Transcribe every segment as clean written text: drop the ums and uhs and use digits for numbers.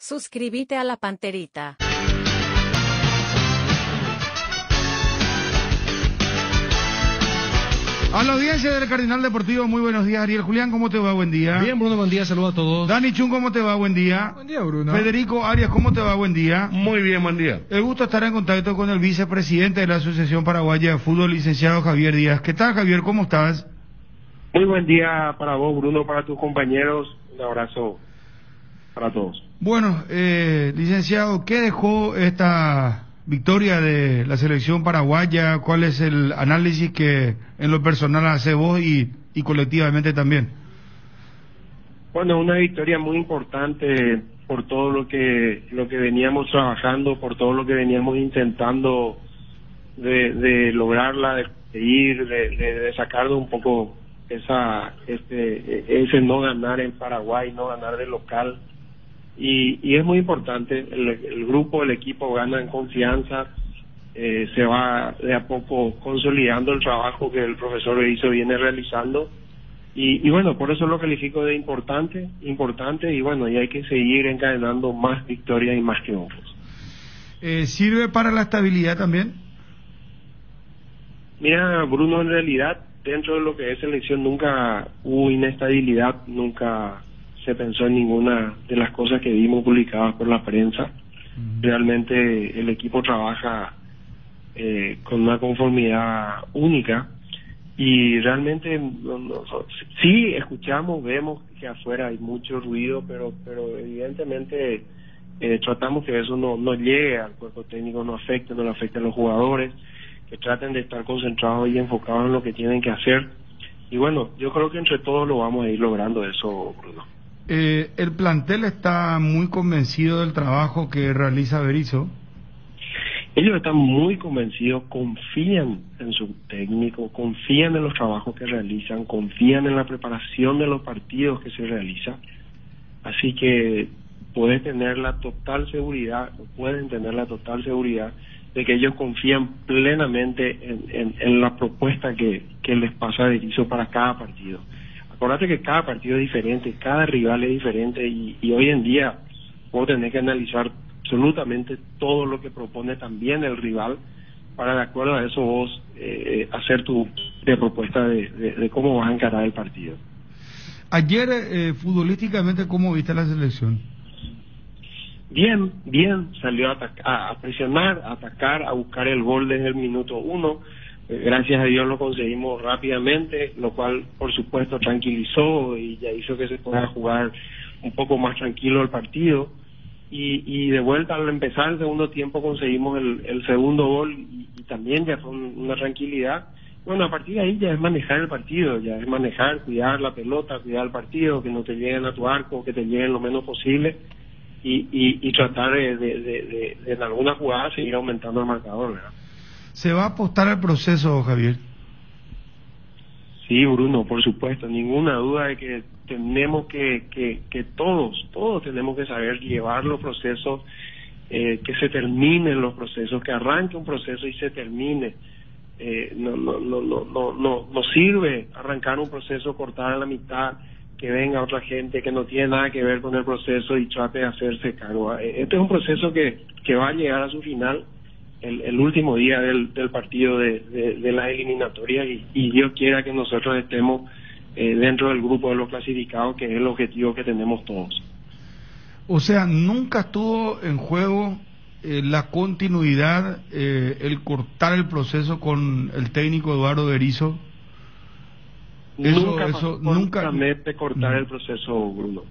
Suscríbete a la Panterita. A la audiencia del Cardinal Deportivo, muy buenos días. Ariel Julián, ¿cómo te va? Buen día. Bien, Bruno, buen día, saludos a todos. Dani Chun, ¿cómo te va? Buen día. Buen día, Bruno. Federico Arias, ¿cómo te va? Buen día. Muy bien, buen día. El gusto estar en contacto con el vicepresidente de la Asociación Paraguaya de Fútbol, licenciado Javier Díaz. ¿Qué tal, Javier? ¿Cómo estás? Muy buen día para vos, Bruno, para tus compañeros. Un abrazo para todos. Bueno, licenciado, ¿qué dejó esta victoria de la selección paraguaya? ¿Cuál es el análisis que en lo personal hace vos y colectivamente también? Bueno, una victoria muy importante por todo lo que veníamos trabajando, por todo lo que veníamos intentando de lograrla, de ir, de sacarle un poco ese no ganar en Paraguay, no ganar de local. Y es muy importante, el grupo, el equipo gana en confianza, se va de a poco consolidando el trabajo que el profesor Berizzo viene realizando y bueno, por eso lo califico de importante y bueno, y hay que seguir encadenando más victorias y más triunfos. ¿Sirve para la estabilidad también? Mira, Bruno, en realidad dentro de lo que es selección nunca hubo inestabilidad, nunca se pensó en ninguna de las cosas que vimos publicadas por la prensa. Realmente el equipo trabaja con una conformidad única y realmente sí escuchamos, vemos que afuera hay mucho ruido, pero evidentemente tratamos que eso no llegue al cuerpo técnico, no le afecte a los jugadores, que traten de estar concentrados y enfocados en lo que tienen que hacer. Y bueno, yo creo que entre todos lo vamos a ir logrando eso, Bruno. ¿El plantel está muy convencido del trabajo que realiza Berizzo? Ellos están muy convencidos, confían en su técnico, confían en los trabajos que realizan, confían en la preparación de los partidos que se realizan. Así que pueden tener la total seguridad de que ellos confían plenamente en la propuesta que les pasa Berizzo para cada partido. Acordate que cada partido es diferente, cada rival es diferente y hoy en día vos tenés que analizar absolutamente todo lo que propone también el rival para de acuerdo a eso vos hacer tu propuesta de cómo vas a encarar el partido. Ayer, futbolísticamente, ¿cómo viste la selección? Bien, salió a presionar, a atacar, a buscar el gol desde el minuto 1. Gracias a Dios lo conseguimos rápidamente, lo cual por supuesto tranquilizó y ya hizo que se pueda jugar un poco más tranquilo el partido. Y de vuelta al empezar el segundo tiempo conseguimos el segundo gol y también ya fue una tranquilidad. Bueno, a partir de ahí ya es manejar el partido, ya es manejar, cuidar la pelota, cuidar el partido, que no te lleguen a tu arco, que te lleguen lo menos posible y tratar de en alguna jugada seguir aumentando el marcador, ¿verdad? ¿Se va a apostar al proceso, Javier? Sí, Bruno, por supuesto, ninguna duda de que tenemos que todos tenemos que saber llevar los procesos, que se terminen los procesos, que arranque un proceso y se termine. No sirve arrancar un proceso, cortar a la mitad, que venga otra gente que no tiene nada que ver con el proceso y trate de hacerse cargo. Este es un proceso que va a llegar a su final el último día del partido de las eliminatorias y Dios quiera que nosotros estemos dentro del grupo de los clasificados, que es el objetivo que tenemos todos. O sea, nunca estuvo en juego la continuidad, el cortar el proceso con el técnico Eduardo Berizzo. Nunca mete cortar el proceso, Bruno.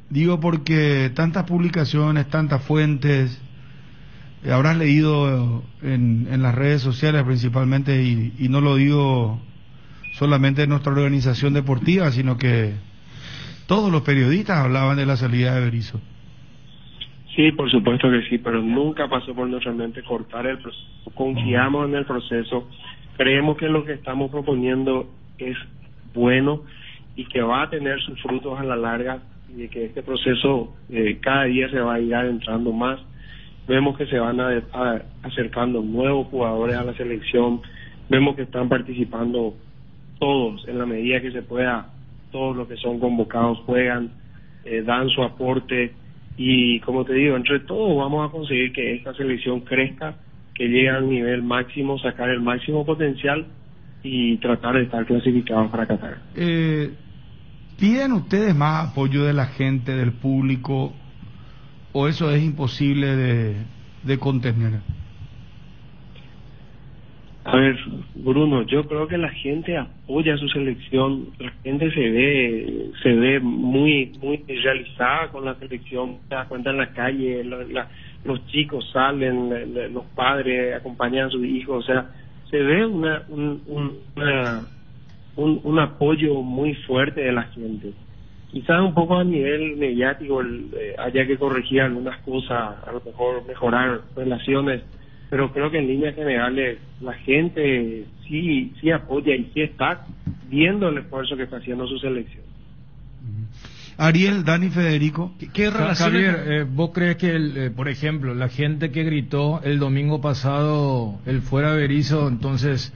Digo porque tantas publicaciones, tantas fuentes, habrás leído en las redes sociales principalmente, y no lo digo solamente de nuestra organización deportiva, sino que todos los periodistas hablaban de la salida de Berizzo. Sí, por supuesto que sí, pero nunca pasó por nuestra mente cortar el proceso. Confiamos en el proceso, creemos que lo que estamos proponiendo es bueno y que va a tener sus frutos a la larga, y de que este proceso cada día se va a ir adentrando más. Vemos que se van acercando nuevos jugadores a la selección, vemos que están participando todos en la medida que se pueda, todos los que son convocados juegan, dan su aporte y, como te digo, entre todos vamos a conseguir que esta selección crezca, que llegue al nivel máximo, sacar el máximo potencial y tratar de estar clasificados para Qatar. ¿Piden ustedes más apoyo de la gente, del público, o eso es imposible de contener? A ver, Bruno, yo creo que la gente apoya a su selección, la gente se ve muy realizada con la selección, se da cuenta en la calle, los chicos salen, los padres acompañan a sus hijos, o sea, se ve un apoyo muy fuerte de la gente. Quizás un poco a nivel mediático haya que corregir algunas cosas, a lo mejor mejorar relaciones, pero creo que en líneas generales la gente sí apoya y sí está viendo el esfuerzo que está haciendo su selección. Ariel, Dani, Federico, ¿qué relaciones? Javier, ¿vos crees que, por ejemplo, la gente que gritó el domingo pasado el fuera Berizzo, entonces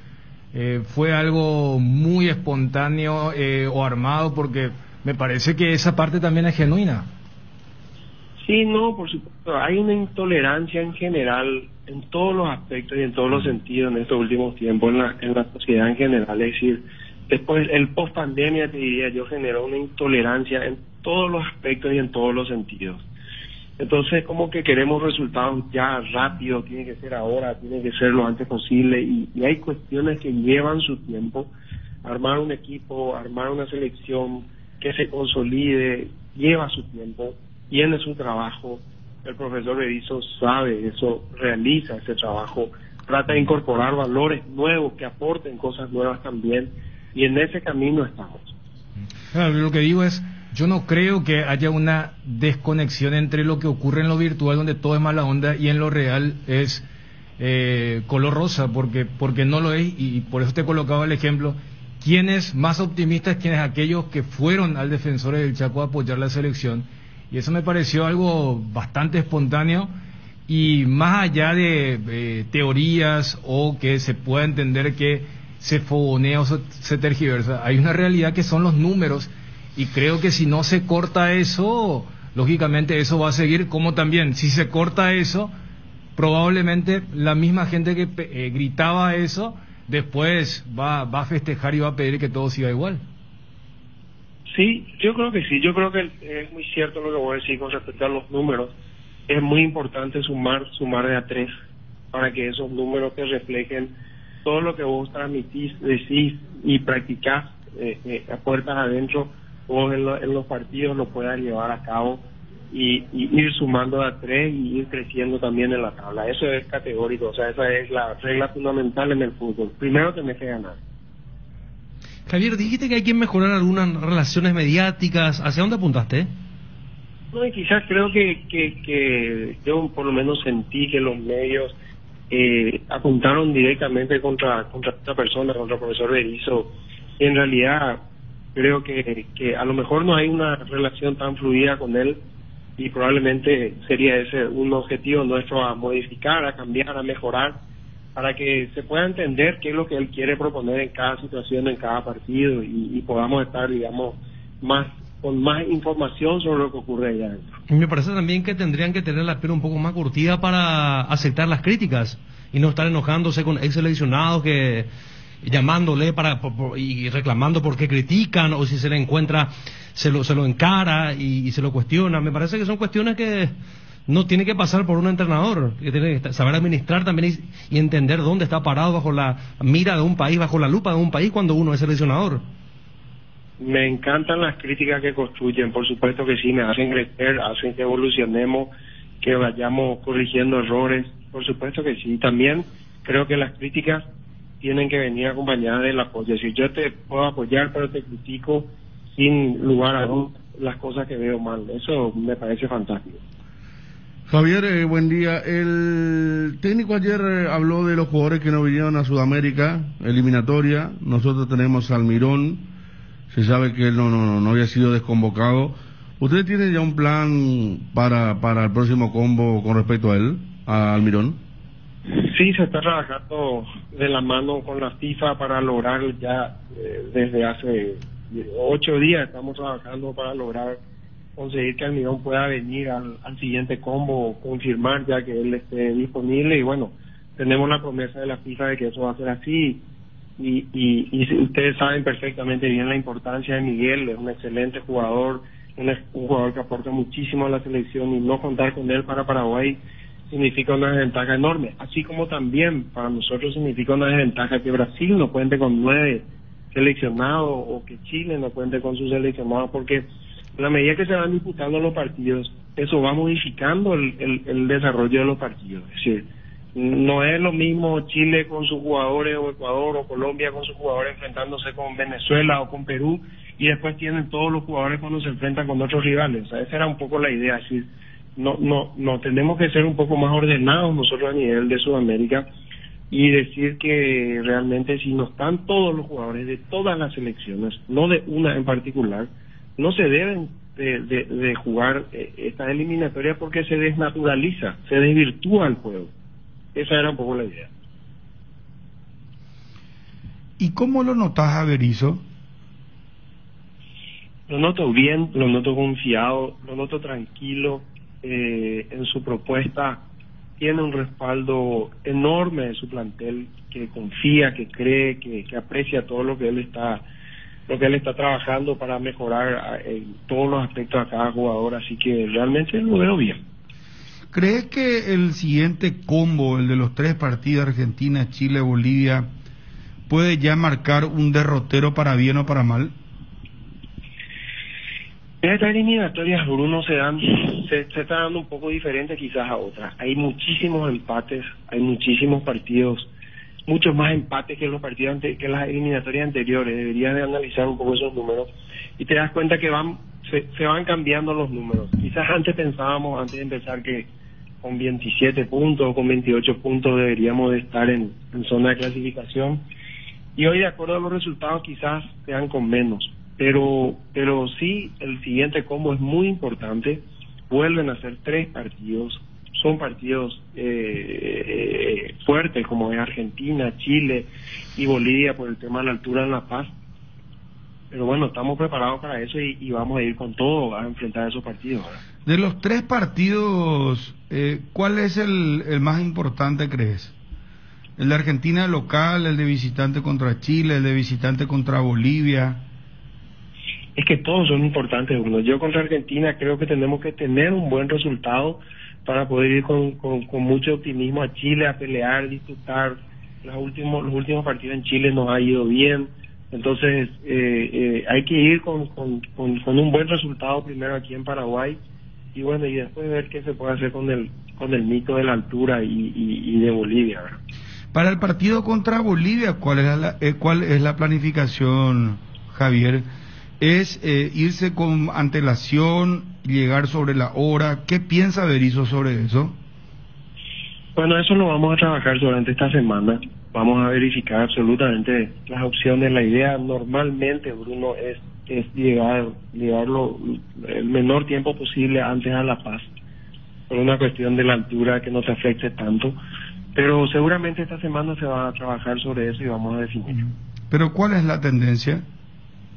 fue algo muy espontáneo o armado? Porque me parece que esa parte también es genuina. Sí, no, por supuesto. Hay una intolerancia en general, en todos los aspectos y en todos los sentidos en estos últimos tiempos, en la sociedad en general. Es decir, después el post-pandemia, te diría yo, generó una intolerancia en todos los aspectos y en todos los sentidos. Entonces, como que queremos resultados ya rápido, tiene que ser ahora, tiene que ser lo antes posible, y hay cuestiones que llevan su tiempo. Armar un equipo, armar una selección que se consolide, lleva su tiempo, tiene su trabajo. El profesor Berizzo sabe eso, realiza ese trabajo, trata de incorporar valores nuevos que aporten cosas nuevas también, y en ese camino estamos. Lo que digo es, yo no creo que haya una desconexión entre lo que ocurre en lo virtual, donde todo es mala onda, y en lo real es color rosa, porque no lo es, y por eso te colocaba el ejemplo. ¿Quiénes más optimistas? ¿Quiénes aquellos que fueron al Defensores del Chaco a apoyar la selección? Y eso me pareció algo bastante espontáneo, y más allá de teorías o que se pueda entender que se fogonea o se tergiversa, hay una realidad que son los números, y creo que si no se corta eso, lógicamente eso va a seguir, como también si se corta eso, probablemente la misma gente que gritaba eso después va a festejar y va a pedir que todo siga igual. Sí, yo creo que sí, yo creo que es muy cierto lo que voy a decir con respecto a los números. Es muy importante sumar de a tres, para que esos números te reflejen todo lo que vos transmitís, decís y practicás a puertas adentro, vos en los partidos lo puedas llevar a cabo y ir sumando de a tres y ir creciendo también en la tabla. Eso es categórico, o sea, esa es la regla fundamental en el fútbol. Primero tenés que ganar. Javier, dijiste que hay que mejorar algunas relaciones mediáticas. ¿Hacia dónde apuntaste? No, y quizás creo que yo por lo menos sentí que los medios apuntaron directamente contra esta persona, contra el profesor Berizzo. En realidad creo que a lo mejor no hay una relación tan fluida con él, y probablemente sería ese un objetivo nuestro, a modificar, a cambiar, a mejorar, para que se pueda entender qué es lo que él quiere proponer en cada situación, en cada partido, y podamos estar, digamos, con más información sobre lo que ocurre allá adentro. Me parece también que tendrían que tener la piel un poco más curtida para aceptar las críticas y no estar enojándose con ex seleccionados que llamándole y reclamando por qué critican, o si se le encuentra se lo encara y se lo cuestiona. Me parece que son cuestiones que no tiene que pasar por un entrenador, que tiene que saber administrar también y entender dónde está parado bajo la mira de un país, bajo la lupa de un país, cuando uno es seleccionador. Me encantan las críticas que construyen, por supuesto que sí, me hacen crecer, hacen que evolucionemos, que vayamos corrigiendo errores, por supuesto que sí. También creo que las críticas tienen que venir acompañadas del apoyo. Es decir, yo te puedo apoyar, pero te critico sin lugar a dudas las cosas que veo mal. Eso me parece fantástico. Javier, buen día. El técnico ayer habló de los jugadores que no vinieron a Sudamérica, eliminatoria. Nosotros tenemos a Almirón. Se sabe que él no había sido desconvocado. ¿Usted tiene ya un plan para el próximo combo con respecto a él, a Almirón? Sí, se está trabajando de la mano con la FIFA para lograr ya desde hace 8 días estamos trabajando para lograr conseguir que Almirón pueda venir al siguiente combo, confirmar ya que él esté disponible, y bueno, tenemos la promesa de la FIFA de que eso va a ser así, y ustedes saben perfectamente bien la importancia de Miguel. Es un excelente jugador, un jugador que aporta muchísimo a la selección, y no contar con él para Paraguay significa una desventaja enorme, así como también para nosotros significa una desventaja que Brasil no cuente con 9 seleccionados o que Chile no cuente con sus seleccionados, porque en la medida que se van disputando los partidos, eso va modificando el desarrollo de los partidos. Es decir, no es lo mismo Chile con sus jugadores, o Ecuador o Colombia con sus jugadores enfrentándose con Venezuela o con Perú, y después tienen todos los jugadores cuando se enfrentan con otros rivales. O sea, esa era un poco la idea. Es decir, no tenemos que ser un poco más ordenados nosotros a nivel de Sudamérica, y decir que realmente si no están todos los jugadores de todas las selecciones, no de una en particular, no se deben de jugar esta eliminatoria, porque se desnaturaliza, se desvirtúa el juego. Esa era un poco la idea. ¿Y cómo lo notas a Berizzo? Lo noto bien, lo noto confiado, lo noto tranquilo en su propuesta. Tiene un respaldo enorme de su plantel, que confía, que cree, que aprecia todo lo que él está trabajando para mejorar en todos los aspectos a cada jugador, así que realmente lo veo bien. ¿Crees que el siguiente combo, el de los 3 partidos, Argentina, Chile, Bolivia, puede ya marcar un derrotero para bien o para mal? Estas eliminatorias, Bruno, se está dando un poco diferente quizás a otras. Hay muchísimos empates, hay muchísimos partidos, muchos más empates que los partidos que las eliminatorias anteriores. Deberías de analizar un poco esos números y te das cuenta que se van cambiando los números. Quizás antes pensábamos, antes de empezar, que con 27 puntos o con 28 puntos deberíamos de estar en zona de clasificación, y hoy, de acuerdo a los resultados, quizás sean con menos. Pero sí, el siguiente combo es muy importante. Vuelven a ser 3 partidos, son partidos fuertes, como es Argentina, Chile y Bolivia, por el tema de la altura en La Paz. Pero bueno, estamos preparados para eso, y vamos a ir con todo a enfrentar esos partidos, ¿verdad? De los 3 partidos, ¿cuál es el más importante, crees? ¿El de Argentina local, el de visitante contra Chile, el de visitante contra Bolivia? Es que todos son importantes, Bruno. Yo contra Argentina creo que tenemos que tener un buen resultado para poder ir con mucho optimismo a Chile, a pelear, disfrutar. Los últimos partidos en Chile nos ha ido bien, entonces hay que ir con un buen resultado primero aquí en Paraguay, y bueno, y después ver qué se puede hacer con el mito de la altura y de Bolivia, ¿verdad? Para el partido contra Bolivia, ¿cuál es la planificación, Javier? ¿Es irse con antelación, llegar sobre la hora? ¿Qué piensa Berizzo sobre eso? Bueno, eso lo vamos a trabajar durante esta semana. Vamos a verificar absolutamente las opciones. La idea normalmente, Bruno, es llegarlo el menor tiempo posible antes a La Paz, por una cuestión de la altura, que no te afecte tanto. Pero seguramente esta semana se va a trabajar sobre eso y vamos a definir. ¿Pero cuál es la tendencia?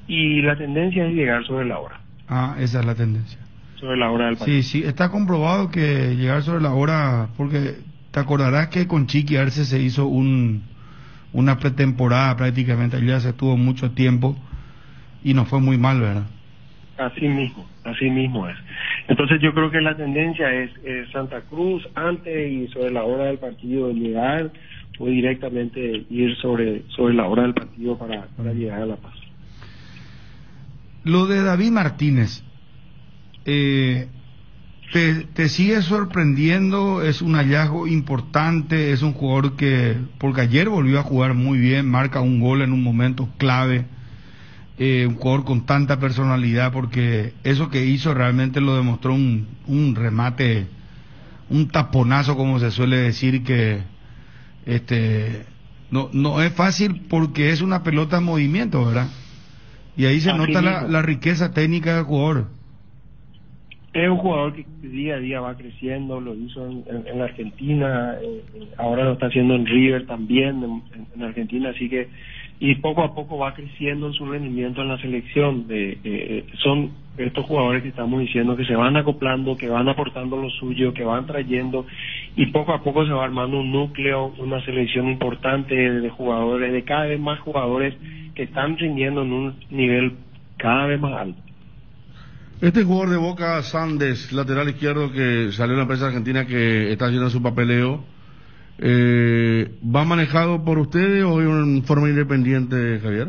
Y la tendencia es llegar sobre la hora. Ah, esa es la tendencia. Sobre la hora del partido. Sí, está comprobado que llegar sobre la hora, porque te acordarás que con Chiqui Arce se hizo una pretemporada prácticamente, allá se estuvo mucho tiempo y nos fue muy mal, ¿verdad? Así mismo es. Entonces yo creo que la tendencia es Santa Cruz antes y sobre la hora del partido llegar, o directamente ir sobre la hora del partido para llegar a La Paz. Lo de David Martínez, ¿te sigue sorprendiendo? ¿Es un hallazgo importante? ¿Es un jugador porque ayer volvió a jugar muy bien, marca un gol en un momento clave? Un jugador con tanta personalidad, porque eso que hizo realmente lo demostró un remate, un taponazo, como se suele decir, que no es fácil, porque es una pelota en movimiento, ¿verdad? Y ahí se nota la riqueza técnica del jugador. Es un jugador que día a día va creciendo, lo hizo en Argentina, ahora lo está haciendo en River también, en Argentina, así que y poco a poco va creciendo en su rendimiento en la selección. Son estos jugadores que estamos diciendo que se van acoplando, que van aportando lo suyo, que van trayendo, y poco a poco se va armando un núcleo, una selección importante de jugadores, de cada vez más jugadores que están rindiendo en un nivel cada vez más alto. Este jugador de Boca, Sandes, lateral izquierdo, que salió en la prensa argentina, que está haciendo su papeleo, ¿va manejado por ustedes o en forma independiente, Javier?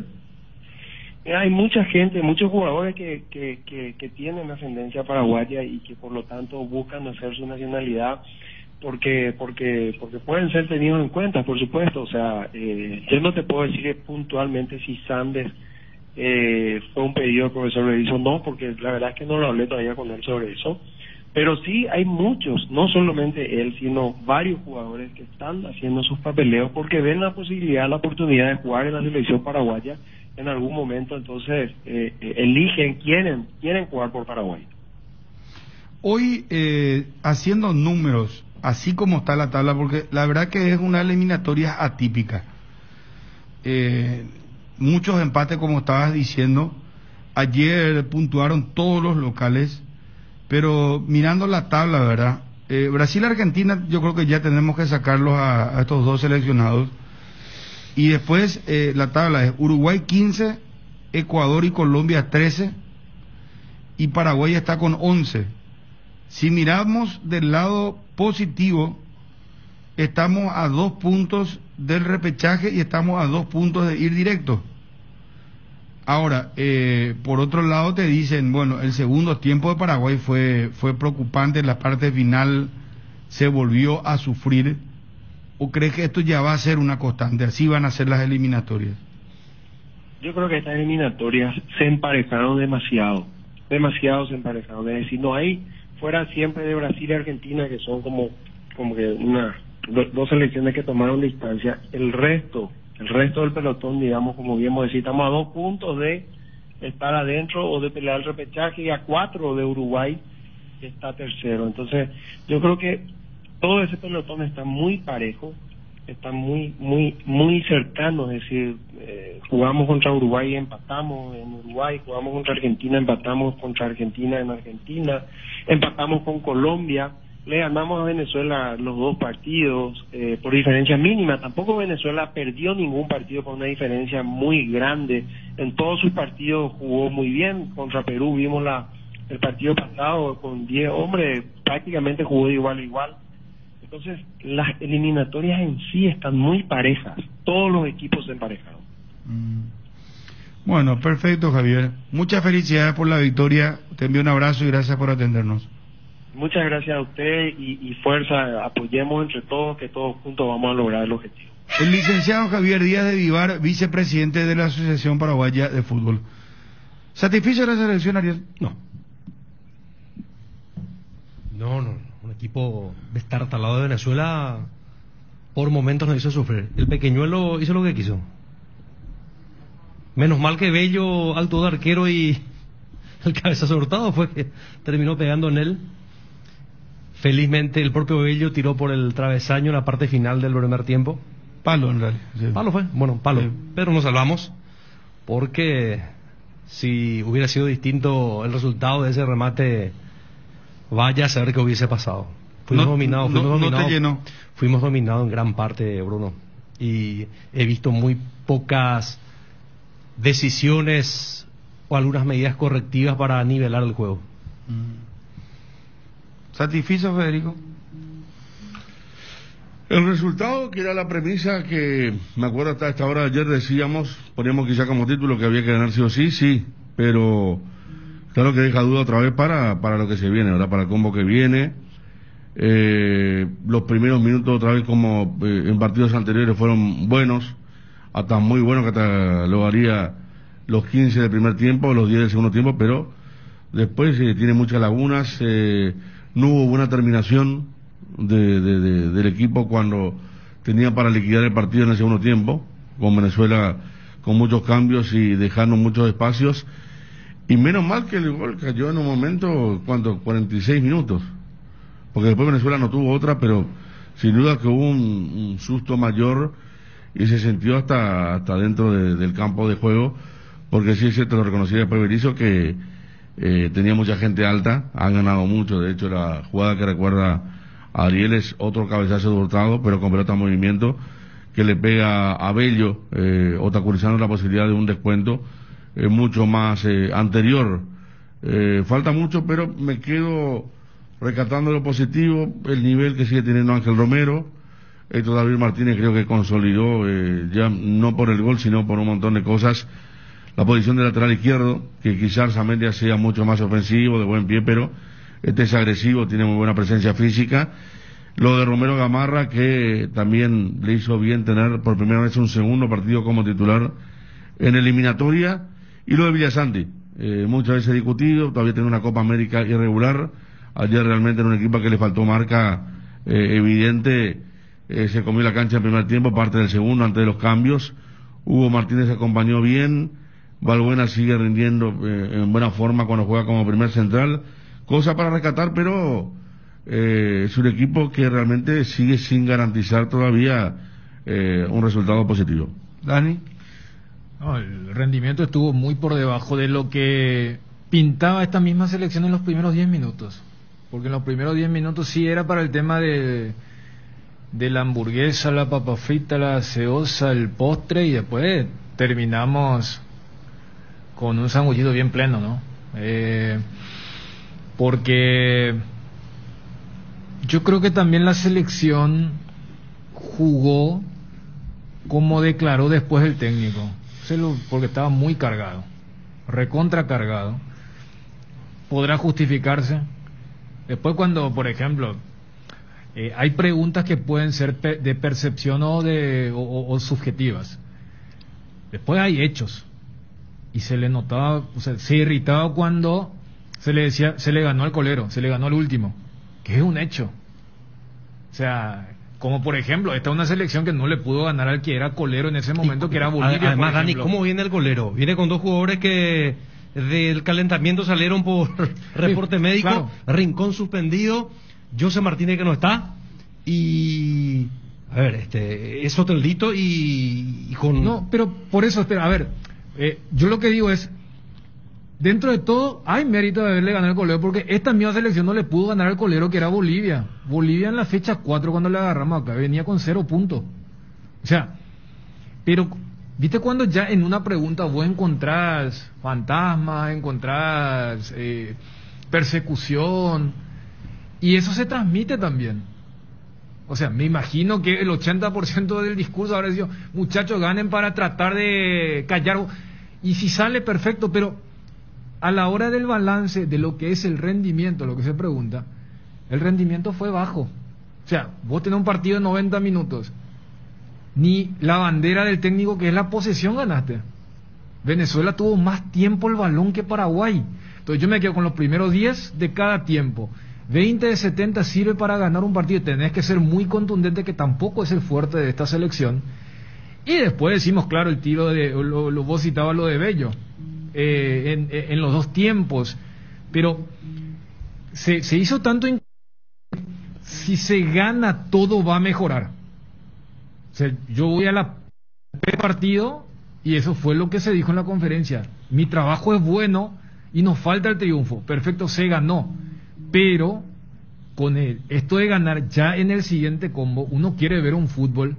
Hay mucha gente, muchos jugadores que tienen ascendencia paraguaya y que por lo tanto buscan hacer su nacionalidad porque pueden ser tenidos en cuenta, por supuesto. O sea, yo no te puedo decir puntualmente si Sandes fue un pedido del profesor Berizzo, no, porque la verdad es que no lo hablé todavía con él sobre eso, pero sí hay muchos, no solamente él, sino varios jugadores que están haciendo sus papeleos porque ven la posibilidad, la oportunidad de jugar en la selección paraguaya en algún momento. Entonces eligen, quieren jugar por Paraguay. Hoy, haciendo números, así como está la tabla, porque la verdad que es una eliminatoria atípica, muchos empates, como estabas diciendo. Ayer puntuaron todos los locales, pero mirando la tabla, ¿verdad? Brasil-Argentina, yo creo que ya tenemos que sacarlos a estos dos seleccionados. Y después la tabla es Uruguay 15, Ecuador y Colombia 13, y Paraguay está con 11. Si miramos del lado positivo, estamos a 2 puntos del repechaje y estamos a 2 puntos de ir directo. Ahora, por otro lado te dicen, bueno, el segundo tiempo de Paraguay fue preocupante, la parte final se volvió a sufrir. ¿O crees que esto ya va a ser una constante? Así van a ser las eliminatorias. Yo creo que estas eliminatorias se emparejaron demasiado se emparejaron. Es decir, no hay, fuera siempre de Brasil y Argentina, que son como que dos selecciones que tomaron distancia. El resto del pelotón, digamos, como bien decir, estamos a 2 puntos de estar adentro o de pelear el repechaje, y a 4 de Uruguay, que está tercero. Entonces yo creo que todo ese pelotón está muy parejo, está muy cercano. Es decir, jugamos contra Uruguay y empatamos en Uruguay, jugamos contra Argentina, empatamos contra Argentina en Argentina, empatamos con Colombia, le ganamos a Venezuela los 2 partidos por diferencia mínima. Tampoco Venezuela perdió ningún partido por una diferencia muy grande. En todos sus partidos jugó muy bien. Contra Perú vimos el partido pasado con 10 hombres, prácticamente jugó de igual a igual. Entonces las eliminatorias en sí están muy parejas, todos los equipos se emparejaron. Bueno, perfecto, Javier, muchas felicidades por la victoria, te envío un abrazo y gracias por atendernos. Muchas gracias a usted y fuerza, apoyemos entre todos, que todos juntos vamos a lograr el objetivo. El licenciado Javier Díaz de Vivar, vicepresidente de la Asociación Paraguaya de Fútbol. ¿Satisfecho de la selección, Ariel? No. Un equipo destartalado de Venezuela por momentos nos hizo sufrir. El pequeñuelo hizo lo que quiso. Menos mal que Bello, alto de arquero, y el cabezazo Hurtado fue que terminó pegando en él. Felizmente el propio Bello tiró por el travesaño en la parte final del primer tiempo. Palo, en realidad. Sí. Palo fue, bueno, palo. Sí. Pero nos salvamos, porque si hubiera sido distinto el resultado de ese remate, vaya a saber qué hubiese pasado. Fuimos dominados. No te llenó. Fuimos dominados en gran parte, Bruno. Y he visto muy pocas decisiones o algunas medidas correctivas para nivelar el juego. ¿Satisfecho, Federico? El resultado, que era la premisa que me acuerdo hasta esta hora de ayer, poníamos quizá como título que había que ganar sí o sí, pero claro que deja duda otra vez para lo que se viene, ¿verdad? Para el combo que viene. Los primeros minutos otra vez, como en partidos anteriores, fueron buenos, hasta muy buenos, que hasta lograría los 15 del primer tiempo, los 10 del segundo tiempo, pero después tiene muchas lagunas. No hubo buena terminación del equipo cuando tenía para liquidar el partido en el segundo tiempo, con Venezuela con muchos cambios y dejando muchos espacios. Y menos mal que el gol cayó en un momento, 46 minutos, porque después Venezuela no tuvo otra, pero sin duda que hubo un susto mayor, y se sintió hasta dentro del campo de juego, porque sí es cierto, lo reconocía después Berizzo, que tenía mucha gente alta, han ganado mucho. De hecho, la jugada que recuerda a Ariel es otro cabezazo de Hurtado, pero con pelota en movimiento, que le pega a Bello, obstaculizando la posibilidad de un descuento mucho más anterior. Falta mucho, pero me quedo rescatando lo positivo, el nivel que sigue teniendo Ángel Romero. Héctor David Martínez creo que consolidó, ya no por el gol, sino por un montón de cosas, la posición de lateral izquierdo, que quizás Zamendia sea mucho más ofensivo, de buen pie, pero este es agresivo, tiene muy buena presencia física. Lo de Romero Gamarra, que también le hizo bien tener por primera vez un segundo partido como titular en eliminatoria. Y lo de Villasanti, muchas veces discutido, todavía tiene una Copa América irregular. Ayer realmente en un equipo que le faltó marca evidente, se comió la cancha en primer tiempo, parte del segundo, antes de los cambios. Hugo Martínez se acompañó bien, Valbuena sigue rindiendo en buena forma cuando juega como primer central. Cosa para rescatar, pero es un equipo que realmente sigue sin garantizar todavía un resultado positivo. Dani. No, el rendimiento estuvo muy por debajo de lo que pintaba esta misma selección en los primeros 10 minutos. Porque en los primeros 10 minutos sí era para el tema de la hamburguesa, la papa frita, la gaseosa, el postre, y después terminamos con un sanguchito bien pleno, ¿no? Porque yo creo que también la selección jugó como declaró después el técnico, porque estaba muy cargado, recontra cargado. Podrá justificarse después cuando, por ejemplo, hay preguntas que pueden ser de percepción o subjetivas. Después hay hechos, y se le notaba, o sea, se irritaba cuando se le decía, se le ganó al colero, se le ganó al último, que es un hecho. O sea, como por ejemplo, esta es una selección que no le pudo ganar al que era colero en ese momento, que era Bolivia. Además, Dani, ¿cómo viene el golero? Viene con dos jugadores que del calentamiento salieron por reporte médico, claro. Rincón suspendido, José Martínez que no está, y a ver, es Oteldito y con... No, pero por eso, espera, a ver, yo lo que digo es, dentro de todo hay mérito de haberle ganado al colero, porque esta misma selección no le pudo ganar al colero, que era Bolivia. Bolivia en la fecha 4 cuando le agarramos acá venía con 0 puntos. O sea, pero ¿viste cuando ya en una pregunta vos encontrás fantasmas, encontrás persecución? Y eso se transmite también. O sea, me imagino que el 80% del discurso habrá sido, muchachos, ganen para tratar de callar. Y si sale, perfecto, pero a la hora del balance de lo que es el rendimiento, lo que se pregunta, el rendimiento fue bajo. O sea, vos tenés un partido de 90 minutos, ni la bandera del técnico, que es la posesión, ganaste. Venezuela tuvo más tiempo el balón que Paraguay. Entonces yo me quedo con los primeros 10 de cada tiempo. 20 de 70 sirve para ganar un partido. Tenés que ser muy contundente, que tampoco es el fuerte de esta selección. Y después decimos, claro, el tiro de... vos citabas lo de Bello. En los dos tiempos. Pero se hizo tanto... Si se gana, todo va a mejorar. O sea, yo voy a la partido y eso fue lo que se dijo en la conferencia. Mi trabajo es bueno y nos falta el triunfo. Perfecto, se ganó. Pero con esto de ganar ya en el siguiente combo, uno quiere ver un fútbol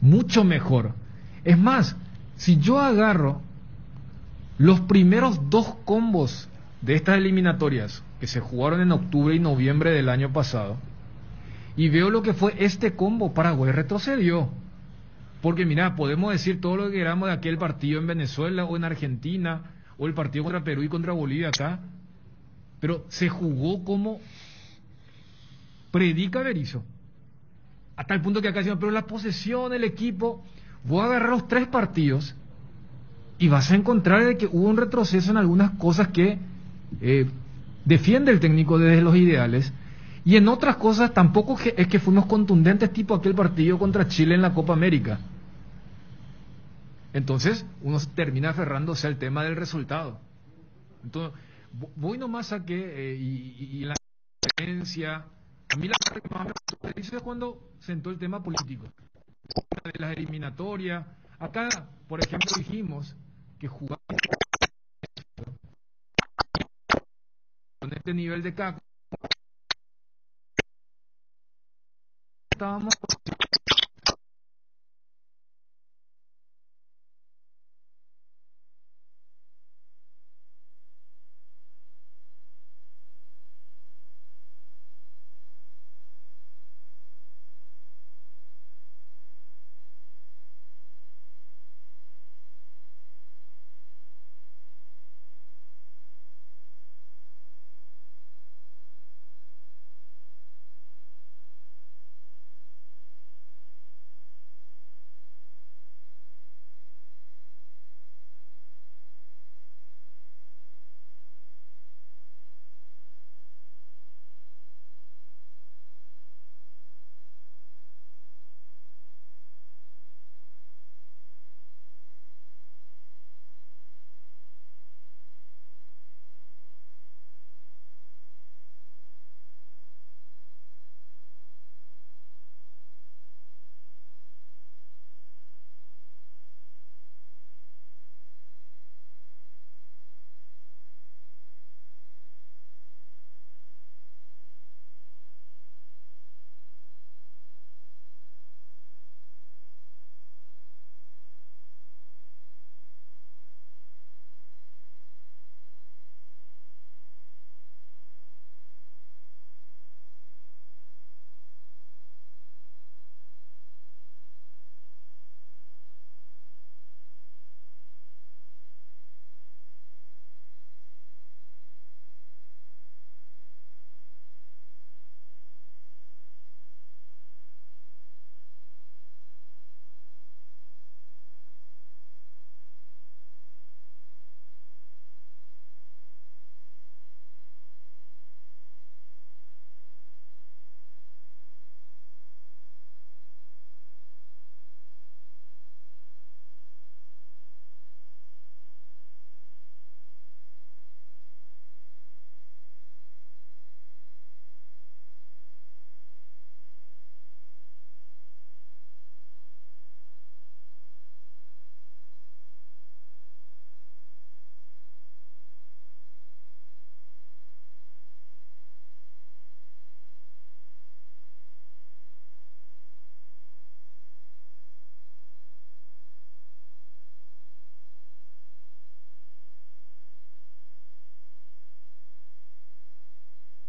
mucho mejor. Es más, si yo agarro los primeros 2 combos de estas eliminatorias que se jugaron en octubre y noviembre del año pasado, y veo lo que fue este combo, Paraguay retrocedió. Porque mira, podemos decir todo lo que queramos de aquel partido en Venezuela o en Argentina, o el partido contra Perú y contra Bolivia acá, pero se jugó como predica Berizzo, hasta el punto que acá decimos, pero la posesión, el equipo, voy a agarrar los 3 partidos y vas a encontrar de que hubo un retroceso en algunas cosas que defiende el técnico desde los ideales, y en otras cosas tampoco es que fuimos contundentes, tipo aquel partido contra Chile en la Copa América. Entonces uno termina aferrándose al tema del resultado. Entonces voy nomás a que y la experiencia, a mí la parte que más me gustó es cuando sentó el tema político. de las eliminatorias. Acá, por ejemplo, dijimos que jugamos con este nivel de caco. Estábamos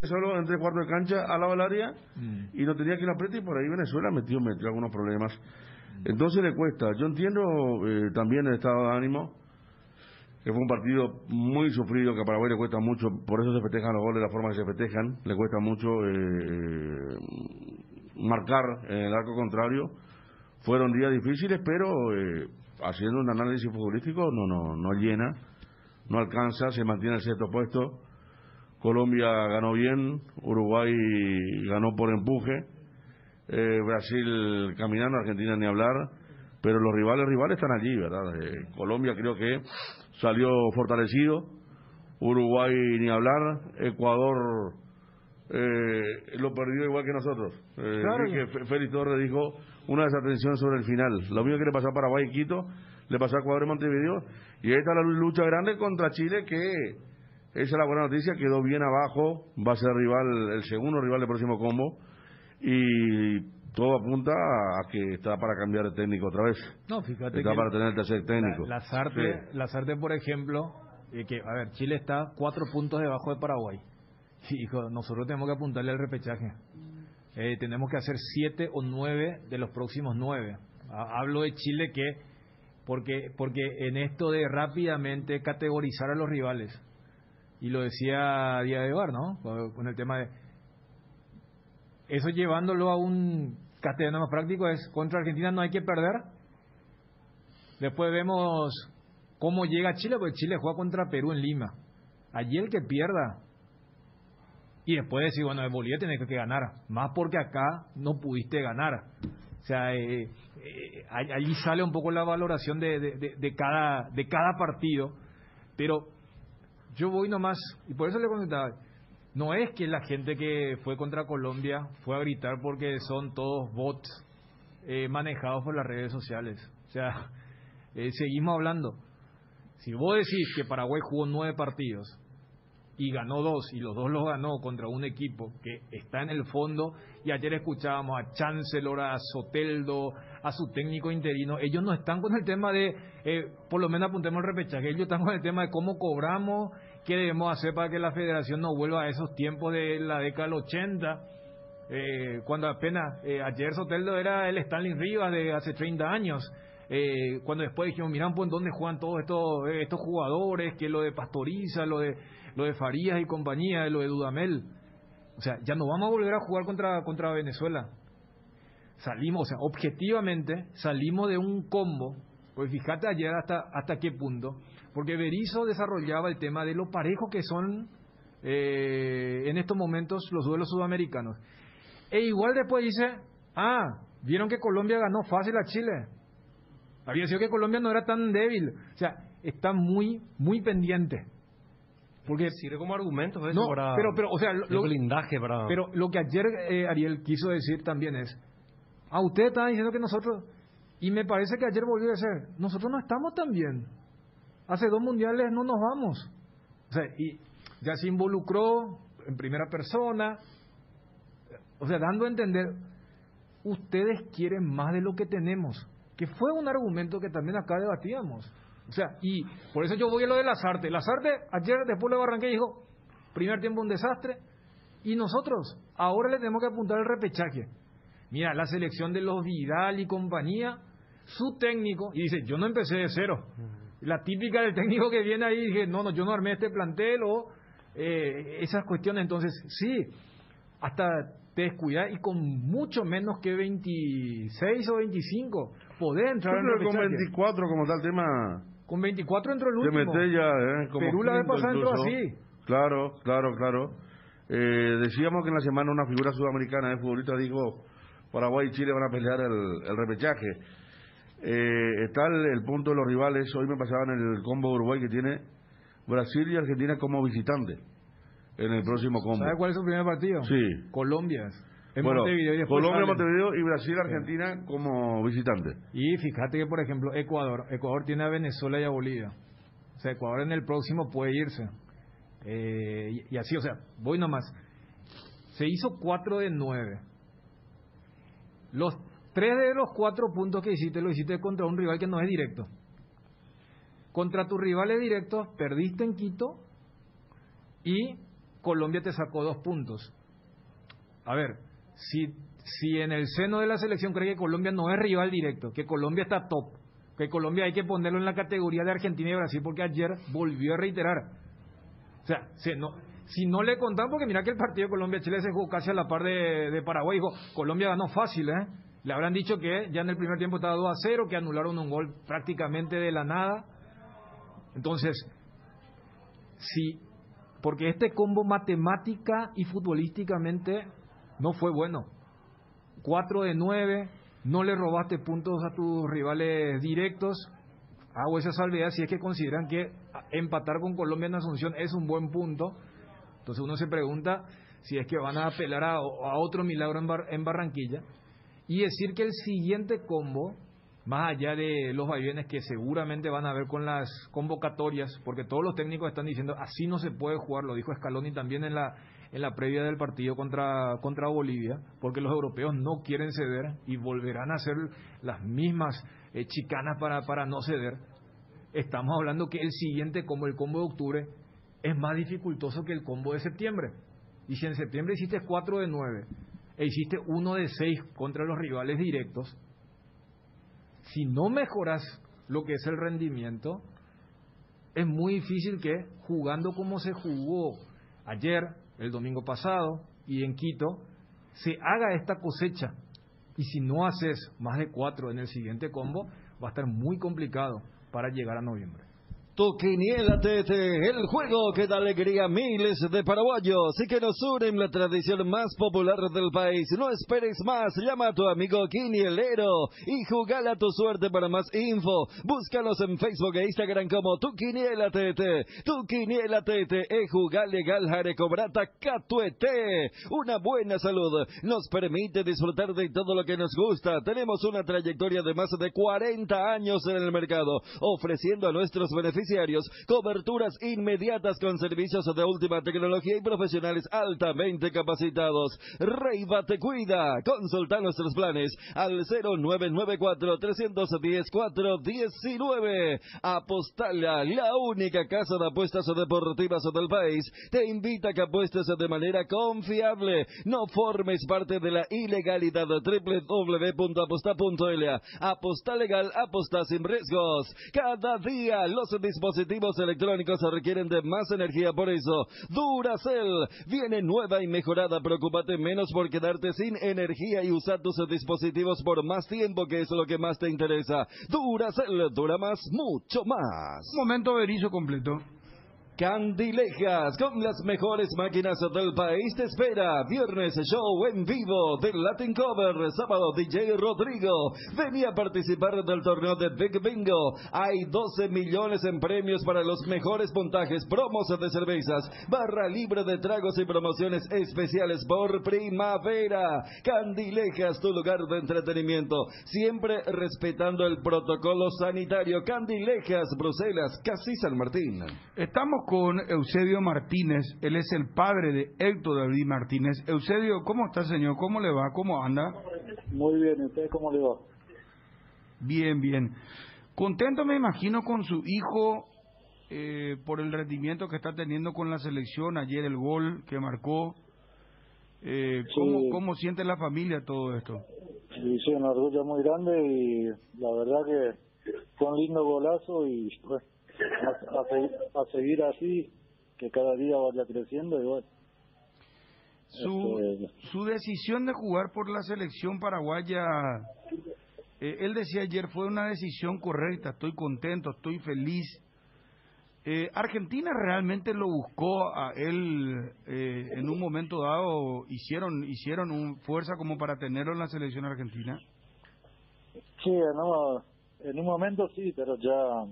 solo en 3/4 de cancha al lado del área y no tenía que ir a apriete, y por ahí Venezuela metió algunos problemas. Entonces le cuesta. Yo entiendo también el estado de ánimo, que fue un partido muy sufrido, que a Paraguay le cuesta mucho, por eso se festejan los goles de la forma que se festejan, le cuesta mucho marcar en el arco contrario. Fueron días difíciles, pero haciendo un análisis futbolístico no llena, no alcanza, se mantiene el sexto puesto. Colombia ganó bien, Uruguay ganó por empuje, Brasil caminando, Argentina ni hablar, pero los rivales están allí, ¿verdad? Colombia creo que salió fortalecido, Uruguay ni hablar, Ecuador lo perdió igual que nosotros. Claro. Que Félix Torres dijo una desatención sobre el final. Lo mismo que le pasó a Paraguay y Quito, le pasó a Ecuador y Montevideo, y ahí está la lucha grande contra Chile, que esa es la buena noticia, quedó bien abajo, va a ser el segundo rival del próximo combo, y todo apunta a que está para cambiar de técnico otra vez. No, fíjate está que para tener el tercer técnico. Lazarte, por ejemplo, Chile está 4 puntos debajo de Paraguay. Hijo, nosotros tenemos que apuntarle al repechaje. Tenemos que hacer 7 o 9 de los próximos 9. Hablo de Chile porque en esto de rápidamente categorizar a los rivales, y lo decía Día de Bar, ¿no? Con el tema de eso, llevándolo a un castellano más práctico, es contra Argentina no hay que perder. Después vemos cómo llega Chile, porque Chile juega contra Perú en Lima. Allí el que pierda, y después decir, bueno, de Bolivia tenés que ganar, más porque acá no pudiste ganar. O sea, allí sale un poco la valoración de cada partido. Pero yo voy nomás, y por eso le comentaba, no es que la gente que fue contra Colombia fue a gritar porque son todos bots manejados por las redes sociales. O sea, seguimos hablando. Si vos decís que Paraguay jugó 9 partidos y ganó 2, y los 2 los ganó contra un equipo que está en el fondo, y ayer escuchábamos a Chancellor, a Soteldo, a su técnico interino, ellos no están con el tema de, por lo menos apuntemos el repechaje, ellos están con el tema de cómo cobramos, qué debemos hacer para que la federación no vuelva a esos tiempos de la década del 80, cuando apenas, ayer Soteldo era el Stanley Rivas de hace 30 años, cuando después dijimos, miran pues dónde juegan todos estos jugadores, que lo de Pastoriza, lo de Farías y compañía, lo de Dudamel. O sea, ya no vamos a volver a jugar contra Venezuela. Salimos, o sea, objetivamente salimos de un combo. Pues fíjate ayer hasta qué punto, porque Berizzo desarrollaba el tema de lo parejo que son en estos momentos los duelos sudamericanos. E igual después dice, vieron que Colombia ganó fácil a Chile. Había sido que Colombia no era tan débil. O sea, está muy, muy pendiente. Porque sirve como argumento eso, no, para pero o sea, blindaje para... Pero lo que ayer Ariel quiso decir también es, ustedes estaban diciendo que nosotros, y me parece que ayer volvió a ser, nosotros no estamos tan bien. Hace 2 mundiales no nos vamos. O sea, y ya se involucró en primera persona, o sea, dando a entender, ustedes quieren más de lo que tenemos. Que fue un argumento que también acá debatíamos. O sea, y por eso yo voy a lo de Lasarte. Lasarte ayer después de Barranquilla dijo, primer tiempo un desastre, y nosotros ahora le tenemos que apuntar el repechaje. Mira, la selección de los Vidal y compañía, su técnico, y dice, yo no empecé de cero. La típica del técnico que viene ahí, dije, no, yo no armé este plantel, o esas cuestiones. Entonces, sí, hasta te descuidas, y con mucho menos que 26 o 25 podés entrar en el repechaje. Con 24 como tal tema, con 24 entró el último. te metés ya, como Perú la vez pasada entró así. Claro. Decíamos que en la semana una figura sudamericana de futbolista dijo, Paraguay y Chile van a pelear el repechaje. Está el punto de los rivales. Hoy me pasaban el combo Uruguay, que tiene Brasil y Argentina como visitantes en el próximo combo. ¿Sabe cuál es su primer partido? Sí. Colombia. Montevideo, y Colombia, Montevideo, y Brasil, Argentina como visitantes. Y fíjate que, por ejemplo, Ecuador tiene a Venezuela y a Bolivia. O sea, Ecuador en el próximo puede irse. Y así, o sea, voy nomás. Se hizo 4 de 9. Los 3 de los 4 puntos que hiciste, lo hiciste contra un rival que no es directo. Contra tus rivales directos, perdiste en Quito y Colombia te sacó 2 puntos. A ver, si en el seno de la selección cree que Colombia no es rival directo, que Colombia está top, que Colombia hay que ponerlo en la categoría de Argentina y Brasil, porque ayer volvió a reiterar. O sea, si no le contamos, porque mira que el partido de Colombia-Chile se jugó casi a la par de Paraguay, dijo, Colombia ganó fácil, Le habrán dicho que ya en el primer tiempo estaba 2-0, que anularon un gol prácticamente de la nada. Entonces, sí, porque este combo matemática y futbolísticamente no fue bueno. 4 de 9, no le robaste puntos a tus rivales directos. Hago esa salvedad si es que consideran que empatar con Colombia en Asunción es un buen punto. Entonces uno se pregunta si es que van a apelar a otro milagro en Barranquilla. Y decir que el siguiente combo, más allá de los vaivenes que seguramente van a haber con las convocatorias, porque todos los técnicos están diciendo así no se puede jugar, lo dijo Scaloni también en la previa del partido contra Bolivia, porque los europeos no quieren ceder y volverán a hacer las mismas chicanas para no ceder. Estamos hablando que el siguiente combo, el combo de octubre, es más dificultoso que el combo de septiembre. Y si en septiembre hiciste 4 de 9 e hiciste 1 de 6 contra los rivales directos, si no mejoras lo que es el rendimiento, es muy difícil que jugando como se jugó ayer, el domingo pasado y en Quito, se haga esta cosecha. Y si no haces más de 4 en el siguiente combo, va a estar muy complicado para llegar a noviembre. Tu Quiniela TT, el juego que da alegría a miles de paraguayos y que nos une en la tradición más popular del país. No esperes más, llama a tu amigo quinielero y jugala tu suerte. Para más info, búscanos en Facebook e Instagram como Tu Quiniela TT. Tu Quiniela TT es jugar legal, jarecobrata, catuete. Una buena salud nos permite disfrutar de todo lo que nos gusta. Tenemos una trayectoria de más de 40 años en el mercado, ofreciendo a nuestros beneficiarios coberturas inmediatas con servicios de última tecnología y profesionales altamente capacitados. Reiva te cuida. Consulta nuestros planes al 0994-310-419. Apostala, la única casa de apuestas deportivas del país, te invita a que apuestes de manera confiable. No formes parte de la ilegalidad. www.aposta.la. Aposta legal, aposta sin riesgos. Cada día los dispositivos electrónicos requieren de más energía, por eso Duracell viene nueva y mejorada. Preocúpate menos por quedarte sin energía y usar tus dispositivos por más tiempo, que es lo que más te interesa. Duracell dura más, mucho más. Momento Berizo completo. Candilejas, con las mejores máquinas del país, te espera. Viernes, show en vivo del Latin Cover. Sábado, DJ Rodrigo. Vení a participar del torneo de Big Bingo. Hay 12 millones en premios para los mejores puntajes, promos de cervezas, barra libre de tragos y promociones especiales por primavera. Candilejas, tu lugar de entretenimiento, siempre respetando el protocolo sanitario. Candilejas, Bruselas, casi San Martín. Estamos con Eusebio Martínez, él es el padre de Héctor David Martínez. Eusebio, ¿cómo está, señor? ¿Cómo le va? ¿Cómo anda? Muy bien, ¿y usted cómo le va? Bien, bien. Contento, me imagino, con su hijo por el rendimiento que está teniendo con la selección. Ayer el gol que marcó. Sí. ¿Cómo siente la familia todo esto? Sí, un orgullo muy grande y la verdad que fue un lindo golazo y bueno, a seguir así, que cada día vaya creciendo y bueno. Su decisión de jugar por la selección paraguaya, él decía ayer, fue una decisión correcta, estoy contento, estoy feliz. Argentina realmente lo buscó a él en un momento dado, hicieron fuerza como para tenerlo en la selección argentina. Sí, en un momento sí, pero ya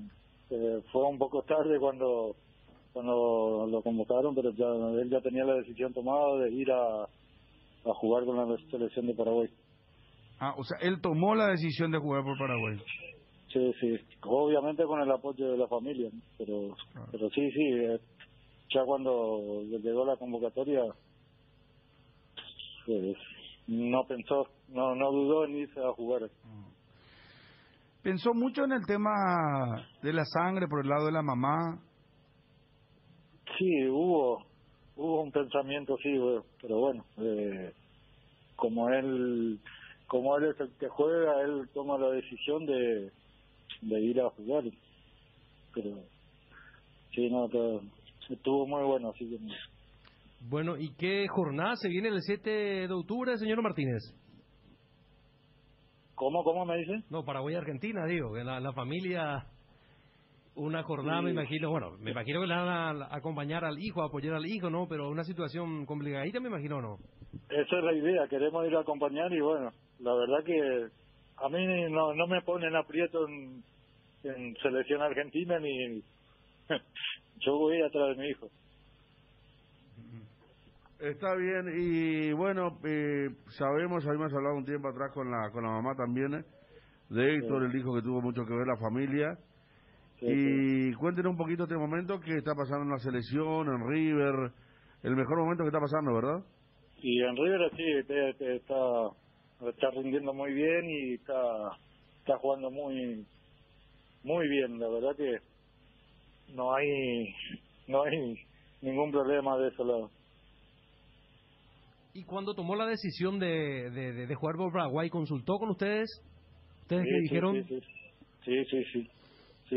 fue un poco tarde cuando lo convocaron, pero ya él ya tenía la decisión tomada de ir a jugar con la selección de Paraguay. Ah, o sea, él tomó la decisión de jugar por Paraguay. Sí, obviamente con el apoyo de la familia, ¿no? pero sí, ya cuando llegó la convocatoria, pues, no pensó, no dudó en irse a jugar. ¿Pensó mucho en el tema de la sangre por el lado de la mamá? Sí, hubo un pensamiento, sí, pero bueno, como él es el que juega, él toma la decisión de ir a jugar. Pero sí, estuvo muy bueno, así que... Bueno, ¿y qué jornada se viene el 7 de octubre, señor Martínez? ¿Cómo me dice? No, Paraguay-Argentina, digo, que la familia, una jornada, sí. me imagino que le van a acompañar al hijo, a apoyar al hijo, ¿no? Pero una situación complicadita, me imagino, ¿no? Esa es la idea, queremos ir a acompañar y bueno, la verdad que a mí no me ponen aprieto en selección argentina ni... Yo voy atrás de mi hijo. Está bien, y bueno, habíamos hablado un tiempo atrás con la mamá también, de Héctor, el hijo que tuvo mucho que ver la familia. Y cuéntenos un poquito este momento que está pasando en la selección, en River, el mejor momento que está pasando, ¿verdad? Y en River sí, está rindiendo muy bien y está jugando muy bien, la verdad que no hay ningún problema de ese lado. ¿Y cuando tomó la decisión de jugar por Paraguay, consultó con ustedes? ¿Ustedes qué dijeron? Sí,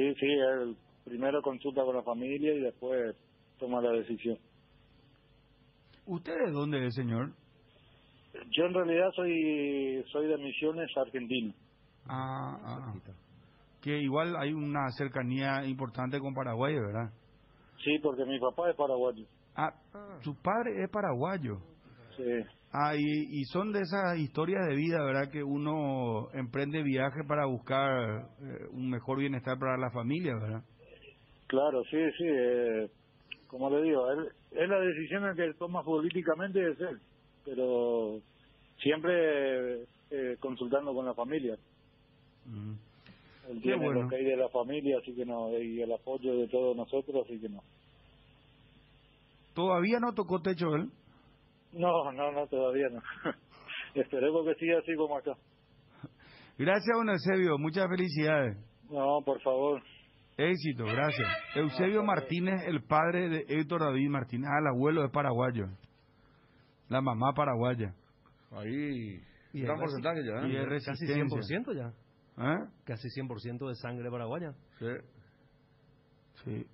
él primero consulta con la familia y después toma la decisión. ¿Usted de dónde es, señor? Yo en realidad soy de Misiones, Argentina. que igual hay una cercanía importante con Paraguay, ¿verdad? Sí, porque mi papá es paraguayo. Su padre es paraguayo. Sí. Y son de esas historias de vida, ¿verdad? Que uno emprende viaje para buscar un mejor bienestar para la familia, ¿verdad? Claro, sí. Como le digo, es la decisión que él toma políticamente es él, pero siempre consultando con la familia. Él tiene lo que hay de la familia, así que no, y el apoyo de todos nosotros, así que no. ¿Todavía no tocó techo él? No, todavía no. Esperemos que siga así como acá. Gracias, don Eusebio, muchas felicidades. No, por favor. Éxito, gracias. Eusebio Martínez, el padre de Héctor David Martínez. El abuelo es paraguayo. La mamá paraguaya. Ahí. Y gran porcentaje ya, Y es casi resistencia. 100% ya. Casi 100% de sangre paraguaya. Sí.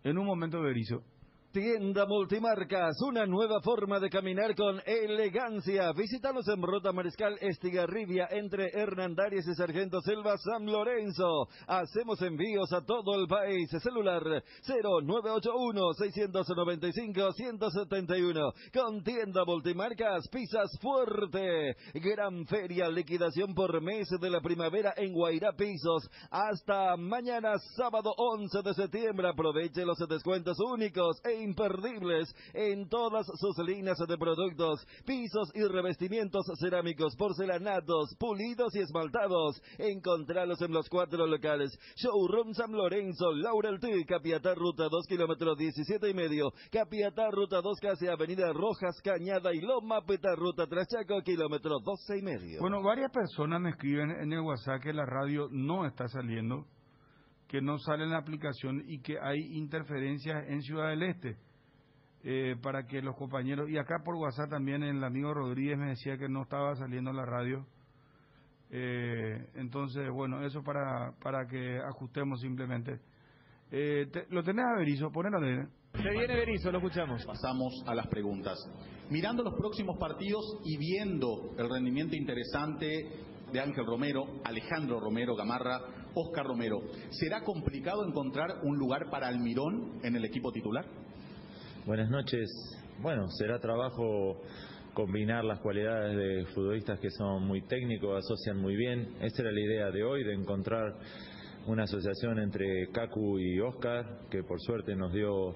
En un momento, Berizo. Tienda Multimarcas, una nueva forma de caminar con elegancia. Visítanos en Ruta Mariscal Estigarribia entre Hernandarias y Sargento Selva San Lorenzo. Hacemos envíos a todo el país. Celular 0981-695-171. Con Tienda Multimarcas, pisas fuerte. Gran feria, liquidación por mes de la primavera en Guairá Pisos. Hasta mañana sábado 11 de septiembre. Aproveche los descuentos únicos e imperdibles en todas sus líneas de productos, pisos y revestimientos cerámicos, porcelanatos, pulidos y esmaltados. Encontralos en los 4 locales: Showroom San Lorenzo, Laurel T, Capiatá Ruta 2 kilómetros 17,5, Capiatá Ruta 2 casi Avenida Rojas, Cañada y Loma Peta Ruta Trachaco, kilómetro 12,5. Bueno, varias personas me escriben en el WhatsApp que la radio no está saliendo, que no sale en la aplicación y que hay interferencias en Ciudad del Este, para que los compañeros, y acá por WhatsApp también el amigo Rodríguez me decía que no estaba saliendo la radio, entonces bueno, eso para que ajustemos simplemente. ¿Lo tenés a Berizo? Ponelo de... Se viene Berizo, lo escuchamos. Pasamos a las preguntas. Mirando los próximos partidos y viendo el rendimiento interesante de Ángel Romero, Alejandro Romero Gamarra, Oscar Romero, ¿será complicado encontrar un lugar para Almirón en el equipo titular? Buenas noches. Bueno, será trabajo combinar las cualidades de futbolistas que son muy técnicos, asocian muy bien. Esta era la idea de hoy, de encontrar una asociación entre Cacu y Oscar, que por suerte nos dio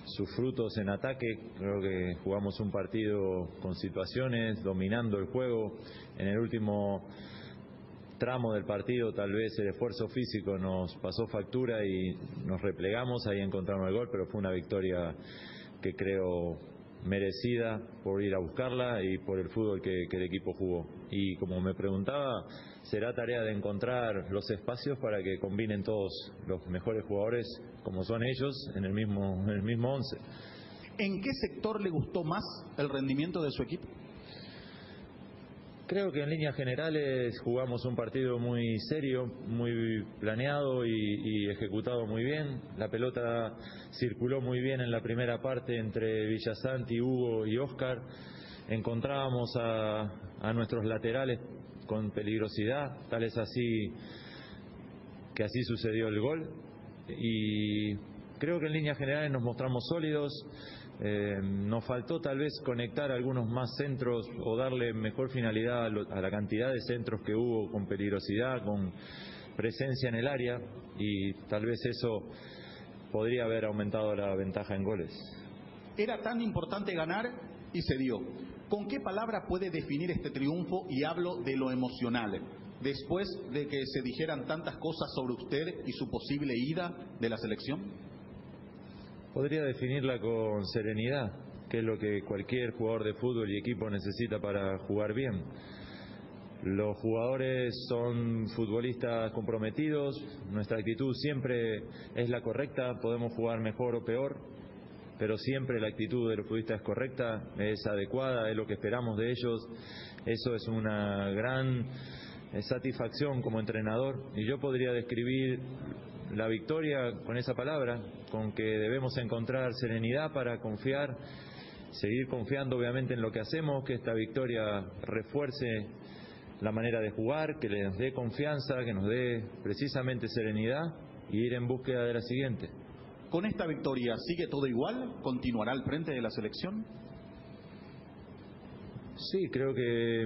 sus frutos en ataque. Creo que jugamos un partido con situaciones, dominando el juego. En el último tramo del partido tal vez el esfuerzo físico nos pasó factura y nos replegamos, ahí encontramos el gol, pero fue una victoria que creo merecida por ir a buscarla y por el fútbol que el equipo jugó. Y como me preguntaba, será tarea de encontrar los espacios para que combinen todos los mejores jugadores como son ellos en el mismo 11. ¿En qué sector le gustó más el rendimiento de su equipo? Creo que en líneas generales jugamos un partido muy serio, muy planeado y ejecutado muy bien. La pelota circuló muy bien en la primera parte entre Villasanti, Hugo y Oscar. Encontrábamos a nuestros laterales con peligrosidad, tal es así que así sucedió el gol. Y creo que en líneas generales nos mostramos sólidos. Nos faltó tal vez conectar algunos más centros o darle mejor finalidad a la cantidad de centros que hubo, con peligrosidad, con presencia en el área, y tal vez eso podría haber aumentado la ventaja en goles. Era tan importante ganar y se dio. ¿Con qué palabra puede definir este triunfo? Y hablo de lo emocional, después de que se dijeran tantas cosas sobre usted y su posible ida de la selección. Podría definirla con serenidad, que es lo que cualquier jugador de fútbol y equipo necesita para jugar bien. Los jugadores son futbolistas comprometidos, nuestra actitud siempre es la correcta, podemos jugar mejor o peor, pero siempre la actitud de los futbolistas es correcta, es adecuada, es lo que esperamos de ellos. Eso es una gran satisfacción como entrenador, y yo podría describir la victoria con esa palabra, con que debemos encontrar serenidad para confiar, seguir confiando obviamente en lo que hacemos, que esta victoria refuerce la manera de jugar, que les dé confianza, que nos dé precisamente serenidad y ir en búsqueda de la siguiente. ¿Con esta victoria sigue todo igual? ¿Continuará al frente de la selección? Sí, creo que...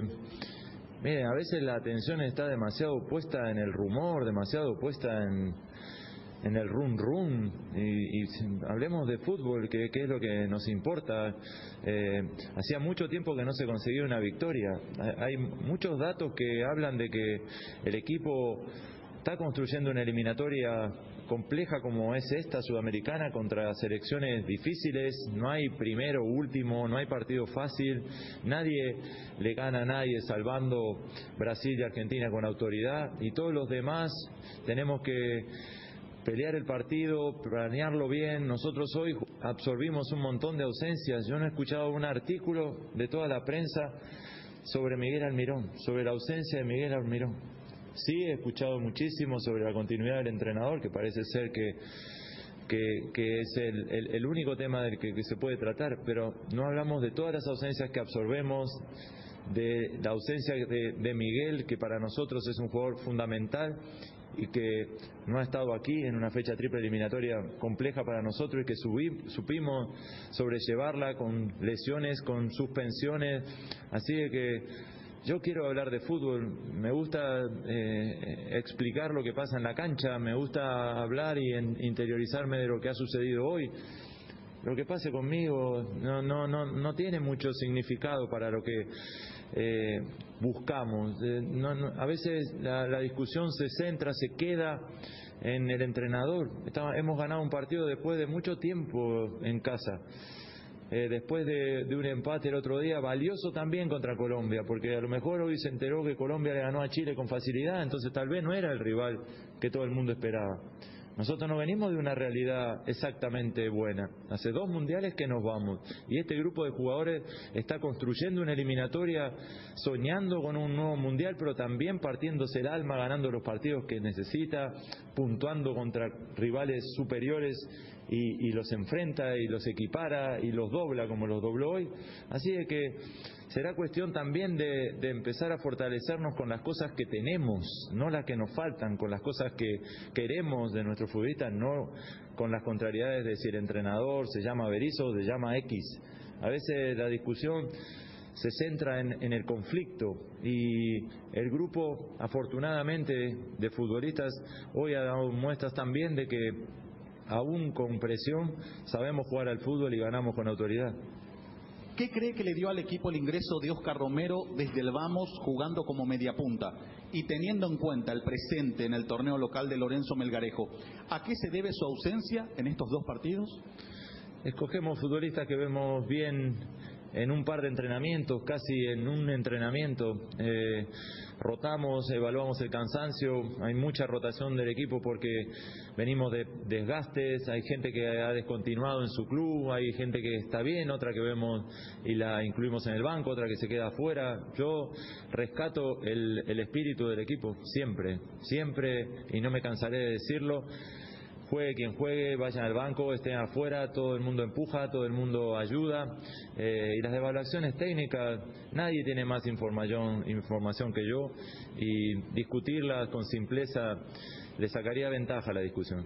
Miren, a veces la atención está demasiado puesta en el rumor, demasiado puesta en el run y hablemos de fútbol, que es lo que nos importa. Hacía mucho tiempo que no se conseguía una victoria. Hay muchos datos que hablan de que el equipo está construyendo una eliminatoria compleja como es esta sudamericana, contra selecciones difíciles. No hay primero, último, no hay partido fácil, nadie le gana a nadie, salvando Brasil y Argentina con autoridad, y todos los demás tenemos que pelear el partido, planearlo bien. Nosotros hoy absorbimos un montón de ausencias. Yo no he escuchado un artículo de toda la prensa sobre Miguel Almirón, sobre la ausencia de Miguel Almirón. Sí, he escuchado muchísimo sobre la continuidad del entrenador, que parece ser que es el único tema del que se puede tratar, pero no hablamos de todas las ausencias que absorbemos, de la ausencia de Miguel, que para nosotros es un jugador fundamental y que no ha estado aquí en una fecha triple eliminatoria compleja para nosotros y que supimos sobrellevarla con lesiones, con suspensiones. Así que yo quiero hablar de fútbol, me gusta explicar lo que pasa en la cancha, me gusta hablar y interiorizarme de lo que ha sucedido hoy. Lo que pase conmigo no tiene mucho significado para lo que buscamos. A veces la discusión se queda en el entrenador. Hemos ganado un partido después de mucho tiempo en casa. Después de un empate el otro día, valioso también contra Colombia, porque a lo mejor hoy se enteró que Colombia le ganó a Chile con facilidad, entonces tal vez no era el rival que todo el mundo esperaba. Nosotros no venimos de una realidad exactamente buena. Hace 2 mundiales que nos vamos y este grupo de jugadores está construyendo una eliminatoria, soñando con un nuevo mundial, pero también partiéndose el alma, ganando los partidos que necesita, puntuando contra rivales superiores y los enfrenta y los equipara y los dobla como los dobló hoy. Así de que será cuestión también de empezar a fortalecernos con las cosas que tenemos, no las que nos faltan, con las cosas que queremos de nuestros futbolistas, no con las contrariedades de si el entrenador se llama Berizzo o se llama X. A veces la discusión se centra en el conflicto y el grupo, afortunadamente, de futbolistas hoy ha dado muestras también de que aún con presión sabemos jugar al fútbol y ganamos con autoridad. ¿Qué cree que le dio al equipo el ingreso de Óscar Romero desde el Vamos jugando como mediapunta? Y teniendo en cuenta el presente en el torneo local de Lorenzo Melgarejo, ¿a qué se debe su ausencia en estos 2 partidos? Escogemos futbolistas que vemos bien en un par de entrenamientos, casi en un entrenamiento. Rotamos, evaluamos el cansancio, hay mucha rotación del equipo porque venimos de desgastes, hay gente que ha descontinuado en su club, hay gente que está bien, otra que vemos y la incluimos en el banco, otra que se queda afuera. Yo rescato el espíritu del equipo, siempre, y no me cansaré de decirlo. Juegue quien juegue, vayan al banco, estén afuera, todo el mundo empuja, todo el mundo ayuda. Y las evaluaciones técnicas, nadie tiene más información que yo, y discutirlas con simpleza le sacaría ventaja a la discusión.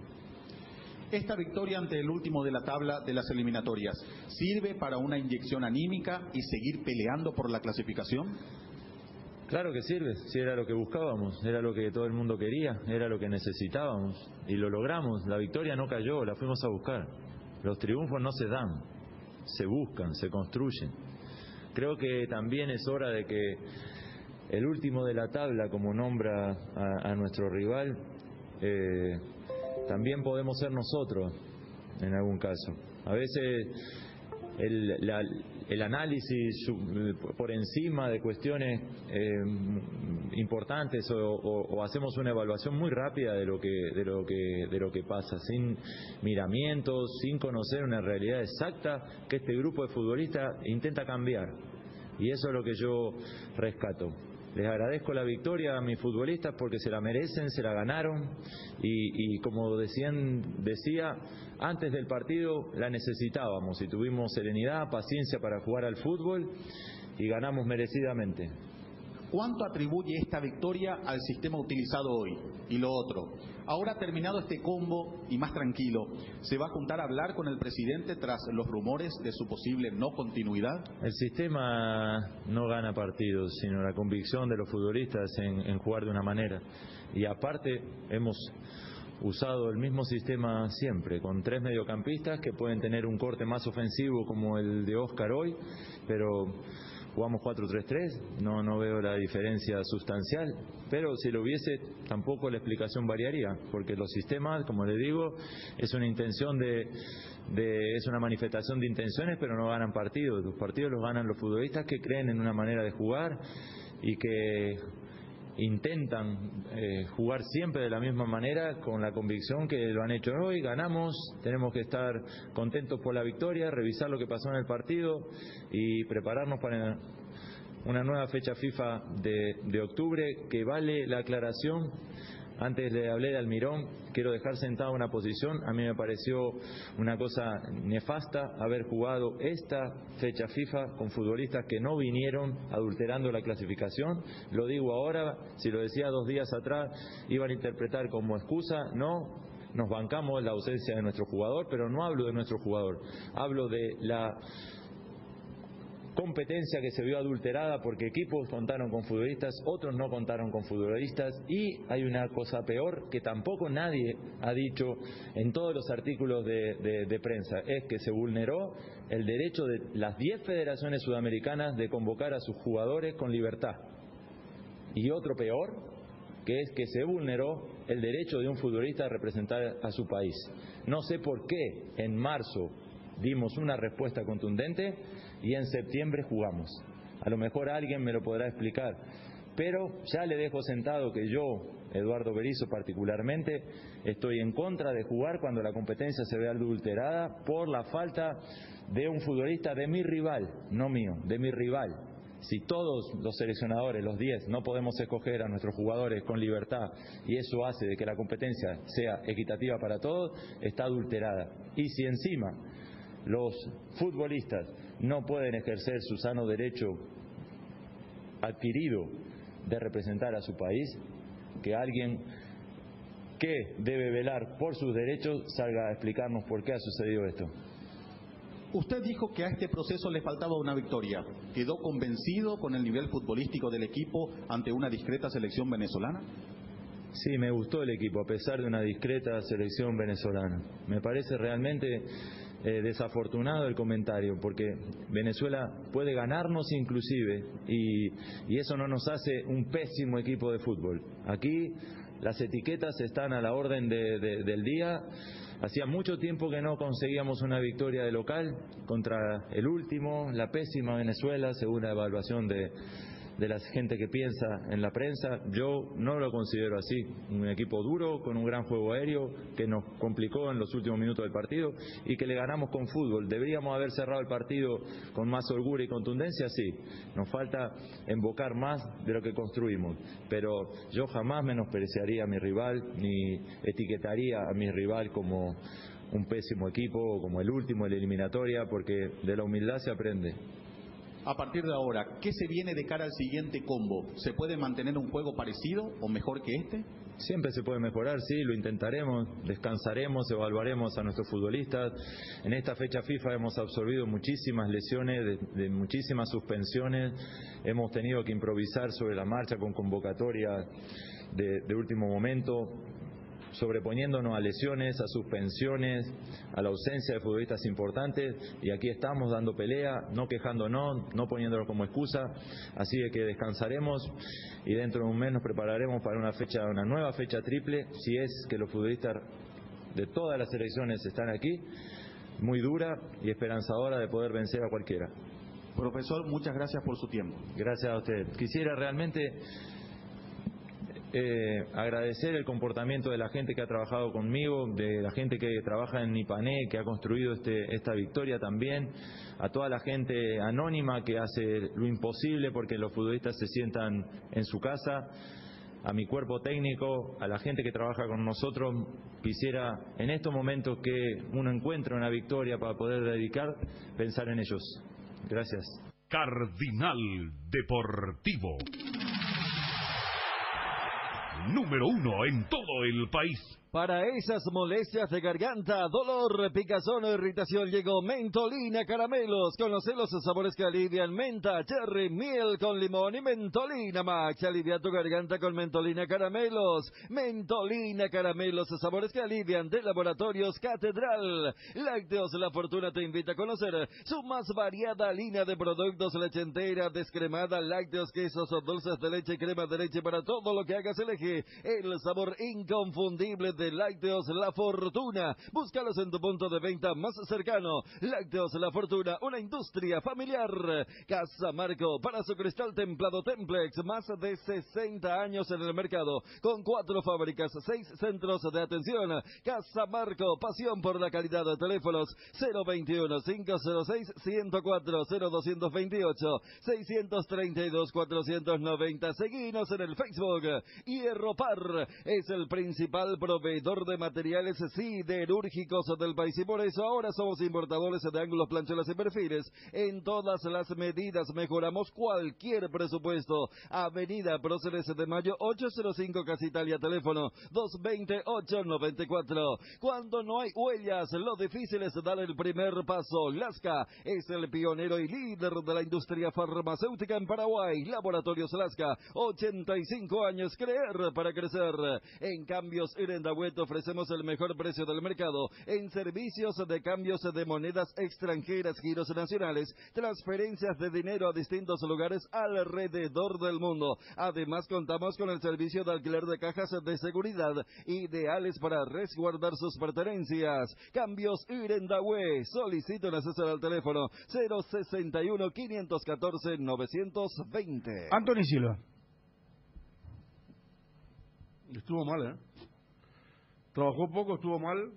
Esta victoria ante el último de la tabla de las eliminatorias, ¿sirve para una inyección anímica y seguir peleando por la clasificación? Claro que sirve, si era lo que buscábamos, era lo que todo el mundo quería, era lo que necesitábamos y lo logramos. La victoria no cayó, la fuimos a buscar. Los triunfos no se dan, se buscan, se construyen. Creo que también es hora de que el último de la tabla, como nombra a nuestro rival, también podemos ser nosotros en algún caso. A veces el análisis por encima de cuestiones importantes o hacemos una evaluación muy rápida de lo que pasa, sin miramientos, sin conocer una realidad exacta que este grupo de futbolistas intenta cambiar, y eso es lo que yo rescato. Les agradezco la victoria a mis futbolistas porque se la merecen, se la ganaron y como decía, antes del partido la necesitábamos y tuvimos serenidad, paciencia para jugar al fútbol y ganamos merecidamente. ¿Cuánto atribuye esta victoria al sistema utilizado hoy? Y lo otro, ahora terminado este combo y más tranquilo, ¿se va a juntar a hablar con el presidente tras los rumores de su posible no continuidad? El sistema no gana partidos, sino la convicción de los futbolistas en jugar de una manera. Y aparte hemos usado el mismo sistema siempre, con 3 mediocampistas que pueden tener un corte más ofensivo como el de Oscar hoy, pero jugamos 4-3-3, no veo la diferencia sustancial, pero si lo hubiese tampoco la explicación variaría, porque los sistemas, como les digo, es una intención es una manifestación de intenciones, pero no ganan partidos. Los partidos los ganan los futbolistas que creen en una manera de jugar y que intentan jugar siempre de la misma manera, con la convicción que lo han hecho hoy. Ganamos, tenemos que estar contentos por la victoria, revisar lo que pasó en el partido y prepararnos para una nueva fecha FIFA de octubre, que vale la aclaración. Antes le hablé de Almirón, quiero dejar sentada una posición. A mí me pareció una cosa nefasta haber jugado esta fecha FIFA con futbolistas que no vinieron, adulterando la clasificación. Lo digo ahora, si lo decía 2 días atrás iban a interpretar como excusa. No, nos bancamos la ausencia de nuestro jugador, pero no hablo de nuestro jugador, hablo de la competencia que se vio adulterada, porque equipos contaron con futbolistas, otros no contaron con futbolistas, y hay una cosa peor que tampoco nadie ha dicho en todos los artículos de prensa, es que se vulneró el derecho de las 10 federaciones sudamericanas de convocar a sus jugadores con libertad. Y otro peor, que es que se vulneró el derecho de un futbolista a representar a su país. No sé por qué en marzo dimos una respuesta contundente y en septiembre jugamos. A lo mejor alguien me lo podrá explicar, pero ya le dejo sentado que yo, Eduardo Berizzo particularmente, estoy en contra de jugar cuando la competencia se ve adulterada por la falta de un futbolista de mi rival, no mío, de mi rival. Si todos los seleccionadores, los 10, no podemos escoger a nuestros jugadores con libertad, y eso hace de que la competencia sea equitativa para todos, está adulterada. Y si encima los futbolistas no pueden ejercer su sano derecho adquirido de representar a su país, que alguien que debe velar por sus derechos salga a explicarnos por qué ha sucedido esto. Usted dijo que a este proceso le faltaba una victoria. ¿Quedó convencido con el nivel futbolístico del equipo ante una discreta selección venezolana? Sí, me gustó el equipo a pesar de una discreta selección venezolana. Me parece realmente desafortunado el comentario, porque Venezuela puede ganarnos inclusive, y eso no nos hace un pésimo equipo de fútbol. Aquí las etiquetas están a la orden del día. Hacía mucho tiempo que no conseguíamos una victoria de local contra el último, la pésima Venezuela, según la evaluación de la gente que piensa en la prensa. Yo no lo considero así. Un equipo duro, con un gran juego aéreo, que nos complicó en los últimos minutos del partido y que le ganamos con fútbol. ¿Deberíamos haber cerrado el partido con más holgura y contundencia? Sí. Nos falta invocar más de lo que construimos. Pero yo jamás menospreciaría a mi rival, ni etiquetaría a mi rival como un pésimo equipo o como el último en la eliminatoria, porque de la humildad se aprende. A partir de ahora, ¿qué se viene de cara al siguiente combo? ¿Se puede mantener un juego parecido o mejor que este? Siempre se puede mejorar, sí, lo intentaremos, descansaremos, evaluaremos a nuestros futbolistas. En esta fecha FIFA hemos absorbido muchísimas lesiones, de muchísimas suspensiones, hemos tenido que improvisar sobre la marcha con convocatoria de último momento, sobreponiéndonos a lesiones, a suspensiones, a la ausencia de futbolistas importantes, y aquí estamos dando pelea, no quejándonos, no poniéndolo como excusa. Así de que descansaremos y dentro de un mes nos prepararemos para una nueva fecha triple, si es que los futbolistas de todas las selecciones están aquí, muy dura y esperanzadora de poder vencer a cualquiera. Profesor, muchas gracias por su tiempo. Gracias a usted. Quisiera realmente agradecer el comportamiento de la gente que ha trabajado conmigo, de la gente que trabaja en Ipané, que ha construido esta victoria también, a toda la gente anónima que hace lo imposible porque los futbolistas se sientan en su casa, a mi cuerpo técnico, a la gente que trabaja con nosotros. Quisiera en estos momentos que uno encuentre una victoria para poder dedicar, pensar en ellos. Gracias. Cardinal Deportivo. número 1 en todo el país. Para esas molestias de garganta, dolor, picazón o irritación llegó Mentolina Caramelos. Conoce los sabores que alivian: menta, cherry, miel con limón y Mentolina Max. Alivia tu garganta con Mentolina Caramelos. Mentolina Caramelos, sabores que alivian, de Laboratorios Catedral. Lácteos La Fortuna te invita a conocer su más variada línea de productos: leche entera, descremada, lácteos, quesos, dulces de leche, crema de leche. Para todo lo que hagas, elige el sabor inconfundible de Lácteos La Fortuna. Búscalos en tu punto de venta más cercano. Lácteos La Fortuna, una industria familiar. Casa Marco, para su cristal templado Templex, más de 60 años en el mercado, con 4 fábricas, 6 centros de atención. Casa Marco, pasión por la calidad. Teléfonos 021-506-104, 0228-632-490. Seguinos en el Facebook. Hierro Par es el principal proveedor de materiales siderúrgicos del país, y por eso ahora somos importadores de ángulos, planchuelas y perfiles en todas las medidas. Mejoramos cualquier presupuesto. Avenida Próceres de Mayo 805, Casa Italia, teléfono 228-94. Cuando no hay huellas, lo difícil es dar el primer paso. Lasca es el pionero y líder de la industria farmacéutica en Paraguay. Laboratorios Lasca, 85 años, creer para crecer. En Cambios Irendahue ofrecemos el mejor precio del mercado en servicios de cambios de monedas extranjeras, giros nacionales, transferencias de dinero a distintos lugares alrededor del mundo. Además, contamos con el servicio de alquiler de cajas de seguridad ideales para resguardar sus pertenencias. Cambios Irendahue. Solicito un asesor al teléfono 061-514-920. Anthony Silva. Estuvo mal, Trabajó poco, estuvo mal,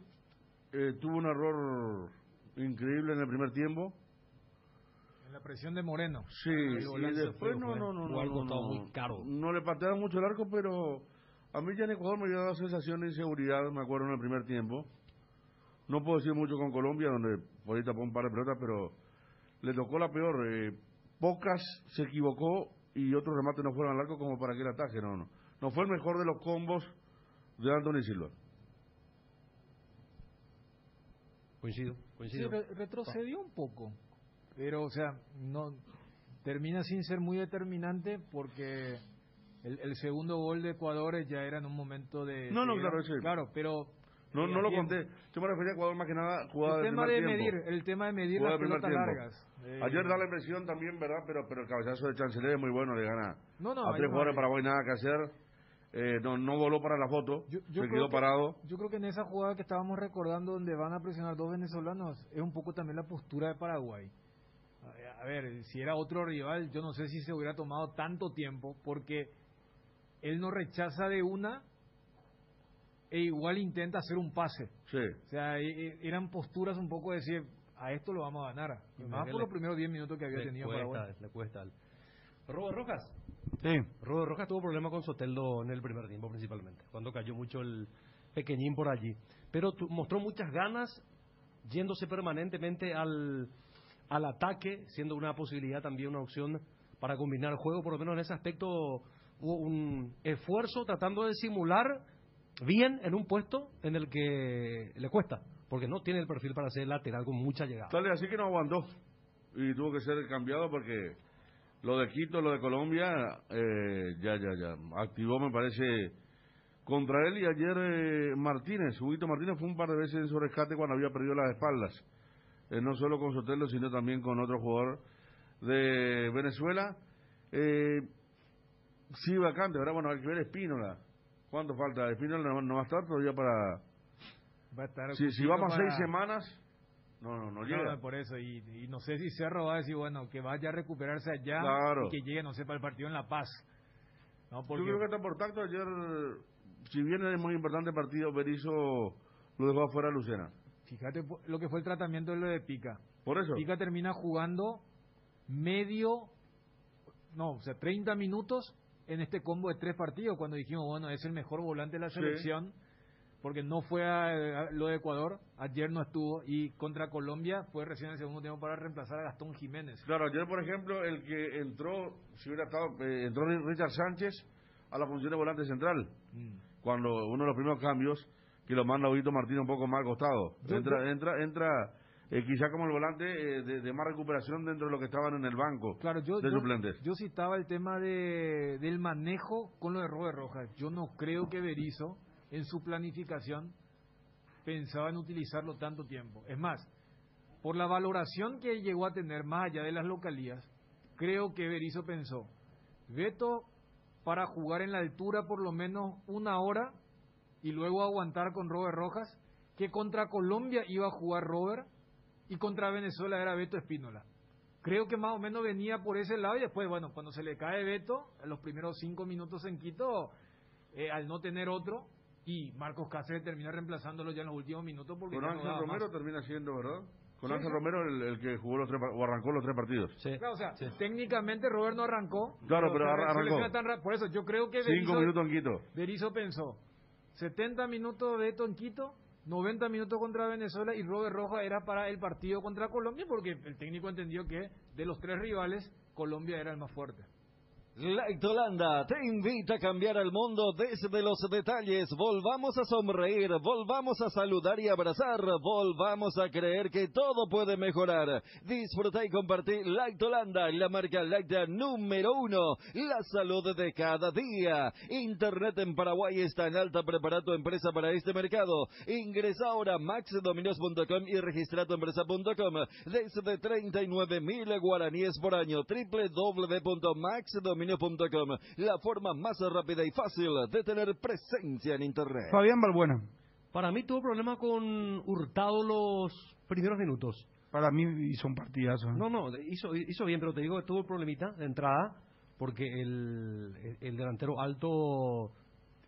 tuvo un error increíble en el primer tiempo. En la presión de Moreno. Sí, y después no muy caro. No le patearon mucho el arco, pero a mí ya en Ecuador me había dado sensación de inseguridad, me acuerdo, en el primer tiempo. No puedo decir mucho con Colombia, donde por ahí tapó un par de pelotas, pero le tocó la peor. Pocas se equivocó y otros remates no fueron al arco como para que el ataque, no fue el mejor de los combos de Anthony Silva. Coincido. Sí, retrocedió un poco, pero o sea, no termina sin ser muy determinante, porque el segundo gol de Ecuador ya era en un momento de... Claro, pero... No lo conté. Yo me refería a Ecuador más que nada jugada el tema de medir las pelotas largas. Ayer da la impresión también, ¿verdad? Pero el cabezazo de Chancellé es muy bueno, le gana a 3 jugadores de Paraguay, nada que hacer. No voló para la foto, se quedó parado. Yo creo que en esa jugada que estábamos recordando, donde van a presionar 2 venezolanos, es un poco también la postura de Paraguay. A ver, si era otro rival, yo no sé si se hubiera tomado tanto tiempo, porque él no rechaza de una e igual intenta hacer un pase. Sí. O sea, eran posturas un poco de decir, a esto lo vamos a ganar. Y más por los primeros 10 minutos que había tenido Paraguay. Le cuesta. ¿Robo Rojas? Sí. Robo Rojas tuvo problemas con Soteldo en el primer tiempo, principalmente, cuando cayó mucho el pequeñín por allí. Pero mostró muchas ganas, yéndose permanentemente al ataque, siendo una posibilidad también, una opción para combinar el juego. Por lo menos en ese aspecto hubo un esfuerzo tratando de simular bien en un puesto en el que le cuesta, porque no tiene el perfil para ser lateral con mucha llegada. Tal así que no aguantó y tuvo que ser cambiado, porque lo de Quito, lo de Colombia, ya activó, me parece, contra él. Y ayer Huguito Martínez fue un par de veces en su rescate cuando había perdido las espaldas, no solo con Soteldo, sino también con otro jugador de Venezuela. Sí, vacante, ¿verdad? Bueno, hay que ver Espínola. ¿Cuánto falta? Espínola no va a estar todavía para... Va a estar si vamos 6 semanas... No llega. No, por eso, y no sé si Cerro va a decir, bueno, que vaya a recuperarse allá, claro, y que llegue, no sé, para el partido en La Paz. No, porque... Yo creo que está por tacto. Ayer, si bien es muy importante el partido, Berizzo lo dejó afuera a Lucena. Fíjate lo que fue el tratamiento de lo de Pica. Por eso. Pica termina jugando 30 minutos en este combo de 3 partidos, cuando dijimos, bueno, es el mejor volante de la selección. Sí. Porque no fue a lo de Ecuador, ayer no estuvo, y contra Colombia fue recién en el segundo tiempo para reemplazar a Gastón Jiménez. Claro, ayer, por ejemplo, el que entró, si hubiera estado, entró Richard Sánchez, a la función de volante central. Cuando uno de los primeros cambios que lo manda Huguito Martínez un poco más al costado. Entra quizá como el volante de más recuperación dentro de lo que estaban en el banco de suplentes. Yo citaba el tema del manejo con lo de Robert Rojas. Yo no creo que Berizzo en su planificación pensaba en utilizarlo tanto tiempo. Es más, por la valoración que llegó a tener más allá de las localías, creo que Berizzo pensó, Beto para jugar en la altura por lo menos una hora y luego aguantar con Robert Rojas, que contra Colombia iba a jugar Robert y contra Venezuela era Beto Espínola. Creo que más o menos venía por ese lado y después, bueno, cuando se le cae Beto, en los primeros 5 minutos en Quito, al no tener otro, y Marcos Cáceres termina reemplazándolo ya en los últimos minutos. Porque con Ángel Romero termina siendo, ¿verdad? Con Ángel Romero el que jugó o arrancó los 3 partidos. Claro, o sea, técnicamente Robert no arrancó. Claro, pero arrancó. Por eso yo creo que 5 minutos en Quito. Berizzo pensó, 70 minutos Beto en Quito, 90 minutos contra Venezuela y Robert Rojas era para el partido contra Colombia porque el técnico entendió que de los 3 rivales, Colombia era el más fuerte. Light Holanda te invita a cambiar el mundo desde los detalles. Volvamos a sonreír, volvamos a saludar y abrazar, volvamos a creer que todo puede mejorar. Disfruta y compartí Light Holanda, la marca láctea número 1, la salud de cada día. Internet en Paraguay está en alta. Prepara tu empresa para este mercado. Ingresa ahora a maxdominios.com y registra tu empresa.com desde 39.000 guaraníes por año. www.maxdominios.com, la forma más rápida y fácil de tener presencia en Internet. Fabián Balbuena. Para mí tuvo problema con Hurtado los primeros minutos. Para mí hizo un partidazo. No, hizo bien, pero te digo que tuvo un problemita de entrada, porque el delantero alto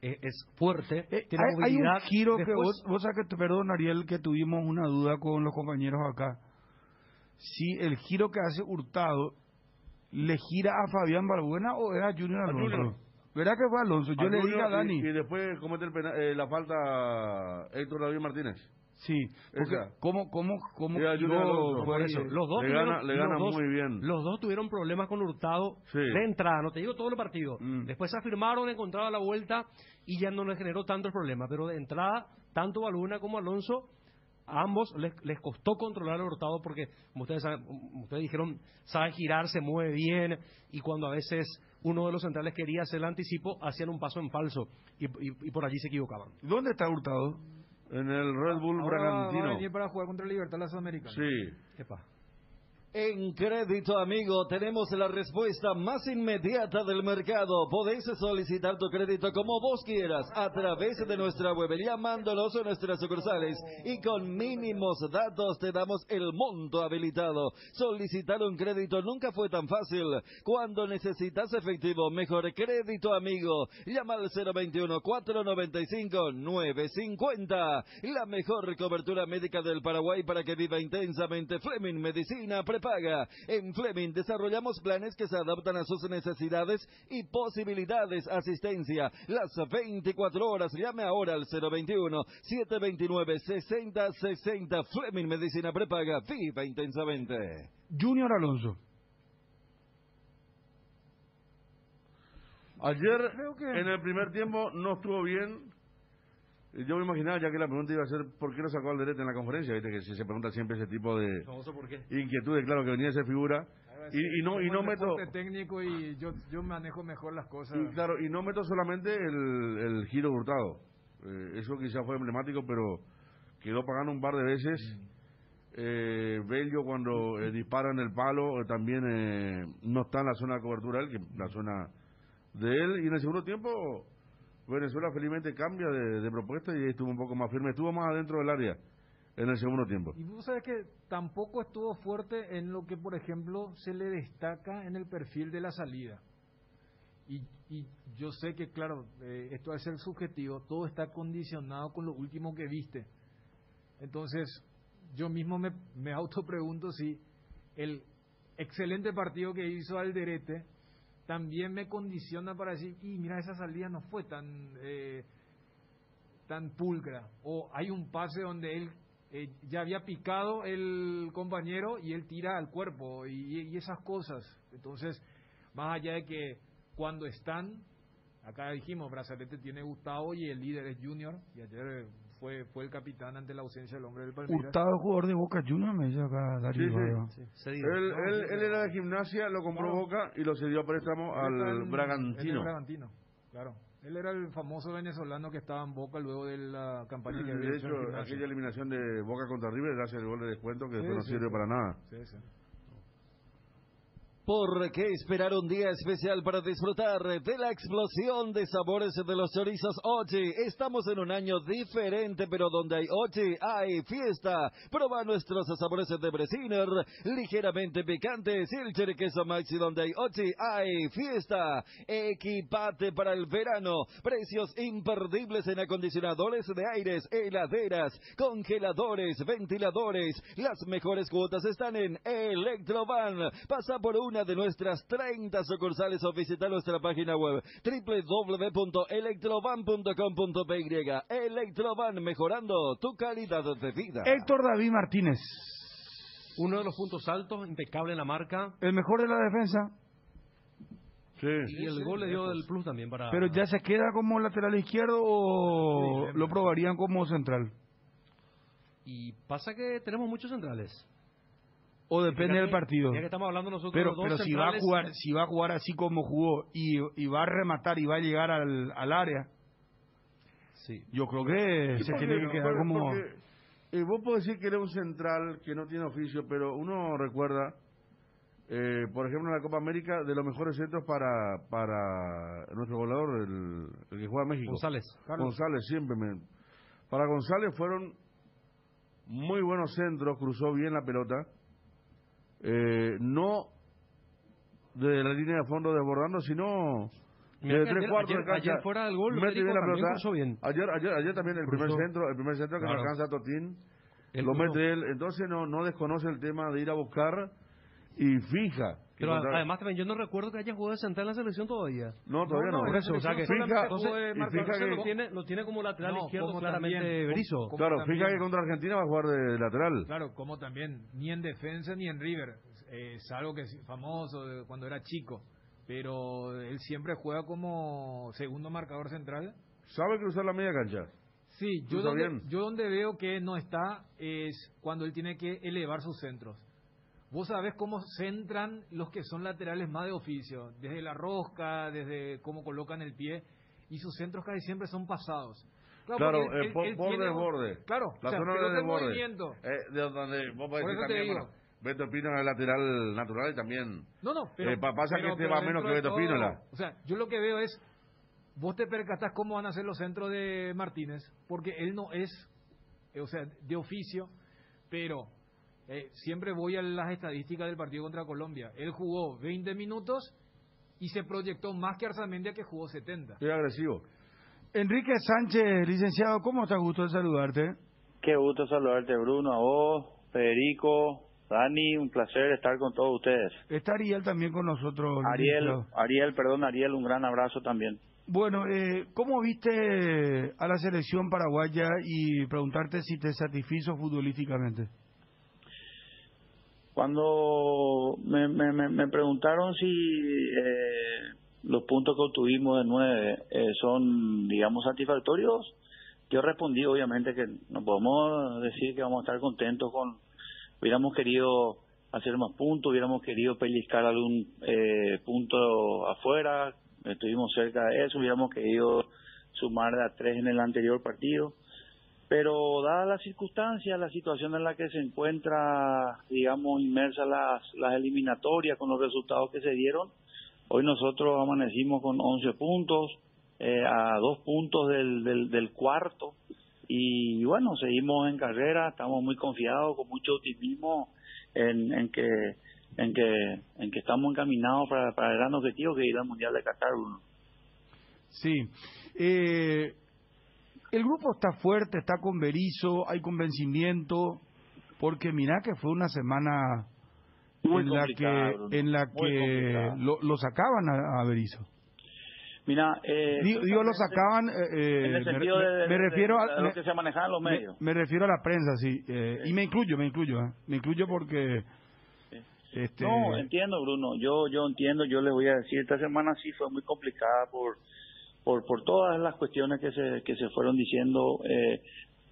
es fuerte, tiene movilidad. Hay un giro después... que vos sabés que, perdón Ariel, que tuvimos una duda con los compañeros acá. Si el giro que hace Hurtado ¿le gira a Fabián Balbuena o era Junior Alonso? ¿Verdad que fue Alonso? Yo le dije a Dani. Y después comete la falta Héctor David Martínez. Sí, ¿cómo por eso? Los dos le gana muy bien. Los dos tuvieron problemas con Hurtado de entrada, no te digo todo el partido. Después se afirmaron, encontraron la vuelta y ya no les generó tanto el problema. Pero de entrada, tanto Balbuena como Alonso, a ambos les costó controlar a Hurtado porque, como ustedes dijeron, sabe girar, se mueve bien, y cuando a veces uno de los centrales quería hacer el anticipo, hacían un paso en falso y por allí se equivocaban. ¿Dónde está Hurtado? En el Red Bull Bragantino. Va a venir para jugar contra el Libertad la Sudamericana. Sí. Epa. En Crédito Amigo tenemos la respuesta más inmediata del mercado. Podéis solicitar tu crédito como vos quieras a través de nuestra web, llamándonos a nuestras sucursales, y con mínimos datos te damos el monto habilitado. Solicitar un crédito nunca fue tan fácil. Cuando necesitas efectivo, mejor Crédito Amigo. Llama al 021-495-950. La mejor cobertura médica del Paraguay para que viva intensamente. Fleming Medicina Prepaga. En Fleming desarrollamos planes que se adaptan a sus necesidades y posibilidades. Asistencia las 24 horas. Llame ahora al 021-729-6060. Fleming Medicina Prepaga. Viva intensamente. Junior Alonso. Ayer, en el primer tiempo, no estuvo bien. Yo me imaginaba ya que la pregunta iba a ser ¿por qué no sacó Alderete en la conferencia? Viste que se pregunta siempre ese tipo de inquietudes, claro, que venía a ser figura. Y no meto técnico y yo manejo mejor las cosas. Y claro, y no meto solamente el giro Hurtado. Eso quizás fue emblemático, pero quedó pagando un par de veces. Bello cuando dispara en el palo también no está en la zona de cobertura él, que la zona de él. Y en el segundo tiempo Venezuela felizmente cambia de propuesta y estuvo un poco más firme, estuvo más adentro del área en el segundo tiempo. Y vos sabés que tampoco estuvo fuerte en lo que, por ejemplo, se le destaca en el perfil de la salida. Y yo sé que, claro, esto es ser subjetivo, todo está condicionado con lo último que viste. Entonces, yo mismo me autopregunto si el excelente partido que hizo Alderete también me condiciona para decir, mira, esa salida no fue tan pulcra, o hay un pase donde él ya había picado el compañero y él tira al cuerpo y esas cosas. Entonces, más allá de que cuando están, acá dijimos, Brazalete tiene Gustavo y el líder es Junior, y ayer fue el capitán ante la ausencia del hombre del Palmeiras. Gustavo es jugador de Boca Juniors, me dice acá Darío. Sí. Él era de Gimnasia, lo compró Boca y lo cedió a préstamo al Bragantino. Bragantino, claro. Él era el famoso venezolano que estaba en Boca luego de la campaña que había de hecho hecho, en Gimnasia. aquella eliminación de Boca contra River, le hace el gol de descuento que después no sirve para nada. Sí. ¿Por qué esperar un día especial para disfrutar de la explosión de sabores de los chorizos Ochi? Estamos en un año diferente, pero donde hay Ochi, hay fiesta. Prueba nuestros sabores de Bresiner, ligeramente picantes, y el choriqueso maxi, donde hay Ochi, hay fiesta. Equipate para el verano. Precios imperdibles en acondicionadores de aires, heladeras, congeladores, ventiladores. Las mejores cuotas están en Electrovan. Pasa por una de nuestras 30 sucursales o visita nuestra página web www.electrovan.com.py. Electrovan, mejorando tu calidad de vida. Héctor David Martínez, Uno de los puntos altos, impecable en la marca. el mejor de la defensa, Y el gol le dio el plus también para... pero ya se queda como lateral izquierdo o lo probarían como central. Y pasa que tenemos muchos centrales. O depende del partido. Ya que estamos hablando nosotros Pero, de dos pero centrales, si va a jugar así como jugó y va a rematar y va a llegar al área, sí. Yo creo que se tiene que quedar como... Vos podés decir que eres un central que no tiene oficio, pero uno recuerda, por ejemplo, en la Copa América, de los mejores centros para nuestro goleador, el que juega en México. González. González, siempre. Para González fueron muy buenos centros, cruzó bien la pelota. No de la línea de fondo desbordando, sino de 3/4 de cancha. Ayer fuera del gol, mete bien la pelota. cruzó bien. Ayer también el primer centro que Claro. no alcanza a Totín, Él lo cruzó. mete él. Entonces no desconoce el tema de ir a buscar y fija. que Pero contra- además también yo no recuerdo que haya jugado de central en la selección todavía. No, todavía no. Por eso, o sea que Fija- entonces, y fija que- lo tiene como lateral No, izquierdo como claramente también, Berizzo. como Claro, también. fija que contra Argentina va a jugar de lateral. Claro, como también, ni en defensa ni en River. Es algo que es famoso de cuando era chico. Pero él siempre juega como segundo marcador central. ¿Sabe cruzar la media cancha? Sí, Cruza bien. yo donde veo que no está es cuando él tiene que elevar sus centros. Vos sabés cómo centran los que son laterales más de oficio, desde la rosca, desde cómo colocan el pie, y sus centros casi siempre son pasados. Claro, porque él por tiene- desborde. Claro, La o sea, zona pelota de en desborde. movimiento. De donde vos podés Por decir eso te también, digo. bueno, Beto Espínola es lateral natural y también. No, pero... pasa que este va menos que Beto todo, Espínola. O sea, yo lo que veo es, vos te percatás cómo van a ser los centros de Martínez, porque él no es, o sea, de oficio, pero siempre voy a las estadísticas del partido contra Colombia. Él jugó 20 minutos y se proyectó más que Arzamendia, que jugó 70. Es agresivo. Enrique Sánchez, licenciado, ¿cómo estás? Gusto de saludarte. Qué gusto saludarte, Bruno, a vos, Federico, Dani, un placer estar con todos ustedes. Está Ariel también con nosotros. Ariel, un gran abrazo también. Bueno, ¿cómo viste a la selección paraguaya y preguntarte si te satisfizo futbolísticamente? Cuando me preguntaron si los puntos que obtuvimos de 9 son, digamos, satisfactorios, yo respondí obviamente que no podemos decir que vamos a estar contentos con... Hubiéramos querido hacer más puntos, hubiéramos querido pellizcar algún punto afuera, estuvimos cerca de eso, hubiéramos querido sumar de a 3 en el anterior partido. Pero dada la circunstancia, la situación en la que se encuentra, digamos, inmersa las eliminatorias con los resultados que se dieron, hoy nosotros amanecimos con 11 puntos, a 2 puntos del cuarto, y bueno, seguimos en carrera, estamos muy confiados, con mucho optimismo en que estamos encaminados para el gran objetivo que es ir al Mundial de Qatar, Bruno. Sí. El grupo está fuerte, está con Berizzo, hay convencimiento, porque mirá que fue una semana Muy en la Bruno, que lo sacaban a Berizzo. Mira, digo lo sacaban, en el sentido me refiero de lo que se manejaban en los medios. Me refiero a la prensa, sí, y me incluyo porque No, entiendo, Bruno, yo entiendo, yo les voy a decir, esta semana sí fue muy complicada por por todas las cuestiones que se fueron diciendo.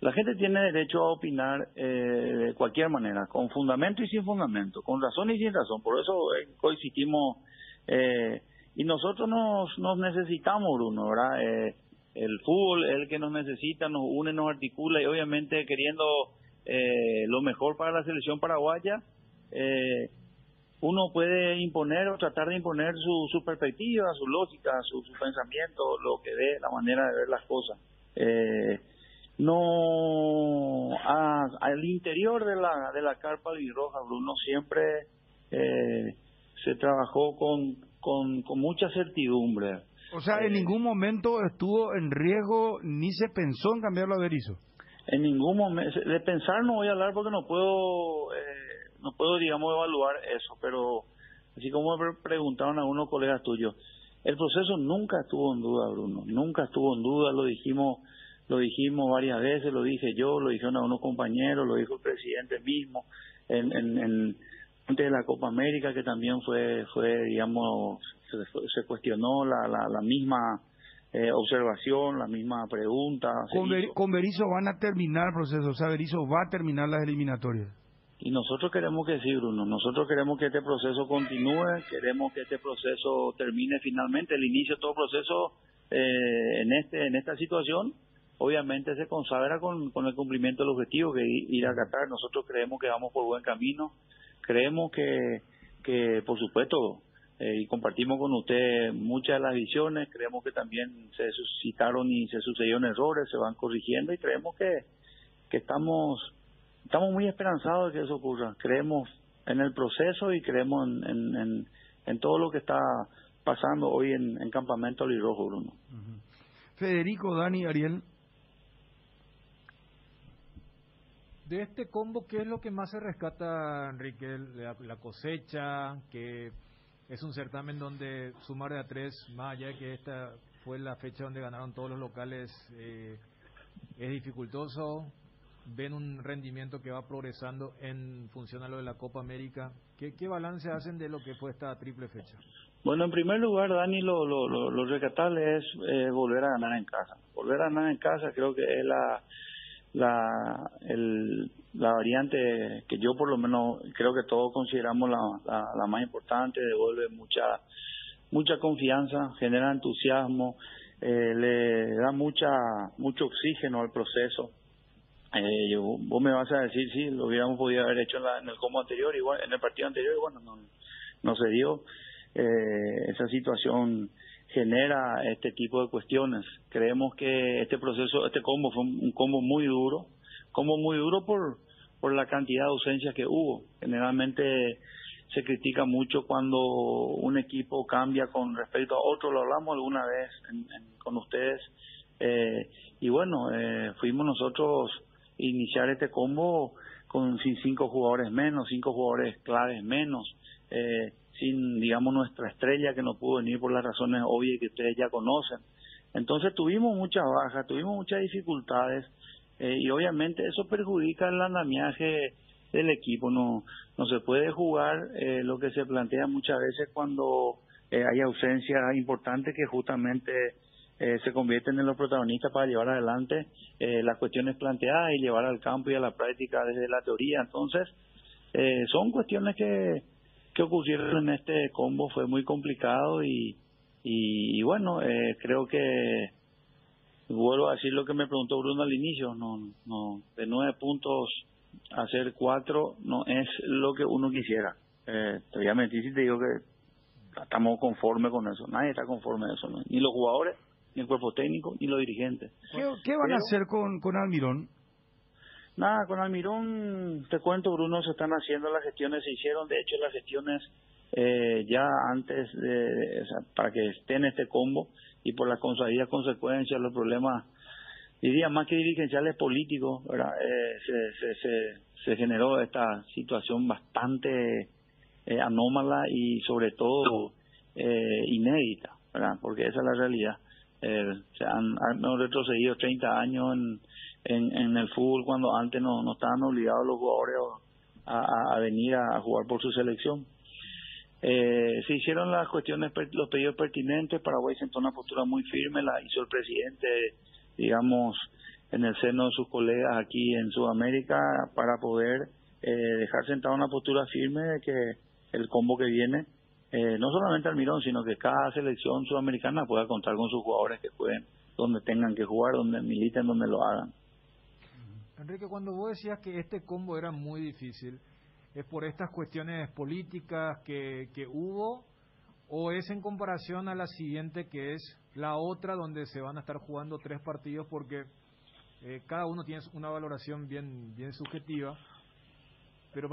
La gente tiene derecho a opinar de cualquier manera, con fundamento y sin fundamento, con razón y sin razón. Por eso coexistimos y nosotros nos necesitamos, Bruno, ¿verdad? El fútbol es el que nos necesita, nos une, nos articula, y obviamente queriendo lo mejor para la selección paraguaya, uno puede imponer o tratar de imponer su perspectiva, su lógica, su pensamiento, lo que ve, la manera de ver las cosas. Al interior de la carpa albirroja, Bruno, siempre se trabajó con mucha certidumbre. O sea, en ningún momento estuvo en riesgo ni se pensó en cambiarlo a Berizzo. En ningún momento, de pensar no voy a hablar porque no puedo, digamos, evaluar eso, pero así como me preguntaron algunos colegas tuyos, el proceso nunca estuvo en duda, Bruno, nunca estuvo en duda, lo dijimos varias veces, lo dije yo, lo dijeron algunos compañeros, lo dijo el presidente mismo, antes de la Copa América, que también fue digamos, se cuestionó la misma observación, la misma pregunta. Con Berizzo van a terminar el proceso, o sea, Berizzo va a terminar las eliminatorias. Y nosotros queremos que sí, Bruno, nosotros queremos que este proceso continúe, queremos que este proceso termine finalmente. El inicio de todo proceso en esta situación, obviamente se consagra con el cumplimiento del objetivo, que ir a Qatar. Nosotros creemos que vamos por buen camino, creemos que por supuesto, y compartimos con usted muchas de las visiones, creemos que también se suscitaron y se sucedieron errores, se van corrigiendo, y creemos que estamos muy esperanzados de que eso ocurra. Creemos en el proceso y creemos en todo lo que está pasando hoy en Campamento Albirrojo, Bruno. Federico, Dani, Ariel. De este combo, ¿qué es lo que más se rescata, Enrique? La cosecha, que es un certamen donde sumar de a tres, más allá de que esta fue la fecha donde ganaron todos los locales, es dificultoso. Ven un rendimiento que va progresando en función a lo de la Copa América. ¿Qué balance hacen de lo que fue esta triple fecha? Bueno, en primer lugar, Dani, lo rescatable es volver a ganar en casa. Volver a ganar en casa creo que es la variante que yo por lo menos creo que todos consideramos la más importante. Devuelve mucha confianza, genera entusiasmo, le da mucho oxígeno al proceso. Vos me vas a decir, sí, lo hubiéramos podido haber hecho en el combo anterior, igual en el partido anterior, y bueno, no se dio. Esa situación genera este tipo de cuestiones. Creemos que este combo fue un combo muy duro por la cantidad de ausencias que hubo. Generalmente se critica mucho cuando un equipo cambia con respecto a otro, lo hablamos alguna vez con ustedes, y bueno, fuimos nosotros iniciar este combo sin 5 jugadores menos, 5 jugadores claves menos, sin, digamos, nuestra estrella que no pudo venir por las razones obvias que ustedes ya conocen. Entonces tuvimos muchas bajas, tuvimos muchas dificultades, y obviamente eso perjudica el andamiaje del equipo. No se puede jugar lo que se plantea muchas veces cuando hay ausencias importantes que justamente se convierten en los protagonistas para llevar adelante las cuestiones planteadas y llevar al campo y a la práctica desde la teoría. Entonces son cuestiones que ocurrieron en este combo. Fue muy complicado y bueno, creo que vuelvo a decir lo que me preguntó Bruno al inicio, no de 9 puntos hacer 4 no es lo que uno quisiera. Te voy a mentir si te digo que estamos conformes con eso. Nadie está conforme con eso, ¿no? Ni los jugadores, ni el cuerpo técnico, ni los dirigentes. ¿Qué van a hacer con Almirón? Nada, con Almirón, te cuento, Bruno, se están haciendo las gestiones, se hicieron de hecho las gestiones ya antes o sea, para que esté en este combo, y por las consabidas consecuencias, los problemas, diría más que dirigenciales, políticos, ¿verdad? Se generó esta situación bastante anómala y sobre todo inédita, ¿verdad? Porque esa es la realidad. Han retrocedido 30 años en el fútbol, cuando antes no estaban obligados los jugadores a venir a jugar por su selección. Se hicieron las cuestiones, los pedidos pertinentes. Paraguay sentó una postura muy firme, la hizo el presidente, digamos, en el seno de sus colegas aquí en Sudamérica, para poder dejar sentada una postura firme de que el combo que viene, no solamente Almirón, sino que cada selección sudamericana pueda contar con sus jugadores que jueguen donde tengan que jugar, donde militen, donde lo hagan. Enrique, cuando vos decías que este combo era muy difícil, ¿es por estas cuestiones políticas que hubo, o es en comparación a la siguiente, que es la otra, donde se van a estar jugando 3 partidos? Porque cada uno tiene una valoración bien subjetiva, pero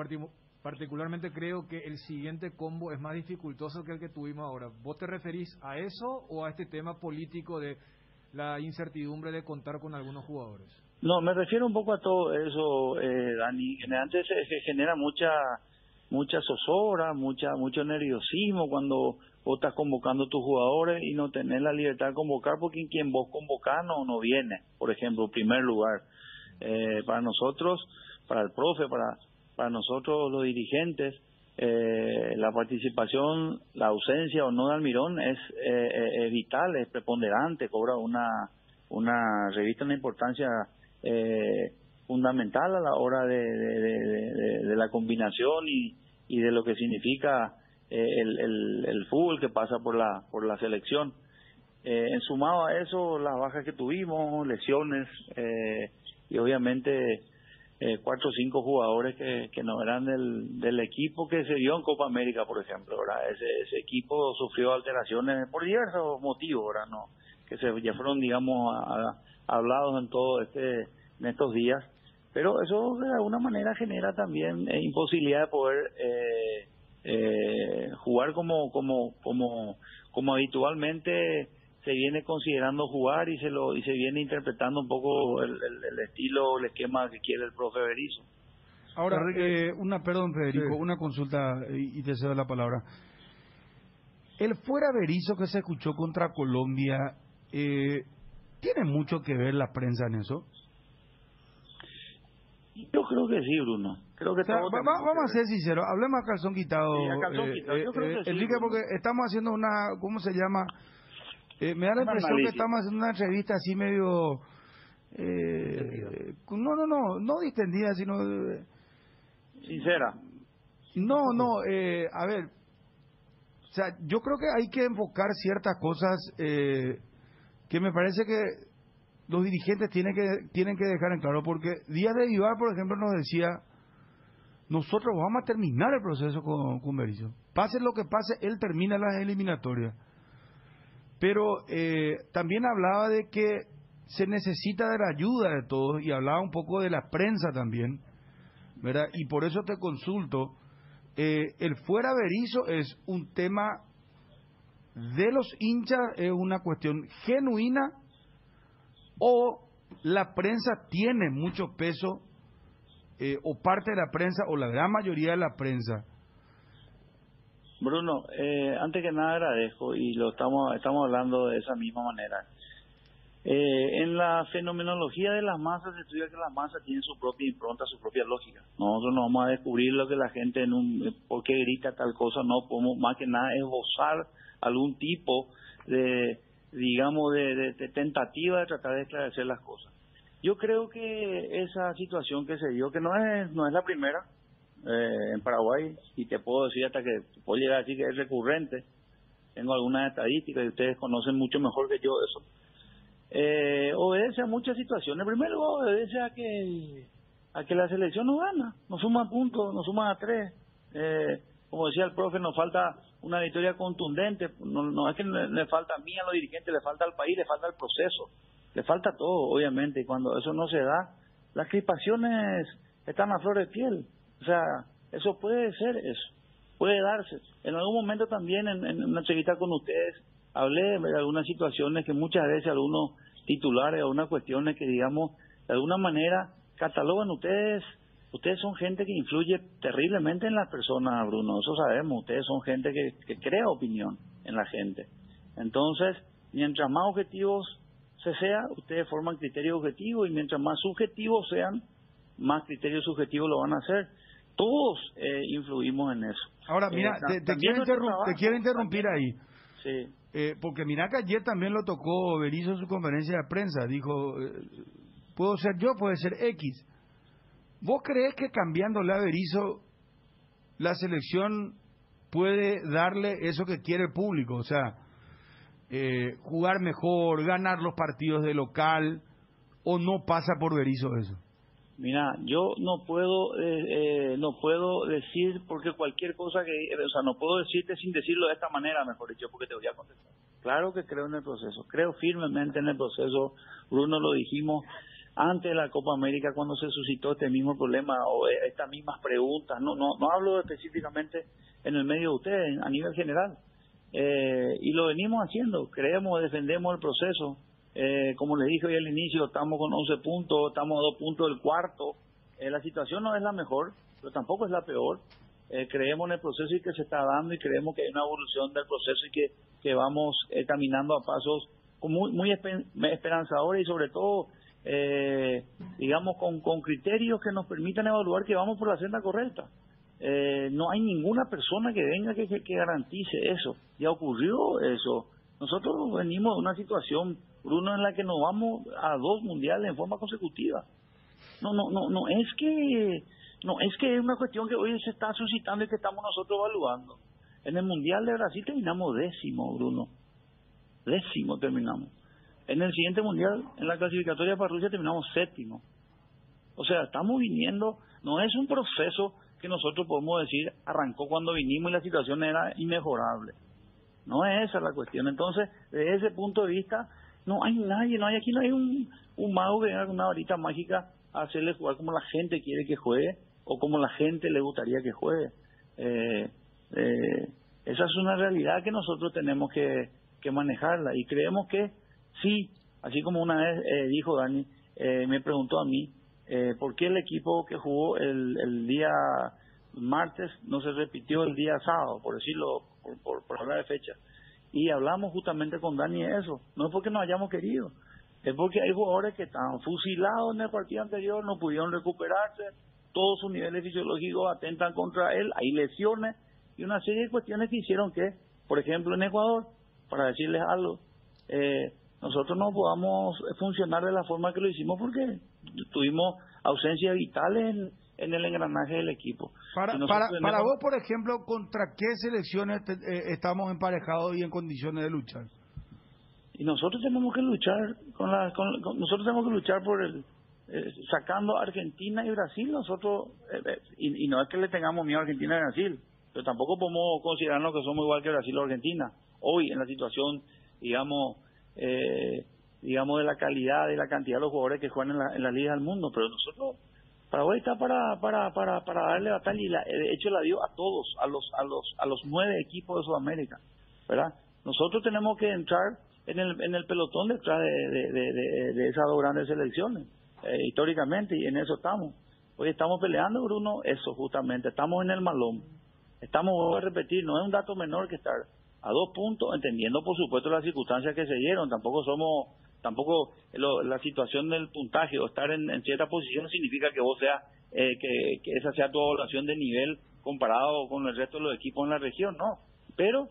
particularmente creo que el siguiente combo es más dificultoso que el que tuvimos ahora. ¿Vos te referís a eso o a este tema político de la incertidumbre de contar con algunos jugadores? No, me refiero un poco a todo eso, Dani. Antes se genera mucha zozobra, mucho nerviosismo cuando vos estás convocando a tus jugadores y no tenés la libertad de convocar, porque quien vos convocás no viene, por ejemplo, en primer lugar. Para nosotros, para el profe, para nosotros los dirigentes, la participación, la ausencia o no de Almirón es vital, es preponderante, cobra reviste una importancia fundamental a la hora de la combinación y de lo que significa el fútbol que pasa por la selección. Sumado a eso, las bajas que tuvimos, lesiones, y obviamente 4 o 5 jugadores que no eran del equipo que se vio en Copa América, por ejemplo, ¿verdad? Ese equipo sufrió alteraciones por diversos motivos, ¿verdad? No, que ya fueron, digamos, hablados en estos días, pero eso de alguna manera genera también imposibilidad de poder jugar como habitualmente se viene considerando jugar y se viene interpretando un poco el estilo, el esquema que quiere el profe Berizzo. Ahora, perdón, Federico, una consulta y te cedo la palabra. El fuera Berizzo que se escuchó contra Colombia, ¿tiene mucho que ver la prensa en eso? Yo creo que sí, Bruno. Creo que vamos a ser sinceros, hablemos a calzón quitado. Sí, a calzón quitado. Yo creo que sí, Enrique, porque estamos haciendo ¿cómo se llama? Me da la impresión que estamos haciendo una entrevista así medio... no distendida, sino... sincera. A ver, o sea, yo creo que hay que enfocar ciertas cosas que me parece que los dirigentes tienen que dejar en claro, porque Díaz de Vivar, por ejemplo, nos decía, nosotros vamos a terminar el proceso con Berizzo. Pase lo que pase, él termina las eliminatorias. Pero también hablaba de que se necesita de la ayuda de todos y hablaba un poco de la prensa también, ¿verdad? Y por eso te consulto, el fuera Berizzo es un tema de los hinchas, es una cuestión genuina, o la prensa tiene mucho peso, o parte de la prensa o la gran mayoría de la prensa. Bruno, antes que nada agradezco y lo estamos hablando de esa misma manera. En la fenomenología de las masas se estudia que las masas tienen su propia impronta, su propia lógica. Nosotros no vamos a descubrir lo que la gente por qué grita tal cosa, no podemos más que nada esbozar algún tipo de, digamos, de tentativa de tratar de esclarecer las cosas. Yo creo que esa situación que se dio, que no es la primera, en Paraguay, y te puedo decir hasta que puedo llegar a decir que es recurrente, tengo algunas estadísticas y ustedes conocen mucho mejor que yo eso, obedece a muchas situaciones. En primer lugar, obedece a que la selección no gana, no suma puntos, no suma a 3, como decía el profe, nos falta una victoria contundente, no es que le falta a mí, a los dirigentes, le falta al país, le falta al proceso, le falta todo, obviamente, y cuando eso no se da, las crispaciones están a flor de piel. O sea, eso puede ser, puede darse. En algún momento también, en una entrevista con ustedes, hablé de algunas situaciones que muchas veces algunos titulares, algunas cuestiones que, digamos, de alguna manera catalogan ustedes son gente que influye terriblemente en las personas, Bruno, eso sabemos, ustedes son gente que crea opinión en la gente. Entonces, mientras más objetivos sea, ustedes forman criterios objetivos, y mientras más subjetivos sean, más criterios subjetivos lo van a hacer. todos influimos en eso. Ahora, mira, te quiero interrumpir ahí. Sí. Porque mira que ayer también lo tocó Berizzo en su conferencia de prensa. Dijo, puedo ser yo, puede ser X. ¿Vos creés que cambiándole a Berizzo la selección puede darle eso que quiere el público? O sea, jugar mejor, ganar los partidos de local, ¿o no pasa por Berizzo eso? Mira, yo no puedo decir, porque cualquier cosa no puedo decirte sin decirlo de esta manera, mejor dicho, porque te voy a contestar. Claro que creo en el proceso, creo firmemente en el proceso. Bruno, lo dijimos antes de la Copa América, cuando se suscitó este mismo problema o estas mismas preguntas. No hablo específicamente en el medio de ustedes, a nivel general. Y lo venimos haciendo, creemos, defendemos el proceso. Como les dije hoy al inicio, estamos con 11 puntos, estamos a 2 puntos del cuarto. La situación no es la mejor, pero tampoco es la peor. Creemos en el proceso y que se está dando, y creemos que hay una evolución del proceso y que vamos caminando a pasos muy esperanzadores, y sobre todo, digamos, con criterios que nos permitan evaluar que vamos por la senda correcta. No hay ninguna persona que venga que garantice eso. Ya ocurrió eso. Nosotros venimos de una situación, Bruno, en la que nos vamos a 2 mundiales en forma consecutiva. No es que es una cuestión que hoy se está suscitando y que estamos nosotros evaluando. En el Mundial de Brasil terminamos 10º, Bruno. 10º terminamos. En el siguiente Mundial, en la clasificatoria para Rusia, terminamos 7º. O sea, estamos viniendo, no es un proceso que nosotros podemos decir arrancó cuando vinimos y la situación era inmejorable. No es esa la cuestión. Entonces, desde ese punto de vista, no hay nadie, aquí no hay un mago que venga con una varita mágica a hacerle jugar como la gente quiere que juegue o como la gente le gustaría que juegue. Esa es una realidad que nosotros tenemos que manejarla, y creemos que sí, así como una vez dijo Dani, me preguntó a mí, ¿por qué el equipo que jugó el día martes no se repitió el día sábado, por decirlo, por hablar de fecha? Y hablamos justamente con Dani de eso. No es porque no hayamos querido, es porque hay jugadores que estaban fusilados en el partido anterior, no pudieron recuperarse, todos sus niveles fisiológicos atentan contra él, hay lesiones y una serie de cuestiones que hicieron que, por ejemplo, en Ecuador, para decirles algo, nosotros no podamos funcionar de la forma que lo hicimos porque tuvimos ausencias vitales en el engranaje del equipo. Para vos, por ejemplo, ¿contra qué selecciones estamos emparejados y en condiciones de luchar? Y nosotros tenemos que luchar nosotros tenemos que luchar por sacando a Argentina y Brasil. Nosotros y no es que le tengamos miedo a Argentina y Brasil, pero tampoco podemos considerarnos que somos igual que Brasil o Argentina hoy en la situación, digamos, de la calidad y la cantidad de los jugadores que juegan en la liga del mundo. Pero nosotros, Paraguay está para darle batalla, y de hecho la dio a todos, a los 9 equipos de Sudamérica, ¿verdad? Nosotros tenemos que entrar en el pelotón detrás de esas 2 grandes selecciones, históricamente, y en eso estamos. Hoy estamos peleando, Bruno, eso justamente, estamos en el malón. Voy a repetir, no es un dato menor que estar a 2 puntos, entendiendo por supuesto las circunstancias que se dieron. Tampoco la situación del puntaje o estar en cierta posición significa que vos seas que esa sea tu evaluación de nivel comparado con el resto de los equipos en la región, no. Pero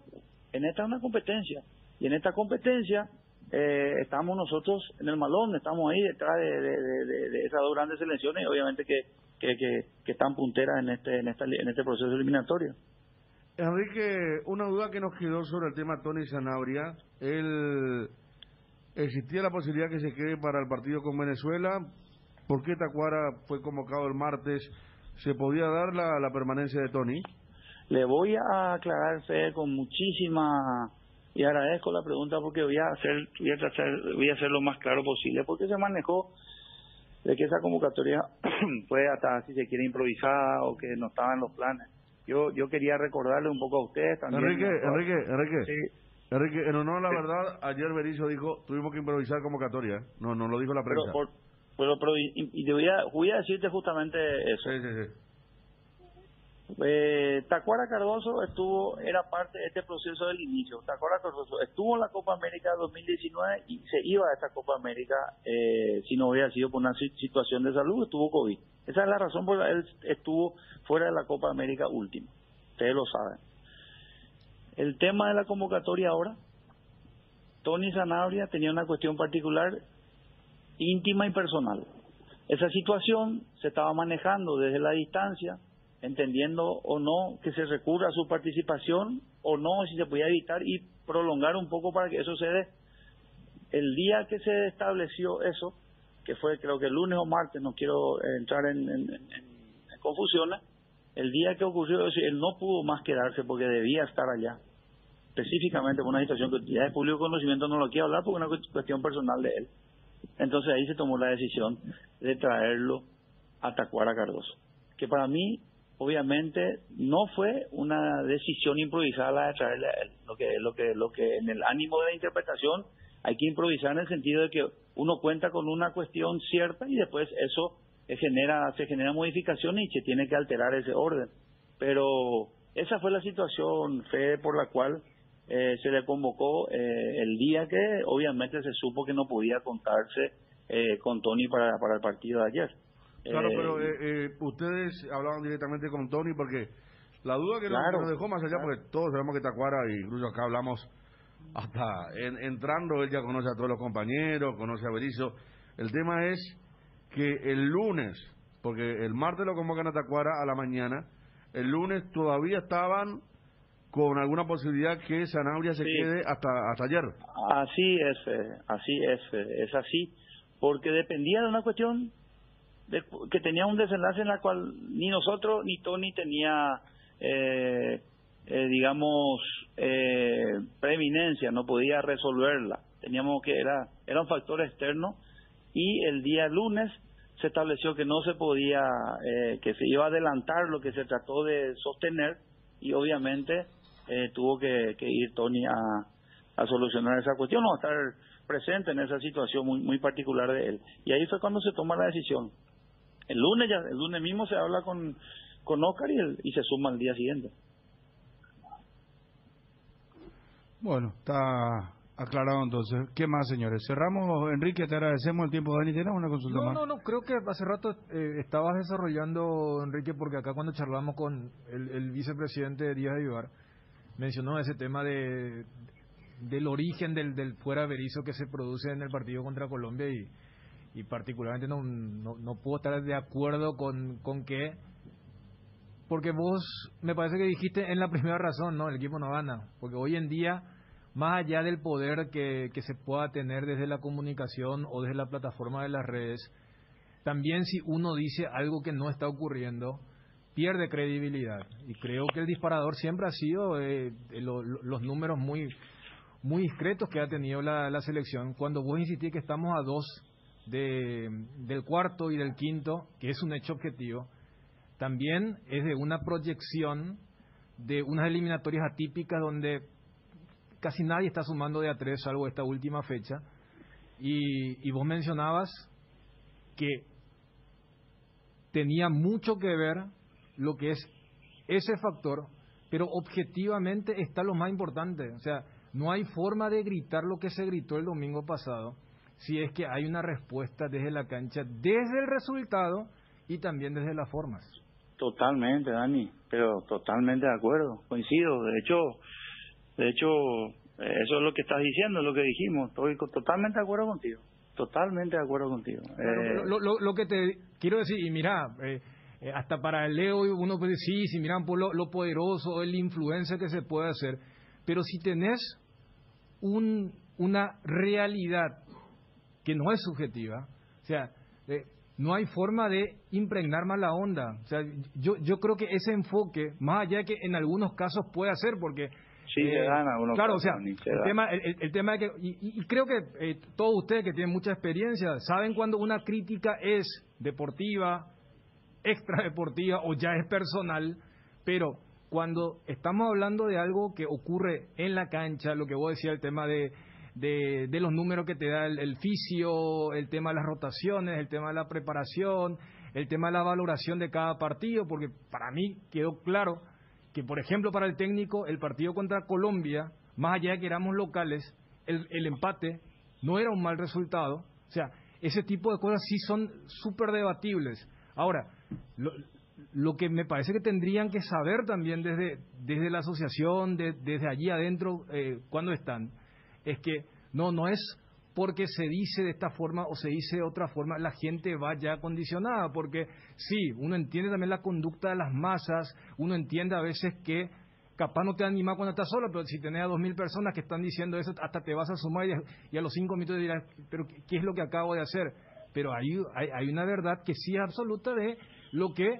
en esta es una competencia, y en esta competencia estamos nosotros en el malón, estamos ahí detrás de esas 2 grandes selecciones, y obviamente que están punteras en este proceso eliminatorio. Enrique, una duda que nos quedó sobre el tema Tony Sanabria. ¿Existía la posibilidad que se quede para el partido con Venezuela? ¿Por qué Tacuara fue convocado el martes? ¿Se podía dar la permanencia de Tony? Le voy a aclarar, Fede, con muchísima... Y agradezco la pregunta, porque voy a hacer lo más claro posible, porque se manejó de que esa convocatoria fue hasta, si se quiere, improvisada o que no estaba en los planes. Yo quería recordarle un poco a ustedes también. Enrique, sí. Enrique, en honor a la verdad, ayer Berizzo dijo, tuvimos que improvisar convocatoria. No lo dijo la prensa. Y te voy a decirte justamente eso. Sí. Tacuara Cardoso era parte de este proceso del inicio. Tacuara Cardoso estuvo en la Copa América 2019 y se iba a esta Copa América si no hubiera sido por una situación de salud, estuvo COVID. Esa Esa es la razón por la que él estuvo fuera de la Copa América última. Ustedes lo saben. El tema de la convocatoria ahora, Tony Sanabria tenía una cuestión particular, íntima y personal. Esa situación se estaba manejando desde la distancia, entendiendo o no que se recurra a su participación o no, si se podía evitar y prolongar un poco para que eso se dé. El día que se estableció eso, que fue creo que el lunes o martes, no quiero entrar en confusiones, el día que ocurrió eso, él no pudo más quedarse porque debía estar allá, específicamente por una situación que ya de público conocimiento no lo quiero hablar porque es una cuestión personal de él. Entonces ahí se tomó la decisión de traerlo a Tacuara Cardoso, que para mí obviamente no fue una decisión improvisada la de traerle a él. Lo que en el ánimo de la interpretación hay que improvisar en el sentido de que uno cuenta con una cuestión cierta y después eso se genera modificaciones y se tiene que alterar ese orden. Pero esa fue la situación, Fede, por la cual se le convocó el día que obviamente se supo que no podía contarse con Tony para el partido de ayer. Claro, pero ustedes hablaban directamente con Tony porque la duda que nos dejó más allá, porque todos sabemos que Tacuara, y incluso acá hablamos hasta entrando, él ya conoce a todos los compañeros, conoce a Berizzo. El tema es que el lunes, porque el martes lo convocan a Tacuara a la mañana, el lunes todavía estaban con alguna posibilidad que Sanabria se quede hasta ayer. Así es así, porque dependía de una cuestión que tenía un desenlace en la cual ni nosotros ni Tony tenía preeminencia, no podía resolverla, teníamos que era un factor externo, y el día lunes se estableció que no se podía, que se iba a adelantar lo que se trató de sostener, y obviamente tuvo que ir Tony a solucionar esa cuestión o a estar presente en esa situación muy particular de él, y ahí fue cuando se toma la decisión. El lunes mismo se habla con Oscar y se suma al día siguiente. Bueno, está aclarado entonces. ¿Qué más, señores? Cerramos, Enrique, te agradecemos el tiempo. Dani, ¿tienes una consulta más? No, creo que hace rato estabas desarrollando, Enrique, porque acá cuando charlamos con el vicepresidente Díaz de Vivar, mencionó ese tema del origen del fuera Berizzo que se produce en el partido contra Colombia, y particularmente no puedo estar de acuerdo con que, porque vos me parece que dijiste en la primera razón, ¿no? El equipo no gana, porque hoy en día, más allá del poder que se pueda tener desde la comunicación o desde la plataforma de las redes, también si uno dice algo que no está ocurriendo, pierde credibilidad. Y creo que el disparador siempre ha sido los números muy discretos que ha tenido la selección. Cuando vos insistís que estamos a 2 del cuarto y del quinto, que es un hecho objetivo, también es de una proyección de unas eliminatorias atípicas donde casi nadie está sumando de a 3 salvo esta última fecha, y vos mencionabas que tenía mucho que ver lo que es ese factor, pero objetivamente está lo más importante. O sea, no hay forma de gritar lo que se gritó el domingo pasado si es que hay una respuesta desde la cancha, desde el resultado y también desde las formas. Totalmente, Dani, pero totalmente de acuerdo, coincido. De hecho, eso es lo que estás diciendo, es lo que dijimos. Estoy totalmente de acuerdo contigo. Totalmente de acuerdo contigo. Lo que te quiero decir, y mira, hasta para el Leo uno puede decir, si miran por lo poderoso, el influencia que se puede hacer, pero si tenés una realidad que no es subjetiva, o sea, no hay forma de impregnar más la onda. O sea, yo creo que ese enfoque, más allá de que en algunos casos puede hacer, porque sí, se gana uno. Claro, o sea, el tema de que, y creo que todos ustedes que tienen mucha experiencia saben cuando una crítica es deportiva, extradeportiva o ya es personal, pero cuando estamos hablando de algo que ocurre en la cancha, lo que vos decías, el tema de los números que te da el fisio, el tema de las rotaciones, el tema de la preparación, el tema de la valoración de cada partido, porque para mí quedó claro que, por ejemplo, para el técnico, el partido contra Colombia, más allá de que éramos locales, el empate no era un mal resultado. O sea, ese tipo de cosas sí son súper debatibles. Ahora, lo que me parece que tendrían que saber también desde la asociación, desde allí adentro, cuando están, es que no es porque se dice de esta forma o se dice de otra forma, la gente va ya condicionada, porque sí, uno entiende también la conducta de las masas, uno entiende a veces que capaz no te anima cuando estás solo, pero si tenés a 2.000 personas que están diciendo eso, hasta te vas a sumar y a los 5 minutos dirás, pero ¿qué es lo que acabo de hacer? Pero hay una verdad que sí es absoluta de lo que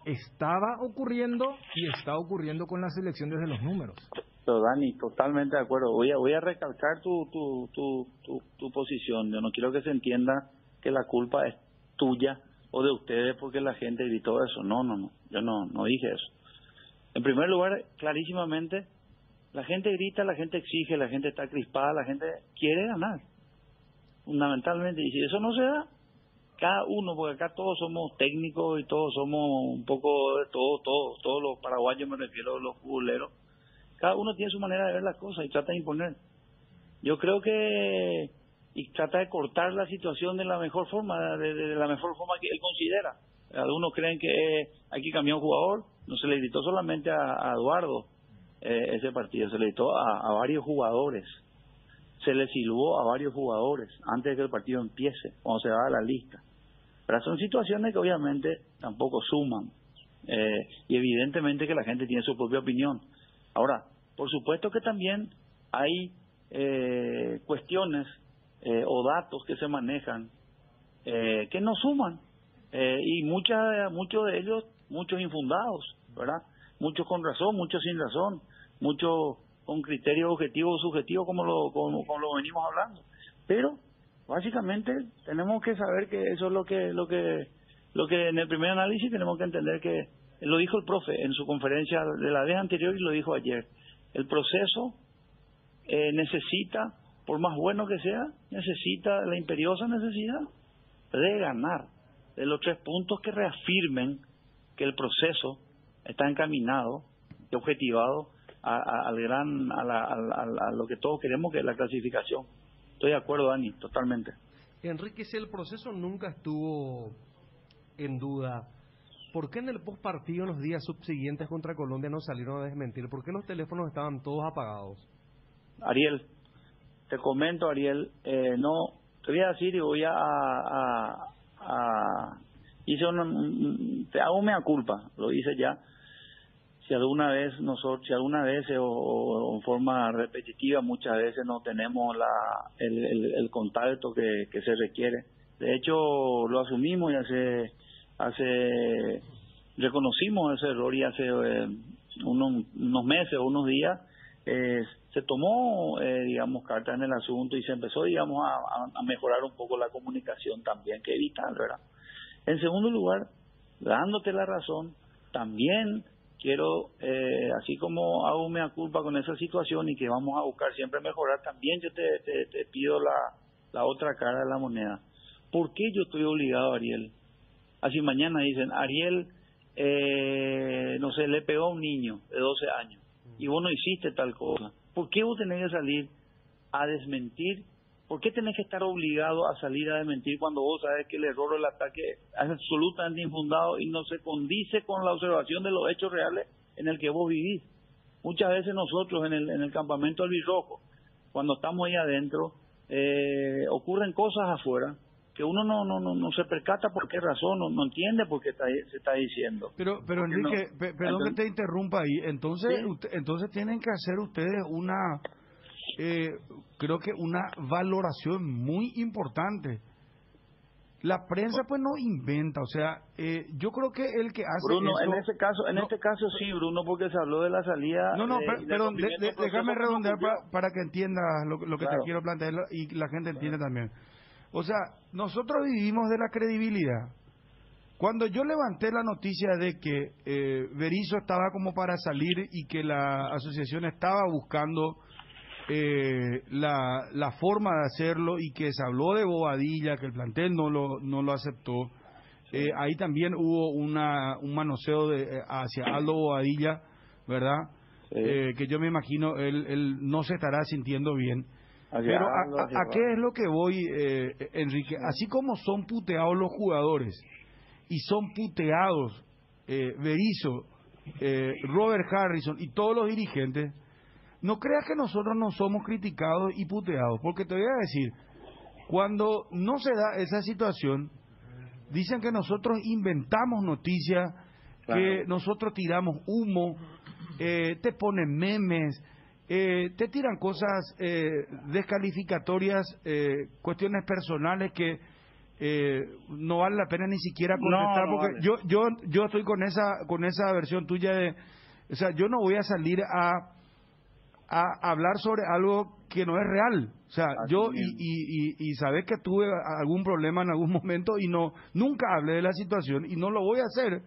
estaba ocurriendo y está ocurriendo con la selección desde los números. Pero Dani, totalmente de acuerdo. Voy a recalcar tu posición. Yo no quiero que se entienda que la culpa es tuya o de ustedes porque la gente gritó eso. No. Yo no dije eso. En primer lugar, clarísimamente, la gente grita, la gente exige, la gente está crispada, la gente quiere ganar. Fundamentalmente. Y si eso no se da, cada uno, porque acá todos somos técnicos y todos somos un poco de todos los paraguayos, me refiero a los futboleros, cada uno tiene su manera de ver las cosas y trata de imponer. Yo creo que y trata de cortar la situación de la mejor forma, de la mejor forma que él considera. Algunos creen que hay que cambiar un jugador, no se le gritó solamente a Eduardo ese partido, se le gritó a varios jugadores, se le silbó a varios jugadores antes de que el partido empiece, cuando se va a la lista. Pero son situaciones que obviamente tampoco suman y evidentemente que la gente tiene su propia opinión. Ahora, por supuesto que también hay cuestiones o datos que se manejan que no suman y muchos de ellos, muchos infundados, ¿verdad? Muchos con razón, muchos sin razón, muchos con criterios objetivos o subjetivos como lo venimos hablando. Pero básicamente tenemos que saber que eso es lo que en el primer análisis tenemos que entender que lo dijo el profe en su conferencia de la vez anterior y lo dijo ayer. El proceso necesita, por más bueno que sea, necesita la imperiosa necesidad de ganar, de los 3 puntos que reafirmen que el proceso está encaminado y objetivado a lo que todos queremos, que es la clasificación. Estoy de acuerdo, Dani, totalmente. Enrique, si el proceso nunca estuvo en duda, ¿por qué en el postpartido en los días subsiguientes contra Colombia no salieron a desmentir? ¿Por qué los teléfonos estaban todos apagados? Ariel, te comento, Ariel, no, te voy a decir y voy te hago mea culpa, lo hice ya. Si alguna vez o en forma repetitiva, muchas veces no tenemos el contacto que se requiere. De hecho, lo asumimos y reconocimos ese error y hace unos meses o unos días se tomó, carta en el asunto y se empezó, a mejorar un poco la comunicación también, que es vital, ¿verdad? En segundo lugar, dándote la razón, también quiero, así como hago mea culpa con esa situación y que vamos a buscar siempre mejorar, también yo te pido la otra cara de la moneda. ¿Por qué yo estoy obligado, Ariel? Así mañana dicen, Ariel, le pegó a un niño de 12 años y vos no hiciste tal cosa. ¿Por qué vos tenés que salir a desmentir? ¿Por qué tenés que estar obligado a salir a desmentir cuando vos sabes que el error o el ataque es absolutamente infundado y no se condice con la observación de los hechos reales en el que vos vivís? Muchas veces nosotros en el campamento albirrojo, cuando estamos ahí adentro, ocurren cosas afuera que uno no se percata por qué razón, no entiende por qué se está diciendo. Pero Enrique, perdón que te interrumpa ahí. Entonces, ¿sí? Entonces tienen que hacer ustedes creo que una valoración muy importante. La prensa pues no inventa, o sea, yo creo que el que hace Bruno, eso, en este caso sí, Bruno, porque se habló de la salida. Perdón, déjame redondear para que entiendas lo que te quiero plantear y la gente entiende también. O sea, nosotros vivimos de la credibilidad. Cuando yo levanté la noticia de que Berizzo estaba como para salir y que la asociación estaba buscando la forma de hacerlo y que se habló de Bobadilla, que el plantel no lo aceptó, ahí también hubo un manoseo hacia Aldo Bobadilla, ¿verdad? Que yo me imagino él no se estará sintiendo bien. Pero ¿a qué es lo que voy, Enrique? Así como son puteados los jugadores y son puteados, Berizzo, Robert Harrison y todos los dirigentes, no creas que nosotros no somos criticados y puteados, porque te voy a decir, cuando no se da esa situación, dicen que nosotros inventamos noticias, que nosotros tiramos humo, te ponen memes, te tiran cosas descalificatorias, cuestiones personales que no vale la pena ni siquiera contestar, porque vale. yo estoy con esa versión tuya de, o sea, yo no voy a salir a hablar sobre algo que no es real, o sea, así yo y sabes que tuve algún problema en algún momento y nunca hablé de la situación y no lo voy a hacer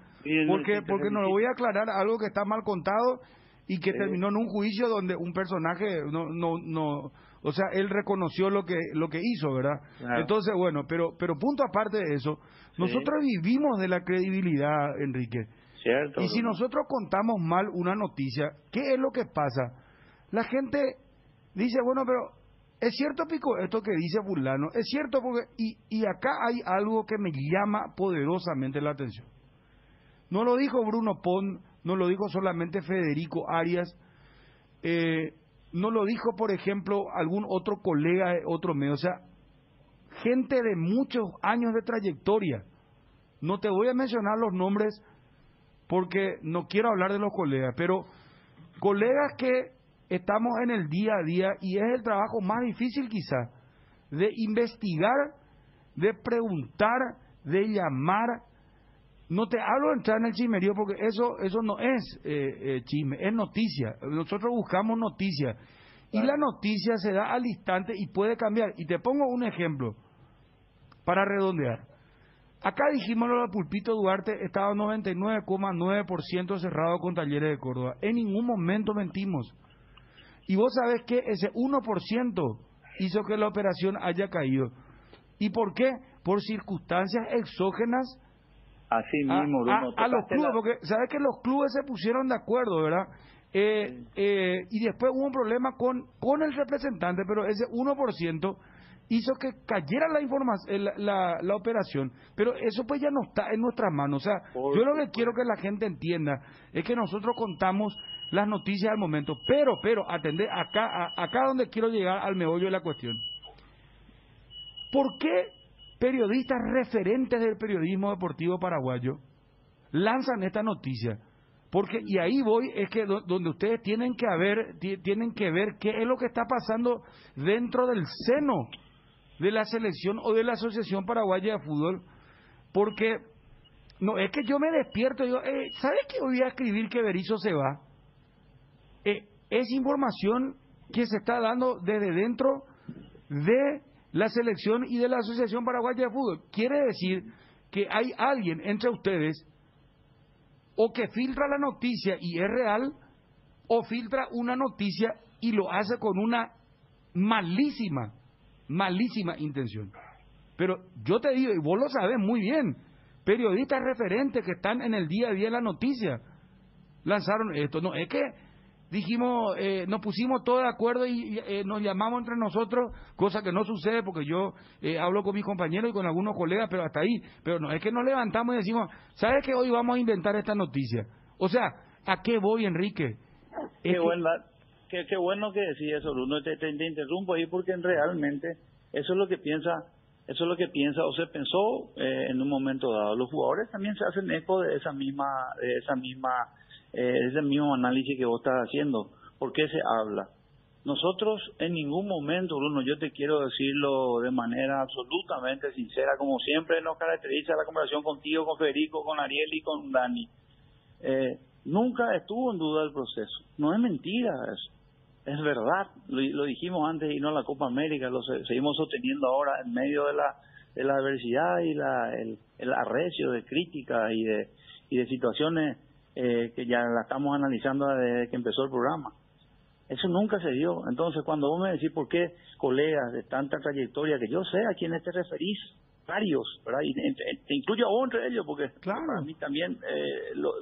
porque no lo voy a aclarar algo que está mal contado y que terminó en un juicio donde un personaje no o sea, él reconoció lo que hizo, ¿verdad? Claro. Entonces, bueno, pero punto aparte de eso, nosotros vivimos de la credibilidad, Enrique. Cierto. Y si nosotros contamos mal una noticia, ¿qué es lo que pasa? La gente dice, bueno, pero es cierto, Pico, esto que dice fulano, es cierto, porque y acá hay algo que me llama poderosamente la atención. No lo dijo Bruno Pon, no lo dijo solamente Federico Arias, no lo dijo, por ejemplo, algún otro colega de otro medio, o sea, gente de muchos años de trayectoria. No te voy a mencionar los nombres porque no quiero hablar de los colegas, pero colegas que estamos en el día a día y es el trabajo más difícil quizá, de investigar, de preguntar, de llamar. No te hablo de entrar en el chismerío porque eso no es chisme, es noticia. Nosotros buscamos noticia y la noticia se da al instante y puede cambiar. Y te pongo un ejemplo para redondear. Acá dijimos lo del Pulpito Duarte estaba 99,9% cerrado con Talleres de Córdoba. En ningún momento mentimos. Y vos sabés que ese 1% hizo que la operación haya caído. ¿Y por qué? Por circunstancias exógenas. Así mismo, Bruno. A los clubes, porque sabes que los clubes se pusieron de acuerdo, ¿verdad? Y después hubo un problema con el representante, pero ese 1% hizo que cayera la información, la operación, pero eso pues ya no está en nuestras manos. O sea, yo lo que quiero que la gente entienda es que nosotros contamos las noticias al momento, pero atender acá donde quiero llegar al meollo de la cuestión. ¿Por qué periodistas referentes del periodismo deportivo paraguayo lanzan esta noticia? Porque, y ahí voy, es que donde ustedes tienen que ver qué es lo que está pasando dentro del seno de la selección o de la Asociación Paraguaya de Fútbol, porque no es que yo me despierto y digo, ¿sabes qué voy a escribir que Berizzo se va? Es información que se está dando desde dentro de la selección y de la Asociación Paraguaya de Fútbol. Quiere decir que hay alguien entre ustedes o que filtra la noticia y es real, o filtra una noticia y lo hace con una malísima intención. Pero yo te digo, y vos lo sabés muy bien, periodistas referentes que están en el día a día de la noticia lanzaron esto. No, es que dijimos, nos pusimos todos de acuerdo y nos llamamos entre nosotros, cosa que no sucede porque yo hablo con mis compañeros y con algunos colegas, pero hasta ahí. Pero no, es que nos levantamos y decimos, ¿sabes qué? Hoy vamos a inventar esta noticia. O sea, ¿a qué voy, Enrique? Qué bueno que decís eso, Bruno. Te interrumpo ahí porque realmente eso es lo que piensa o se pensó en un momento dado. Los jugadores también se hacen eco de ese mismo análisis que vos estás haciendo. ¿Por qué se habla? Nosotros en ningún momento, Bruno, yo te quiero decirlo de manera absolutamente sincera, como siempre nos caracteriza la conversación contigo, con Federico, con Ariel y con Dani. Nunca estuvo en duda el proceso. No es mentira eso. Es verdad. Lo dijimos antes y no en la Copa América, lo seguimos sosteniendo ahora en medio de la adversidad y el arrecio de críticas y de situaciones que ya la estamos analizando desde que empezó el programa. Eso nunca se dio. Entonces, cuando vos me decís por qué colegas de tanta trayectoria, que yo sé a quiénes te referís, varios, ¿verdad? Y te incluyo a vos entre ellos, porque claro, para mí también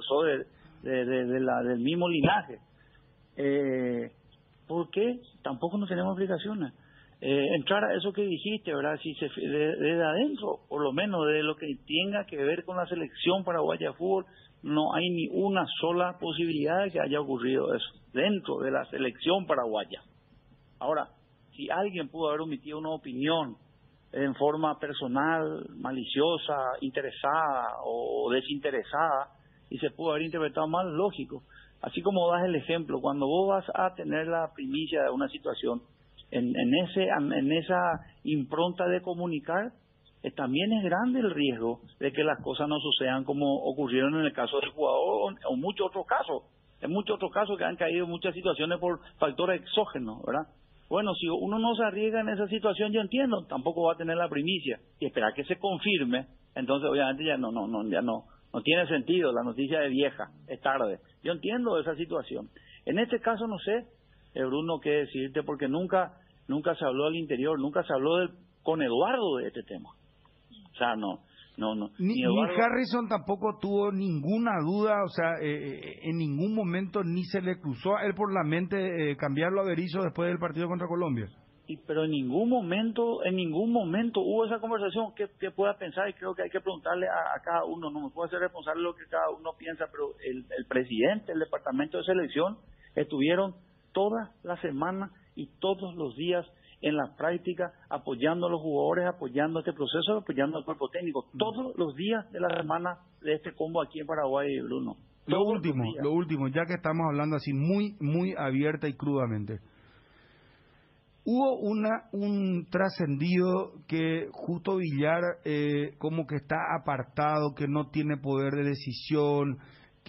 soy del mismo linaje. ¿Por qué? Tampoco no tenemos explicaciones. entrar a eso que dijiste, ¿verdad? Si desde adentro, por lo menos de lo que tenga que ver con la selección paraguaya de fútbol, no hay ni una sola posibilidad de que haya ocurrido eso dentro de la selección paraguaya. Ahora, si alguien pudo haber omitido una opinión en forma personal, maliciosa, interesada o desinteresada, y se pudo haber interpretado mal, lógico. Así como das el ejemplo, cuando vos vas a tener la primicia de una situación, en esa impronta de comunicar, también es grande el riesgo de que las cosas no sucedan como ocurrieron en el caso del jugador o en muchos otros casos. En muchos otros casos que han caído en muchas situaciones por factores exógenos, ¿verdad? Bueno, si uno no se arriesga en esa situación, yo entiendo, tampoco va a tener la primicia y esperar que se confirme, entonces obviamente ya no tiene sentido, la noticia es vieja, es tarde. Yo entiendo esa situación. En este caso no sé, Bruno, qué decirte, porque nunca se habló al interior, nunca se habló con Eduardo de este tema. O sea, no. Ni Harrison tampoco tuvo ninguna duda, o sea, en ningún momento ni se le cruzó a él por la mente cambiarlo a Berizzo después del partido contra Colombia. Pero en ningún momento hubo esa conversación que pueda pensar, y creo que hay que preguntarle a cada uno, no me puedo hacer responsable de lo que cada uno piensa, pero el presidente, el departamento de selección, estuvieron toda la semana y todos los días en la práctica, apoyando a los jugadores, apoyando este proceso, apoyando al cuerpo técnico, todos los días de la semana de este combo aquí en Paraguay, Bruno. Lo último, ya que estamos hablando así muy abierta y crudamente. Hubo un trascendido que Justo Villar como que está apartado, que no tiene poder de decisión,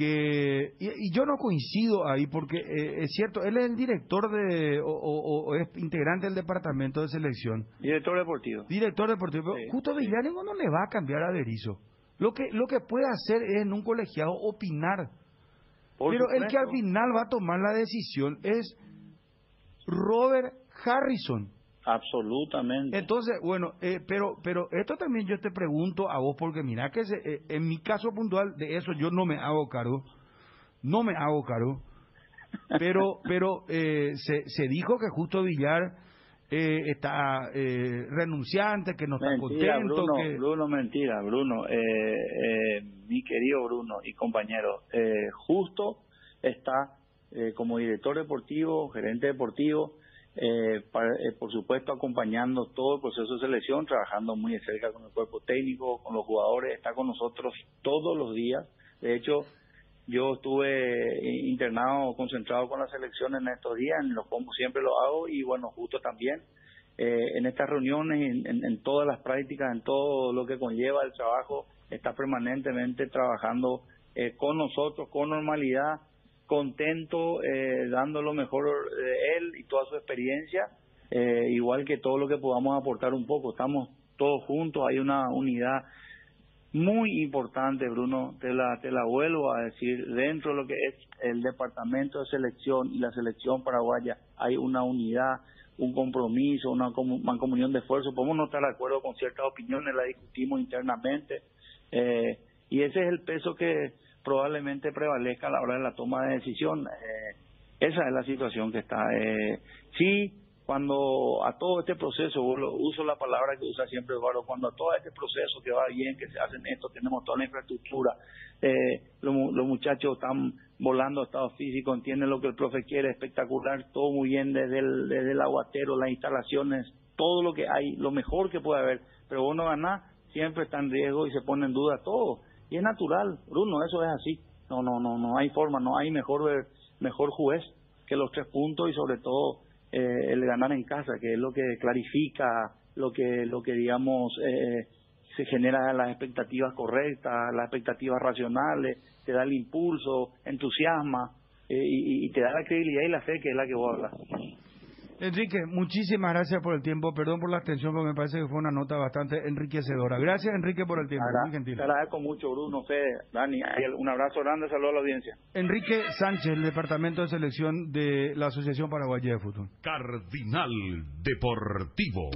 y yo no coincido ahí porque es cierto, él es el director o es integrante del departamento de selección. Director deportivo. Pero sí. Justo Villar no le va a cambiar a Berizzo. Lo que puede hacer es en un colegiado opinar. Pero el que al final va a tomar la decisión es Robert Harrison. Absolutamente. Entonces, bueno, pero esto también yo te pregunto a vos, porque mira que en mi caso puntual de eso yo no me hago cargo, pero se dijo que Justo Villar está renunciante, que no está contento. Bruno, mentira, Bruno, mi querido Bruno y compañero, Justo está como director deportivo, gerente deportivo, por supuesto acompañando todo el proceso de selección, trabajando muy de cerca con el cuerpo técnico, con los jugadores, está con nosotros todos los días. De hecho, yo estuve internado, concentrado con la selección en estos días, como siempre lo hago, y bueno, Justo también en estas reuniones, en todas las prácticas, en todo lo que conlleva el trabajo, está permanentemente trabajando con nosotros, con normalidad, contento, dando lo mejor de él y toda su experiencia, igual que todo lo que podamos aportar un poco. Estamos todos juntos, hay una unidad muy importante, Bruno, te la vuelvo a decir, dentro de lo que es el departamento de selección y la selección paraguaya, hay una unidad, un compromiso, una mancomunión de esfuerzos. Podemos no estar de acuerdo con ciertas opiniones, las discutimos internamente, y ese es el peso que probablemente prevalezca a la hora de la toma de decisión. Esa es la situación que está. Sí, cuando a todo este proceso, uso la palabra que usa siempre Eduardo, cuando a todo este proceso que va bien, que se hacen esto, tenemos toda la infraestructura, los muchachos están volando a estado físico, entienden lo que el profe quiere, espectacular, todo muy bien desde el aguatero, las instalaciones, todo lo que hay, lo mejor que puede haber, pero uno ganar siempre está en riesgo y se pone en duda todo. Y es natural, Bruno, eso es así. No hay forma, no hay mejor juez que los 3 puntos y sobre todo el ganar en casa, que es lo que clarifica, lo que digamos se genera las expectativas correctas, las expectativas racionales, te da el impulso, entusiasma y te da la credibilidad y la fe, que es la que vos hablas. Enrique, muchísimas gracias por el tiempo, perdón por la extensión, porque me parece que fue una nota bastante enriquecedora. Gracias, Enrique, por el tiempo, muy gentil. Te agradezco mucho, Bruno, Fede, Dani, un abrazo grande, saludos a la audiencia. Enrique Sánchez, el Departamento de Selección de la Asociación Paraguaya de Fútbol. Cardinal Deportivo.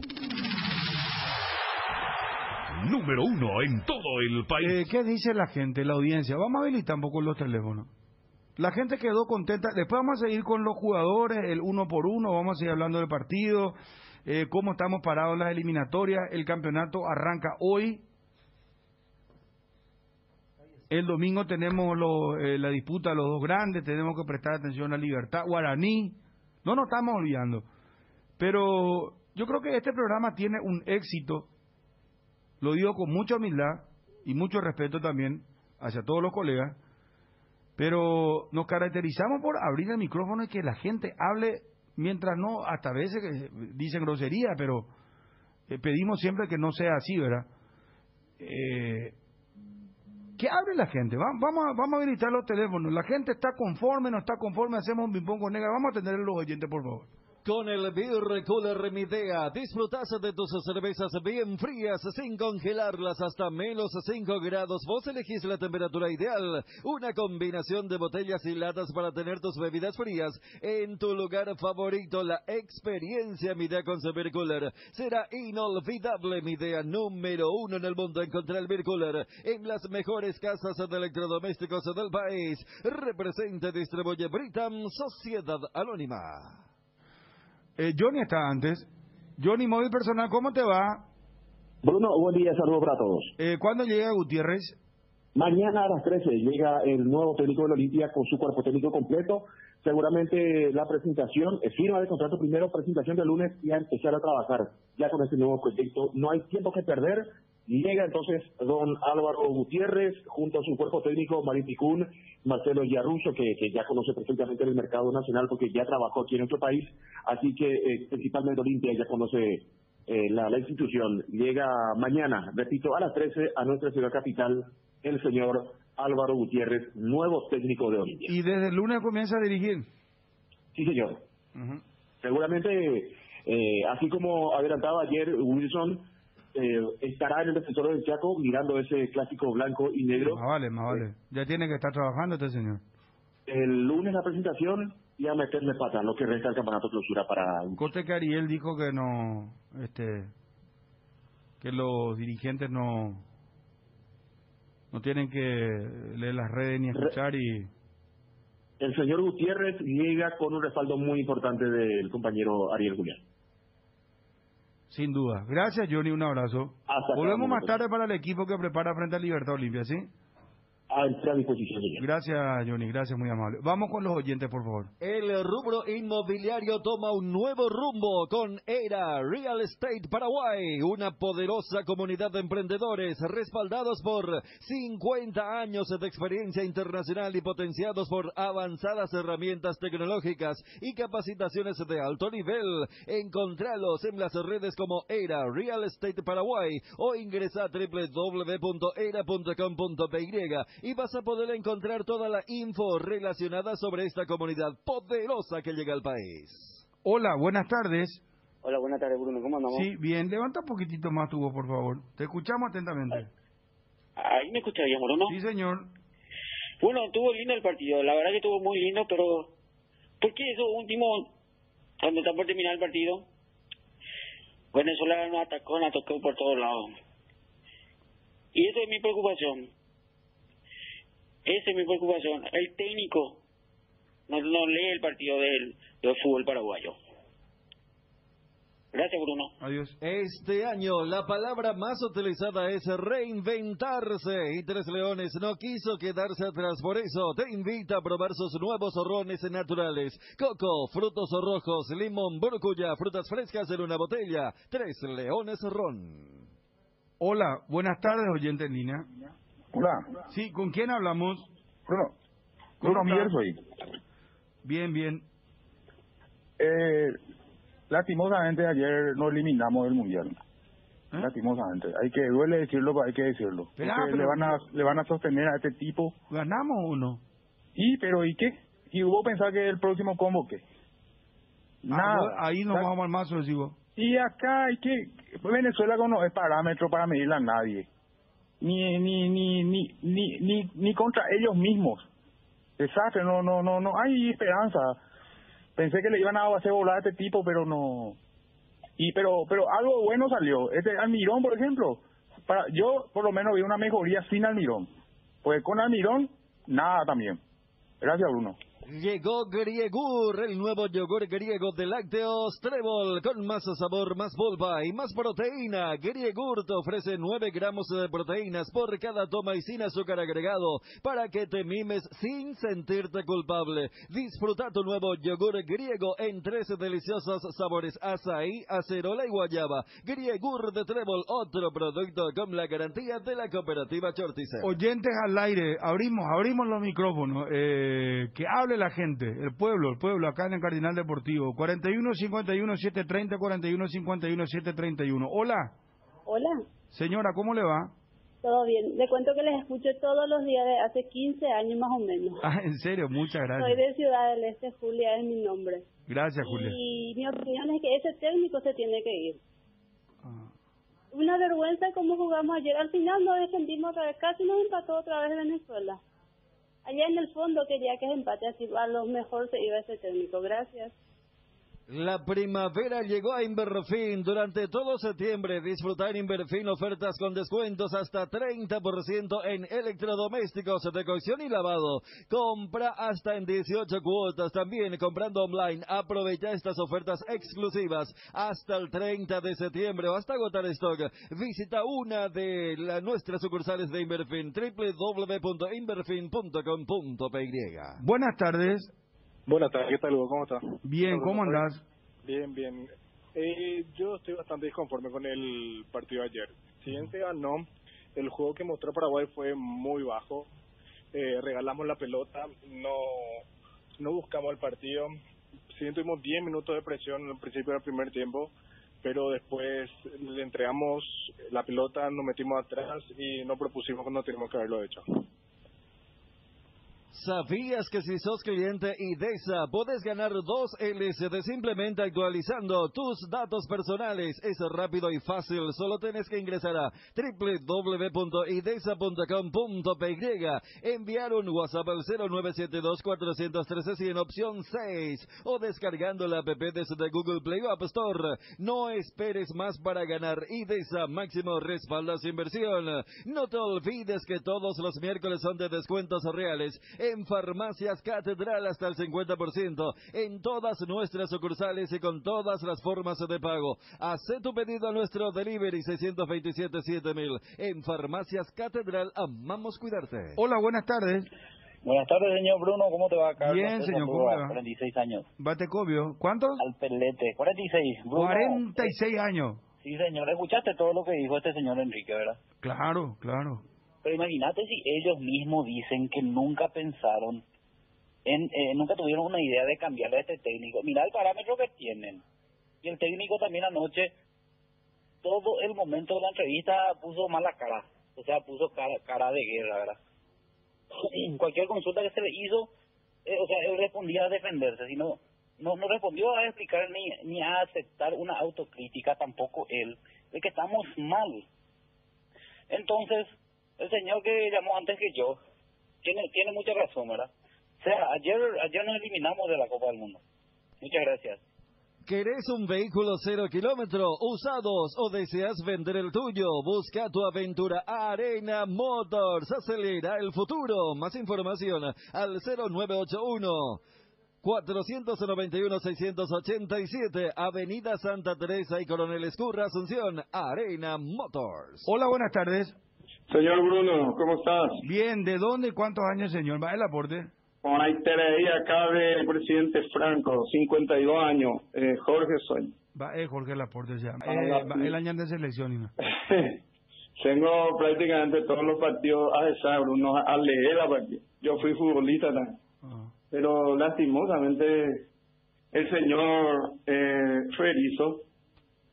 Número 1 en todo el país. ¿Qué dice la gente, la audiencia? Vamos a habilitar un poco los teléfonos. La gente quedó contenta. Después vamos a seguir con los jugadores, el uno por uno, vamos a seguir hablando del partido. cómo estamos parados en las eliminatorias. El campeonato arranca hoy. El domingo tenemos la disputa de los dos grandes, tenemos que prestar atención a Libertad, Guaraní. No nos estamos olvidando. Pero yo creo que este programa tiene un éxito, lo digo con mucha humildad y mucho respeto también hacia todos los colegas, pero nos caracterizamos por abrir el micrófono y que la gente hable, mientras no, hasta a veces que dicen grosería, pero pedimos siempre que no sea así, ¿verdad? Que hable la gente, vamos a habilitar los teléfonos, la gente está conforme, no está conforme, hacemos un ping-pong con negra, vamos a atender a los oyentes, por favor. Con el Beer Cooler Midea disfrutas de tus cervezas bien frías sin congelarlas hasta menos 5 grados. Vos elegís la temperatura ideal. Una combinación de botellas y latas para tener tus bebidas frías en tu lugar favorito. La experiencia Midea con su Beer Cooler será inolvidable. Midea número 1 en el mundo. Encontrá el Beer Cooler en las mejores casas de electrodomésticos del país. Representa y distribuye Britam Sociedad Anónima. Johnny está antes. Johnny, móvil personal, ¿cómo te va? Bruno, buen día, saludos para todos. ¿Cuándo llega Gutiérrez? Mañana a las 13 llega el nuevo técnico del Olimpia con su cuerpo técnico completo. Seguramente la presentación, firma de contrato primero, presentación del lunes y a empezar a trabajar ya con este nuevo proyecto. No hay tiempo que perder. Llega entonces don Álvaro Gutiérrez junto a su cuerpo técnico Marín Picún, Marcelo Yarrucho, que ya conoce perfectamente el mercado nacional porque ya trabajó aquí en nuestro país, así que principalmente Olimpia ya conoce la institución. Llega mañana, repito, a las 13 a nuestra ciudad capital el señor Álvaro Gutiérrez, nuevo técnico de Olimpia. ¿Y desde el lunes comienza a dirigir? Sí, señor. Seguramente, así como adelantaba ayer Wilson, estará en el defensor del Chaco mirando ese clásico blanco y negro. Más vale. Ya tiene que estar trabajando este señor. El lunes la presentación y a meterle pata en lo que resta del campeonato clausura para... Cote que Ariel dijo que no, que los dirigentes no tienen que leer las redes ni escuchar y... El señor Gutiérrez llega con un respaldo muy importante del compañero Ariel Julián. Sin duda. Gracias, Johnny. Un abrazo. Volvemos más tarde para el equipo que prepara frente a Libertad Olimpia, ¿sí? A disposición, señor. Gracias, Johnny. Gracias, muy amable. Vamos con los oyentes, por favor. El rubro inmobiliario toma un nuevo rumbo con ERA Real Estate Paraguay, una poderosa comunidad de emprendedores respaldados por 50 años de experiencia internacional y potenciados por avanzadas herramientas tecnológicas y capacitaciones de alto nivel. Encontralos en las redes como ERA Real Estate Paraguay o ingresa a www.era.com.py y vas a poder encontrar toda la info relacionada sobre esta comunidad poderosa que llega al país. Hola, buenas tardes. Hola, buenas tardes, Bruno. ¿Cómo andamos? Sí, bien. Levanta un poquitito más tu voz, por favor. Te escuchamos atentamente. Ahí me escucharía, Bruno. Sí, señor. Bueno, estuvo lindo el partido. La verdad que estuvo muy lindo, pero ¿por qué eso último, cuando está por terminar el partido, Venezuela nos atacó por todos lados? Y esa es mi preocupación. Esa es mi preocupación. El técnico no lee el partido del fútbol paraguayo. Gracias, Bruno. Adiós. Este año la palabra más utilizada es reinventarse y Tres Leones no quiso quedarse atrás. Por eso te invita a probar sus nuevos rones naturales. Coco, frutos rojos, limón, brócula, frutas frescas en una botella. Tres Leones Ron. Hola, buenas tardes, oyente en línea. Hola. Sí, ¿con quién hablamos? Bruno Miguel soy. Bien. Lastimosamente ayer nos eliminamos del Mundial. Lastimosamente. Duele decirlo, pero hay que decirlo. Porque le van a sostener a este tipo. ¿Ganamos o no? Sí, pero ¿y qué? ¿Y hubo pensar que el próximo convoque? Nada. Ahí nos vamos al mazo, decimos. Y acá hay que... Venezuela no es parámetro para medirle a nadie. Ni contra ellos mismos. Desastre, no hay esperanza. Pensé que le iban a hacer volar a este tipo, pero no. Pero algo bueno salió. Almirón, por ejemplo, yo por lo menos vi una mejoría sin Almirón. Pues con Almirón, nada también. Gracias, Bruno. Llegó Griegur, el nuevo yogur griego de lácteos Trébol, con más sabor, más polpa y más proteína. Griegur te ofrece 9 gramos de proteínas por cada toma y sin azúcar agregado, para que te mimes sin sentirte culpable. Disfruta tu nuevo yogur griego en 3 deliciosos sabores: azaí, acerola y guayaba. Griegur de Trébol, otro producto con la garantía de la cooperativa Chortice. Oyentes al aire, abrimos los micrófonos, que hable la gente, el pueblo, acá en el Cardinal Deportivo, 41-51-730, 41-51-731. Hola. Hola. Señora, ¿cómo le va? Todo bien. Le cuento que les escucho todos los días de hace 15 años más o menos. Ah, en serio, muchas gracias. Soy de Ciudad del Este, Julia es mi nombre. Gracias, Julia. Y mi opinión es que ese técnico se tiene que ir. Una vergüenza como jugamos ayer. Al final nos defendimos otra vez, casi nos empató otra vez Venezuela. Allá en el fondo quería que se empate, así a lo mejor se iba ese técnico. Gracias. La primavera llegó a Inverfin. Durante todo septiembre disfruta en Inverfin ofertas con descuentos hasta 30% en electrodomésticos de cocción y lavado. Compra hasta en 18 cuotas. También comprando online. Aprovecha estas ofertas exclusivas hasta el 30 de septiembre o hasta agotar stock. Visita una de nuestras sucursales de Inverfin, www.inverfin.com.py. Buenas tardes. Buenas tardes, ¿qué tal, Hugo? ¿Cómo estás? Bien, ¿cómo andás? Bien, bien. Yo estoy bastante disconforme con el partido de ayer. Si bien se ganó, el juego que mostró Paraguay fue muy bajo. Regalamos la pelota, no buscamos el partido. Si bien tuvimos 10 minutos de presión al principio del primer tiempo, pero después le entregamos la pelota, nos metimos atrás y no propusimos cuando teníamos que haberlo hecho. ¿Sabías que si sos cliente IDESA podés ganar 2 LCD simplemente actualizando tus datos personales? Es rápido y fácil, solo tenés que ingresar a www.idesa.com.py, enviar un WhatsApp al 0972-413-100 opción 6 o descargando la app desde Google Play o App Store. No esperes más para ganar. IDESA, máximo respalda su inversión. No te olvides que todos los miércoles son de descuentos reales en Farmacias Catedral hasta el 50% en todas nuestras sucursales y con todas las formas de pago. Haz tu pedido a nuestro delivery 627-7000. En Farmacias Catedral amamos cuidarte. Hola, buenas tardes. Buenas tardes, señor Bruno, ¿cómo te va, Carlos? Bien, señor, ¿cómo te va? 46 años. Batecobio, ¿cuántos? Al pelete, 46. Bruno, 46 años. Sí, señor, escuchaste todo lo que dijo este señor Enrique, ¿verdad? Claro, claro. Pero imagínate si ellos mismos dicen que nunca pensaron, nunca tuvieron una idea de cambiarle a este técnico. Mira el parámetro que tienen. Y el técnico también anoche, todo el momento de la entrevista puso mala cara. O sea, puso cara de guerra, ¿verdad? En cualquier consulta que se le hizo, o sea, él respondía a defenderse. Si no respondió a explicar ni a aceptar una autocrítica, tampoco él, de que estamos mal. Entonces, el señor que llamó antes que yo tiene mucha razón, ¿verdad? O sea, ayer nos eliminamos de la Copa del Mundo. Muchas gracias. ¿Querés un vehículo 0 kilómetro, usados o deseas vender el tuyo? Busca tu aventura Arena Motors. Acelera el futuro. Más información al 0981 491-687, Avenida Santa Teresa y Coronel Escurra, Asunción, Arena Motors. Hola, buenas tardes. Señor Bruno, ¿cómo estás? Bien, ¿de dónde y cuántos años, señor? ¿Va el aporte? Bueno, ahí te leí acá del presidente Franco, 52 años, Jorge soy. Va, Jorge Laporte se llama. El año de selección, ¿no? Tengo prácticamente todos los partidos a esa, Bruno, a leer la partida. Yo fui futbolista también. Pero lastimosamente el señor Ferizo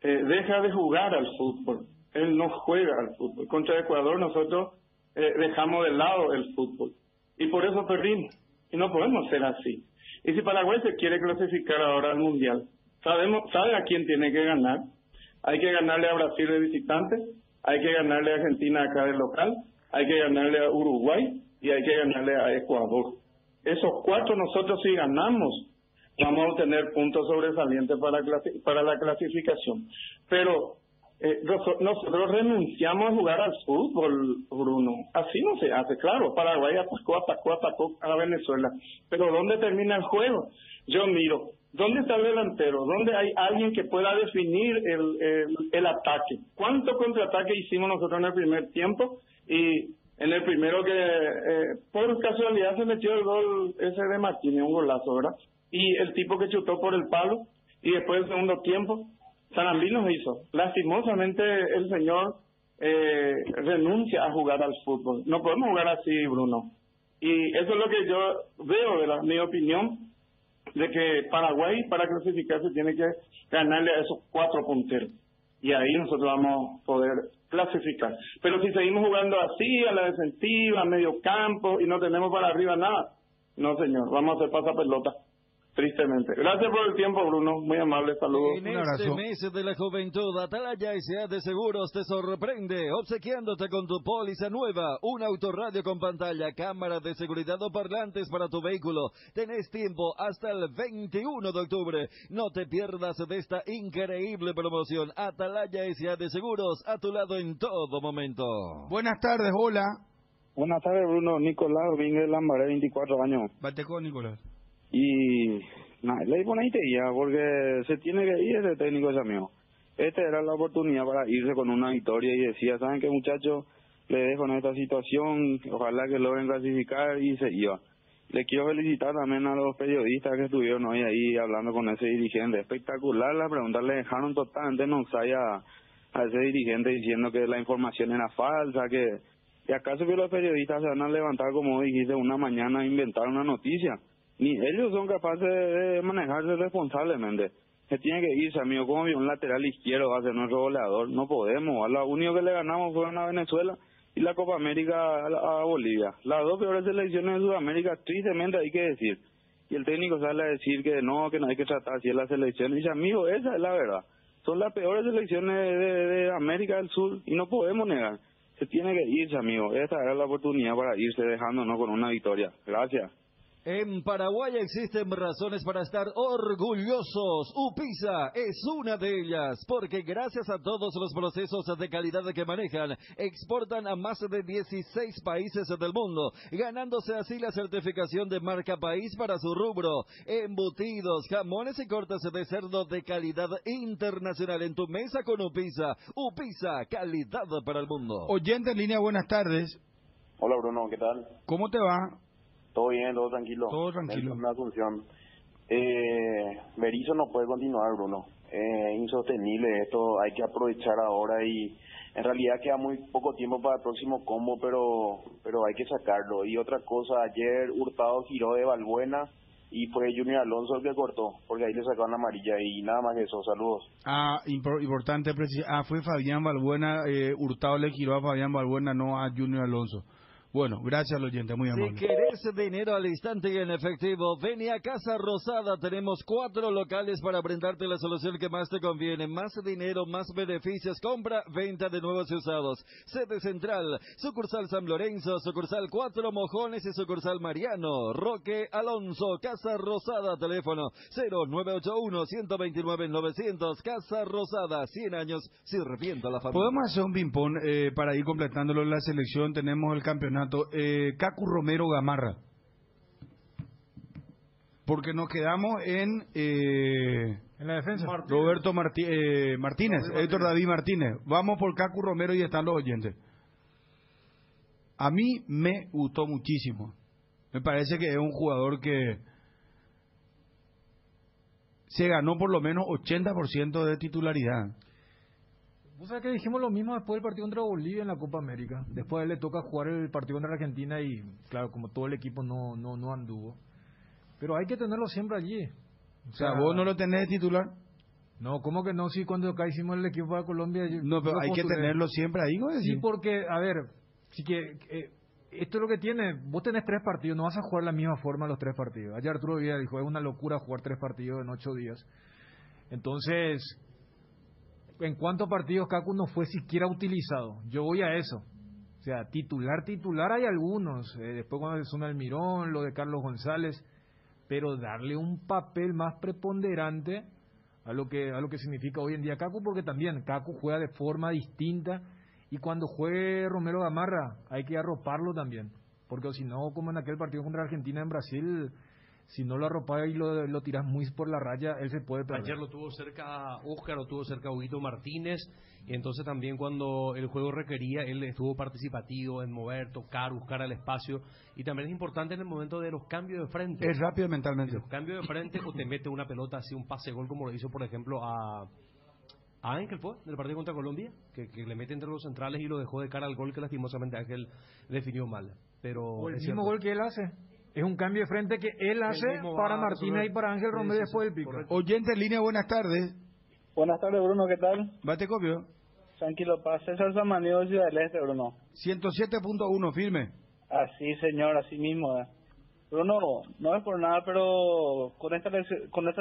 deja de jugar al fútbol. Él no juega al fútbol. Contra Ecuador nosotros dejamos de lado el fútbol. Y por eso perdimos. Y no podemos ser así. Y si Paraguay se quiere clasificar ahora al Mundial, ¿sabe a quién tiene que ganar? Hay que ganarle a Brasil de visitante, hay que ganarle a Argentina acá de local, hay que ganarle a Uruguay y hay que ganarle a Ecuador. Esos 4 nosotros si ganamos vamos a obtener puntos sobresalientes para la clasificación. Pero nosotros renunciamos a jugar al fútbol, Bruno. Así no se hace, claro. Paraguay atacó a Venezuela. Pero ¿dónde termina el juego? Yo miro, ¿dónde está el delantero? ¿Dónde hay alguien que pueda definir el ataque? ¿Cuánto contraataque hicimos nosotros en el primer tiempo? Y en el primero que, por casualidad, se metió el gol ese de Martínez, un golazo, ¿verdad? Y el tipo que chutó por el palo, y después del segundo tiempo, Sarandí nos hizo. Lastimosamente el señor renuncia a jugar al fútbol. No podemos jugar así, Bruno. Y eso es lo que yo veo, mi opinión, de que Paraguay para clasificarse tiene que ganarle a esos 4 punteros. Y ahí nosotros vamos a poder clasificar. Pero si seguimos jugando así, a la defensiva, a medio campo, y no tenemos para arriba nada, no señor, vamos a hacer pasapelota. Tristemente. Gracias por el tiempo, Bruno. Muy amable. Saludos. En este mes de la juventud, Atalaya S.A. de Seguros te sorprende, obsequiándote con tu póliza nueva, un autorradio con pantalla, cámara de seguridad o parlantes para tu vehículo. Tenés tiempo hasta el 21 de octubre. No te pierdas de esta increíble promoción. Atalaya S.A. de Seguros, a tu lado en todo momento. Buenas tardes, hola. Buenas tardes, Bruno. Nicolás Domínguez Lambaré, 24 años. Bate con Nicolás. Y nada, le poniste ya, porque se tiene que ir ese técnico ese amigo. Esta era la oportunidad para irse con una victoria y decía, ¿saben qué, muchachos? Le dejo en esta situación, ojalá que logren clasificar, y se iba. Le quiero felicitar también a los periodistas que estuvieron hoy ahí hablando con ese dirigente. Espectacular la pregunta, le dejaron totalmente en offside a ese dirigente diciendo que la información era falsa, que ¿y acaso que los periodistas se van a levantar, como dijiste, una mañana a inventar una noticia? Ni ellos son capaces de manejarse responsablemente. Se tiene que irse, amigo. Como un lateral izquierdo va a ser nuestro goleador. No podemos. A lo único que le ganamos fueron a Venezuela y la Copa América a Bolivia. Las 2 peores selecciones de Sudamérica, tristemente hay que decir. Y el técnico sale a decir que no hay que tratar así a la selección. Y dice, amigo, esa es la verdad. Son las peores selecciones de América del Sur y no podemos negar. Se tiene que irse, amigo. Esta era la oportunidad para irse dejándonos con una victoria. Gracias. En Paraguay existen razones para estar orgullosos. UPISA es una de ellas, porque gracias a todos los procesos de calidad que manejan, exportan a más de 16 países del mundo, ganándose así la certificación de marca país para su rubro. Embutidos, jamones y cortes de cerdo de calidad internacional en tu mesa con UPISA. UPISA, calidad para el mundo. Oyente en línea, buenas tardes. Hola, Bruno, ¿qué tal? ¿Cómo te va? Todo bien, todo tranquilo. Todo tranquilo. Una Asunción. Berizzo no puede continuar, Bruno. Insostenible esto, hay que aprovechar ahora y en realidad queda muy poco tiempo para el próximo combo, pero hay que sacarlo. Y otra cosa, ayer Hurtado giró de Balbuena y fue Junior Alonso el que cortó, porque ahí le sacaron la amarilla y nada más que eso. Saludos. Importante precisar. Fue Fabián Balbuena, Hurtado le giró a Fabián Balbuena, no a Junior Alonso. Bueno, gracias al oyente, muy amable. Si querés dinero al instante y en efectivo, ven a Casa Rosada. Tenemos 4 locales para brindarte la solución que más te conviene. Más dinero, más beneficios, compra, venta de nuevos y usados. Sede central, sucursal San Lorenzo, sucursal 4 Mojones y sucursal Mariano. Roque Alonso, Casa Rosada, teléfono 0981-129-900. Casa Rosada, 100 años sirviendo a la familia. Podemos hacer un ping-pong para ir completándolo en la selección. Tenemos el campeonato. Cacu Romero Gamarra, porque nos quedamos en la defensa. Roberto Martínez, Héctor David Martínez. Vamos por Cacu Romero y están los oyentes. A mí me gustó muchísimo. Me parece que es un jugador que se ganó por lo menos 80% de titularidad. Vos sabés que dijimos lo mismo después del partido contra Bolivia en la Copa América. Después a él le toca jugar el partido contra Argentina y, claro, como todo el equipo no anduvo. Pero hay que tenerlo siempre allí. O sea, ¿vos no lo tenés de titular? No, ¿cómo que no? Sí, cuando acá hicimos el equipo para Colombia... No, pero hay que tenerlo siempre ahí, ¿no? Sí, porque, a ver, sí que... esto es lo que tiene. Vos tenés 3 partidos, no vas a jugar la misma forma los 3 partidos. Ayer Arturo Vidal dijo, es una locura jugar 3 partidos en 8 días. Entonces... ¿En cuántos partidos Cacu no fue siquiera utilizado? Yo voy a eso. O sea, titular hay algunos. Después cuando se suma Almirón, lo de Carlos González. Pero darle un papel más preponderante a lo que significa hoy en día Kaku, porque también Kaku juega de forma distinta, y cuando juegue Romero Gamarra hay que arroparlo también, porque si no, como en aquel partido contra Argentina en Brasil, si no lo arropas y lo tiras muy por la raya, él se puede perder. Ayer lo tuvo cerca Oscar, lo tuvo cerca Huguito Martínez, y entonces también cuando el juego requería, él estuvo participativo en mover, tocar, buscar el espacio, y también es importante en el momento de los cambios de frente. Es rápido mentalmente. Los cambios de frente, o te mete una pelota así, un pase gol, como lo hizo por ejemplo a Ángel, fue, en el partido contra Colombia, que le mete entre los centrales y lo dejó de cara al gol que lastimosamente Ángel definió mal. Pero o el es mismo cierto. gol que él hace. Es un cambio de frente que él hace para Martínez y para Ángel Romero después del pico. Oyente en línea, buenas tardes. Buenas tardes, Bruno, ¿qué tal? Bate copio. Tranquilo, paz. César Samaniego, Ciudad del Este, Bruno. 107.1, firme. Así, señor, así mismo. Bruno, no es por nada, pero con esta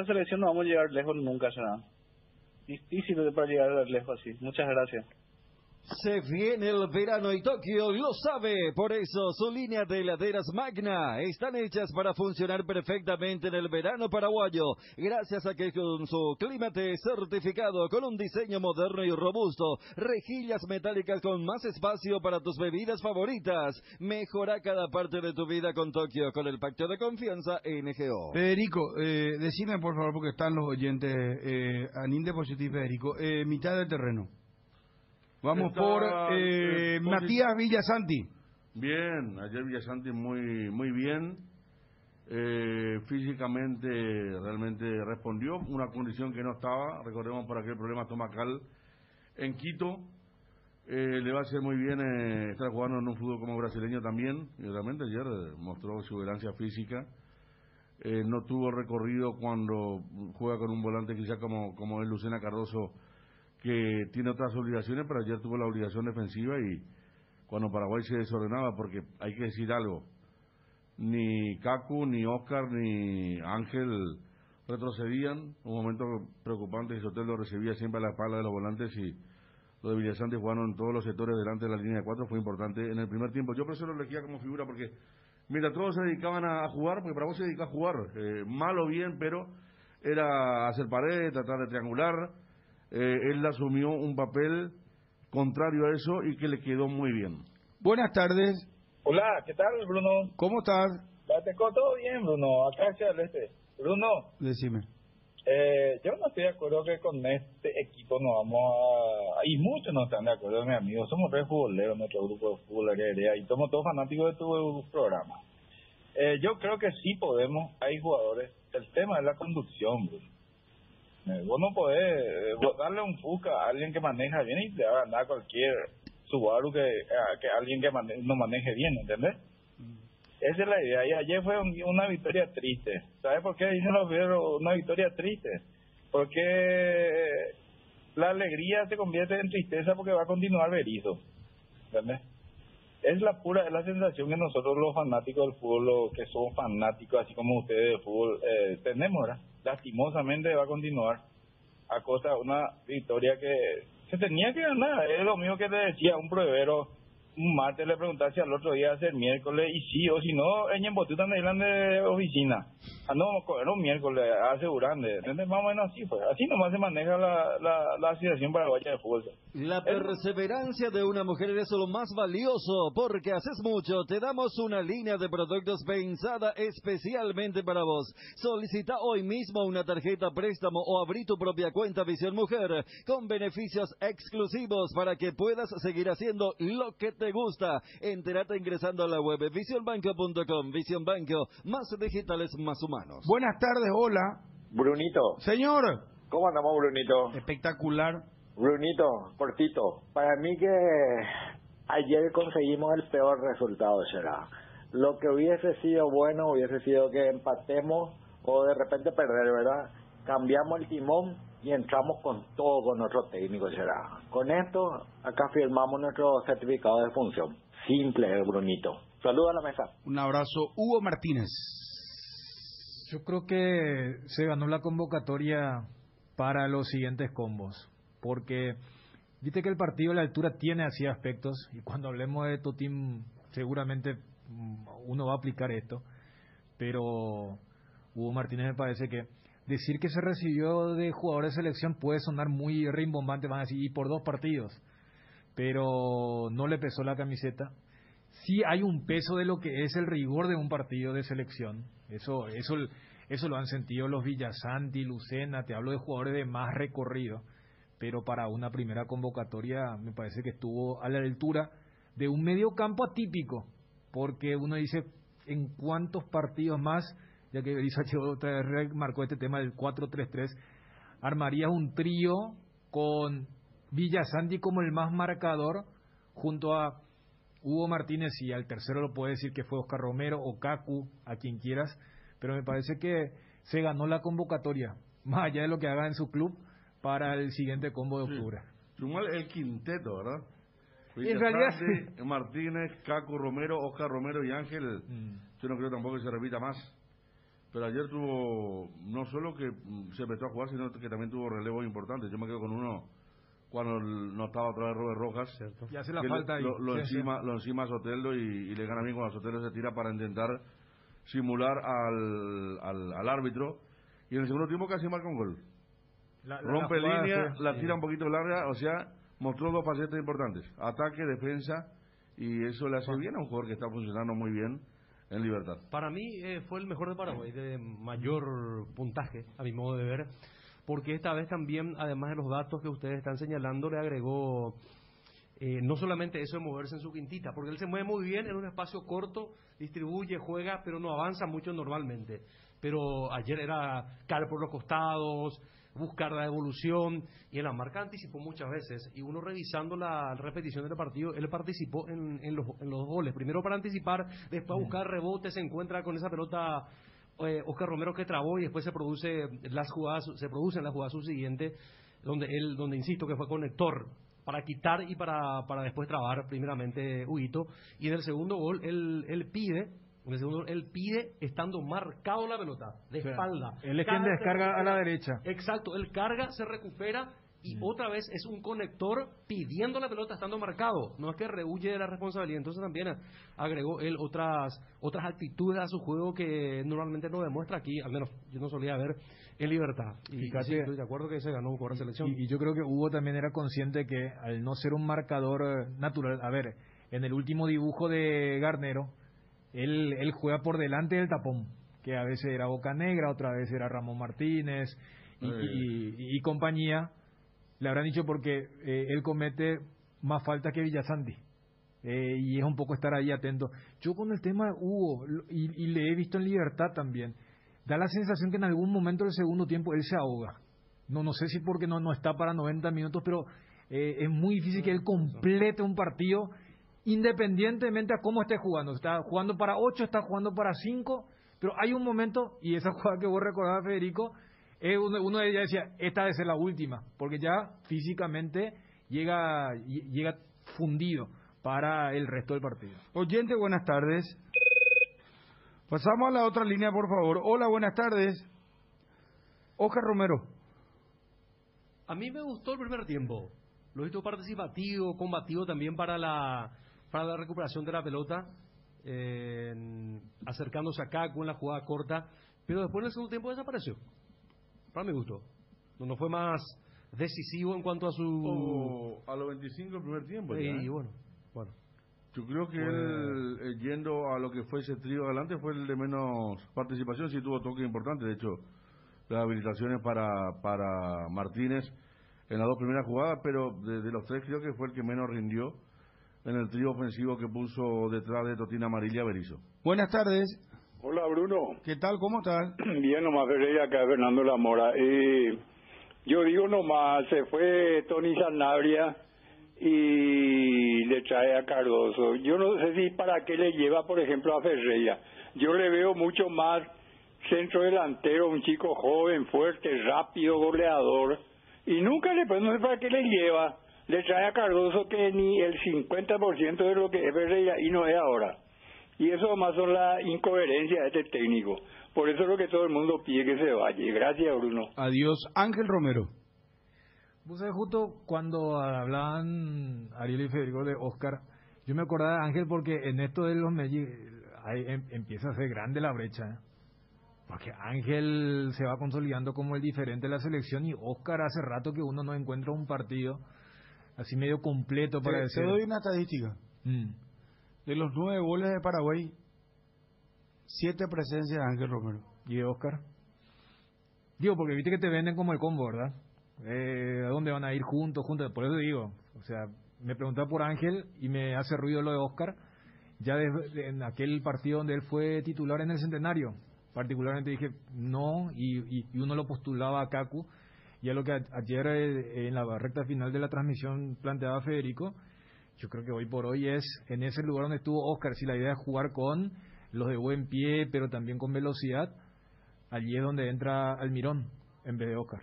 selección no vamos a llegar lejos nunca, será. Difícil para llegar lejos así. Muchas gracias. Se viene el verano y Tokio lo sabe, por eso su línea de heladeras Magna están hechas para funcionar perfectamente en el verano paraguayo, gracias a que con su clímate certificado, con un diseño moderno y robusto, rejillas metálicas con más espacio para tus bebidas favoritas, mejora cada parte de tu vida con Tokio, con el pacto de confianza NGO. Federico, decime por favor, porque están los oyentes, Aninde Positivo, Federico, mitad del terreno. Vamos por Matías Villasanti. Bien, ayer Villasanti muy bien. Físicamente realmente respondió, una condición que no estaba. Recordemos por aquel problema estomacal en Quito. Le va a hacer muy bien estar jugando en un fútbol como brasileño también. Y realmente ayer mostró su elegancia física. No tuvo recorrido cuando juega con un volante quizá como es Lucena Cardoso, que tiene otras obligaciones, pero ayer tuvo la obligación defensiva, y cuando Paraguay se desordenaba, porque hay que decir algo, ni Kaku, ni Oscar, ni Ángel retrocedían. Un momento preocupante, y Sotel lo recibía siempre a la espalda de los volantes, y los de Villasanti jugaron en todos los sectores delante de la línea de 4, fue importante en el primer tiempo. Yo por eso lo elegía como figura, porque mira, todos se dedicaban a jugar, porque Paraguay se dedica a jugar, mal o bien, pero era hacer pared, tratar de triangular. Él asumió un papel contrario a eso y que le quedó muy bien. Buenas tardes. Hola, ¿qué tal, Bruno? ¿Cómo estás? Todo bien, Bruno. Acá hacia el este. Bruno, Decime. yo no estoy de acuerdo que con este equipo nos vamos a... Y muchos no están de acuerdo, mis amigos. Somos tres futboleros, nuestro grupo de fútbol, y somos todos fanáticos de tu programa. Yo creo que sí podemos, hay jugadores. El tema es la conducción, Bruno. Vos no podés darle un Fuca a alguien que maneja bien y te va a ganar cualquier Subaru que alguien que no maneje bien, ¿entendés? Esa es la idea. Y ayer fue una victoria triste. ¿Sabes por qué dicen los viejos una victoria triste? Porque la alegría se convierte en tristeza porque va a continuar Berizzo, ¿entendés? Es la sensación que nosotros los fanáticos del fútbol, los que somos fanáticos así como ustedes del fútbol, tenemos, ¿verdad? Lastimosamente va a continuar a costa de una victoria que se tenía que ganar. Es lo mismo que te decía un pruebero un martes, le preguntaba si al otro día hacer miércoles, y sí, o si no, en Botuta me irán de oficina. No, era un miércoles, aseguran, ¿entendés? Más o menos así fue. Así nomás se maneja la Asociación Paraguaya de Fútbol. La perseverancia de una mujer es lo más valioso, porque haces mucho. Te damos una línea de productos pensada especialmente para vos. Solicita hoy mismo una tarjeta préstamo o abrí tu propia cuenta Visión Mujer, con beneficios exclusivos para que puedas seguir haciendo lo que te gusta. Entérate ingresando a la web visionbanco.com. Visión Banco, más digitales, más humanos. Buenas tardes, hola. Brunito. Señor. ¿Cómo andamos, Brunito? Espectacular. Brunito, cortito. Para mí que ayer conseguimos el peor resultado, será. Lo que hubiese sido bueno hubiese sido que empatemos o de repente perder, ¿verdad? Cambiamos el timón y entramos con todo con nuestro técnico, será. Con esto, acá firmamos nuestro certificado de función. Simple, Brunito. Saludos a la mesa. Un abrazo. Hugo Martínez. Yo creo que se ganó la convocatoria para los siguientes combos, porque viste que el partido a la altura tiene así aspectos, y cuando hablemos de Totim seguramente uno va a aplicar esto, pero Hugo Martínez me parece que decir que se recibió de jugadores de selección puede sonar muy rimbombante, van a decir, y por 2 partidos, pero no le pesó la camiseta. Sí hay un peso de lo que es el rigor de un partido de selección, eso lo han sentido los Villasanti, Lucena, te hablo de jugadores de más recorrido, pero para una primera convocatoria me parece que estuvo a la altura de un medio campo atípico, porque uno dice, ¿en cuántos partidos más, ya que Berizzo otra vez marcó este tema del 4-3-3, armarías un trío con Villasanti como el más marcador, junto a Hugo Martínez, y al tercero lo puede decir que fue Oscar Romero o Kaku, a quien quieras, pero me parece que se ganó la convocatoria, más allá de lo que haga en su club, para el siguiente combo de octubre. Sumar el quinteto, ¿verdad? En realidad sí. Martínez, Caco Romero, Oscar Romero y Ángel. Yo no creo tampoco que se repita más. Pero ayer tuvo, no solo que se empezó a jugar, sino que también tuvo relevos importantes. Yo me quedo con uno cuando no estaba otra vez Robert Rojas. Cierto. Y hace la falta ahí. Lo encima a Soteldo y le gana bien cuando Soteldo se tira para intentar simular al árbitro. Y en el segundo tiempo casi marca un gol. Rompe línea, la tira un poquito larga, o sea, mostró 2 facetas importantes, ataque, defensa, y eso le hace bien a un jugador que está funcionando muy bien en Libertad. Para mí fue el mejor de Paraguay, de mayor puntaje, a mi modo de ver, porque esta vez también, además de los datos que ustedes están señalando, le agregó no solamente eso de moverse en su quintita, porque él se mueve muy bien en un espacio corto, distribuye, juega, pero no avanza mucho normalmente. Pero ayer era caer por los costados, buscar la evolución, y en la marca anticipó muchas veces, y uno revisando la repetición del partido, él participó en los goles, primero para anticipar, después buscar rebotes, se encuentra con esa pelota Oscar Romero que trabó, y después se producen las jugadas subsiguientes, donde insisto que fue conector para quitar y para después trabar primeramente Huguito, y en el segundo gol él pide estando marcado la pelota, de espalda. Él es quien descarga a la derecha. Exacto, él carga, se recupera y otra vez es un conector pidiendo la pelota estando marcado. No es que rehuye de la responsabilidad. Entonces también agregó él otras actitudes a su juego que normalmente no demuestra aquí, al menos yo no solía ver en Libertad. Y sí, estoy de acuerdo que se ganó por la selección. Y yo creo que Hugo también era consciente que al no ser un marcador natural, a ver, en el último dibujo de Garnero, él juega por delante del tapón, que a veces era Bocanegra, otra vez era Ramón Martínez y compañía. Le habrán dicho porque él comete más faltas que Villasanti, y es un poco estar ahí atento. Yo con el tema de Hugo, y le he visto en Libertad también, da la sensación que en algún momento del segundo tiempo él se ahoga. No sé si porque no está para 90 minutos, pero es muy difícil que él complete un partido independientemente a cómo esté jugando. Está jugando para 8, está jugando para 5, pero hay un momento, y esa jugada que vos recordabas, Federico, uno de ellos decía, esta debe ser la última, porque ya físicamente llega fundido para el resto del partido. Oyente, buenas tardes. Pasamos a la otra línea, por favor. Hola, buenas tardes. Oscar Romero. A mí me gustó el primer tiempo. Lo he visto participativo, combativo también para la recuperación de la pelota, acercándose acá con la jugada corta, pero después en el segundo tiempo desapareció. Para mi gusto. No fue más decisivo en cuanto a su... a los 25 del primer tiempo. Y bueno. Yo creo que él, yendo a lo que fue ese trío adelante, fue el de menos participación, sí tuvo toque importante. De hecho, las habilitaciones para Martínez en las 2 primeras jugadas, pero de los 3 creo que fue el que menos rindió en el trío ofensivo que puso detrás de Totina Amarilla Berizzo. Buenas tardes. Hola, Bruno. ¿Qué tal? ¿Cómo estás? Bien, nomás veré acá Fernando Lamora. Yo digo nomás, se fue Tony Sanabria y le trae a Cardoso. Yo no sé si para qué le lleva, por ejemplo, a Ferreira. Yo le veo mucho más centro delantero, un chico joven, fuerte, rápido, goleador. Y nunca no sé para qué le lleva. Le trae a Cardoso que ni el 50% de lo que es Ferreira y no es ahora. Y eso más son las incoherencias de este técnico. Por eso es lo que todo el mundo pide que se vaya. Gracias, Bruno. Adiós. Ángel Romero. Vos sabés, justo cuando hablaban Ariel y Federico de Oscar, yo me acordaba de Ángel porque en esto de los Melli empieza a ser grande la brecha. Porque Ángel se va consolidando como el diferente de la selección y Oscar hace rato que uno no encuentra un partido así medio completo para decir. Te doy una estadística. De los 9 goles de Paraguay, 7 presencias de Ángel Romero. ¿Y de Oscar? Digo, porque viste que te venden como el combo, ¿verdad? ¿A dónde van a ir juntos? Por eso digo, o sea, me preguntaba por Ángel y me hace ruido lo de Oscar. Ya en aquel partido donde él fue titular en el Centenario, particularmente dije no, y uno lo postulaba a Kaku, y a lo que ayer en la recta final de la transmisión planteaba Federico, yo creo que hoy por hoy es en ese lugar donde estuvo Oscar. Si la idea es jugar con los de buen pie, pero también con velocidad, allí es donde entra Almirón en vez de Oscar.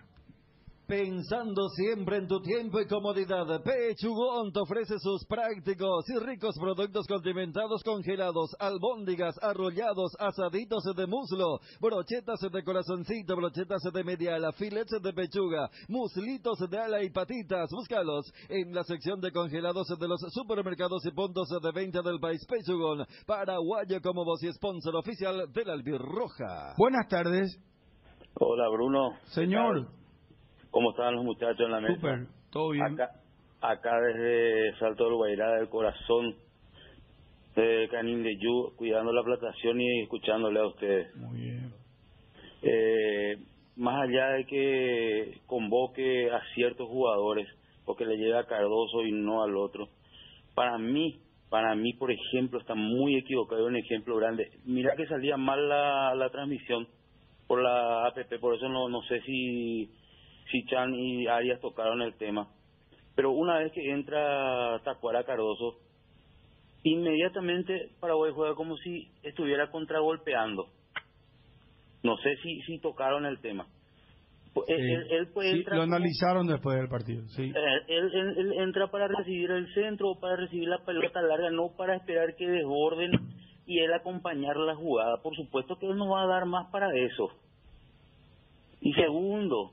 Pensando siempre en tu tiempo y comodidad, Pechugón te ofrece sus prácticos y ricos productos condimentados congelados, albóndigas, arrollados, asaditos de muslo, brochetas de corazoncito, brochetas de media ala, filets de pechuga, muslitos de ala y patitas. Búscalos en la sección de congelados de los supermercados y puntos de venta del país. Pechugón, paraguayo como voz y sponsor oficial de la Albirroja. Buenas tardes. Hola, Bruno. Señor. ¿Cómo están los muchachos en la mesa? Súper, todo bien. Acá desde Salto del Guairá, del corazón de Canín de Yu, cuidando la plantación y escuchándole a ustedes. Muy bien. Más allá de que convoque a ciertos jugadores, porque le llega a Cardoso y no al otro, para mí, por ejemplo, está muy equivocado, un ejemplo grande. Mira que salía mal la transmisión por la APP, por eso no sé si Chan y Arias tocaron el tema, pero una vez que entra Tacuara Cardoso, inmediatamente Paraguay juega como si estuviera contragolpeando. No sé si tocaron el tema. Sí. Él puede sí, entrar lo analizaron después del partido. Sí. Él entra para recibir el centro o para recibir la pelota larga, no para esperar que desborden y él acompañar la jugada. Por supuesto que él no va a dar más para eso. Y segundo,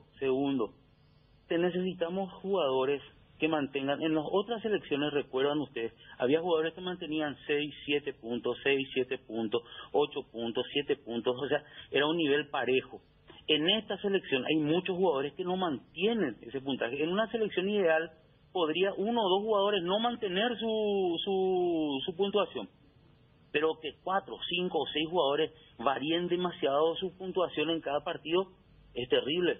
te necesitamos jugadores que mantengan, en las otras selecciones, recuerdan ustedes, había jugadores que mantenían 6, 7 puntos, 6, 7 puntos, 8 puntos, 7 puntos, o sea, era un nivel parejo. En esta selección hay muchos jugadores que no mantienen ese puntaje. En una selección ideal podría 1 o 2 jugadores no mantener su puntuación, pero que 4, 5 o 6 jugadores varíen demasiado su puntuación en cada partido es terrible.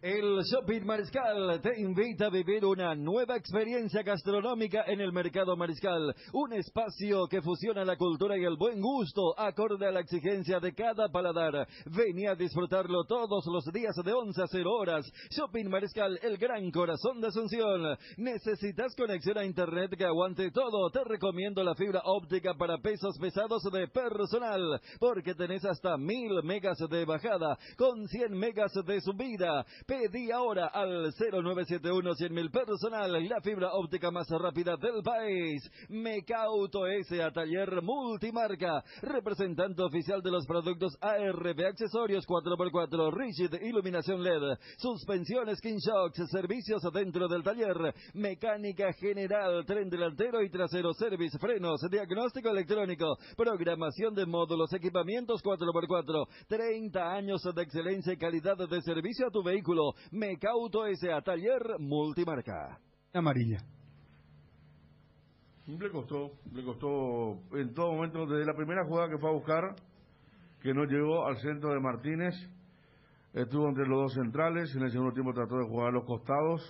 El Shopping Mariscal te invita a vivir una nueva experiencia gastronómica en el Mercado Mariscal. Un espacio que fusiona la cultura y el buen gusto, acorde a la exigencia de cada paladar. Ven a disfrutarlo todos los días de 11 a 0 horas. Shopping Mariscal, el gran corazón de Asunción. ¿Necesitas conexión a internet que aguante todo? Te recomiendo la fibra óptica para pesos pesados de personal, porque tenés hasta 1000 megas de bajada con 100 megas de subida. Pedí ahora al 0971 100.000 personal, la fibra óptica más rápida del país. Mecauto S, taller multimarca, representante oficial de los productos ARB, accesorios 4x4, Rigid, iluminación LED, suspensiones KingShock, servicios dentro del taller, mecánica general, tren delantero y trasero, service, frenos, diagnóstico electrónico, programación de módulos, equipamientos 4x4, 30 años de excelencia y calidad de servicio a tu vehículo. Mecauto S.A. taller multimarca. Amarilla. Le costó en todo momento, desde la primera jugada que fue a buscar, que no llegó al centro de Martínez, estuvo entre los dos centrales, en el segundo tiempo trató de jugar a los costados,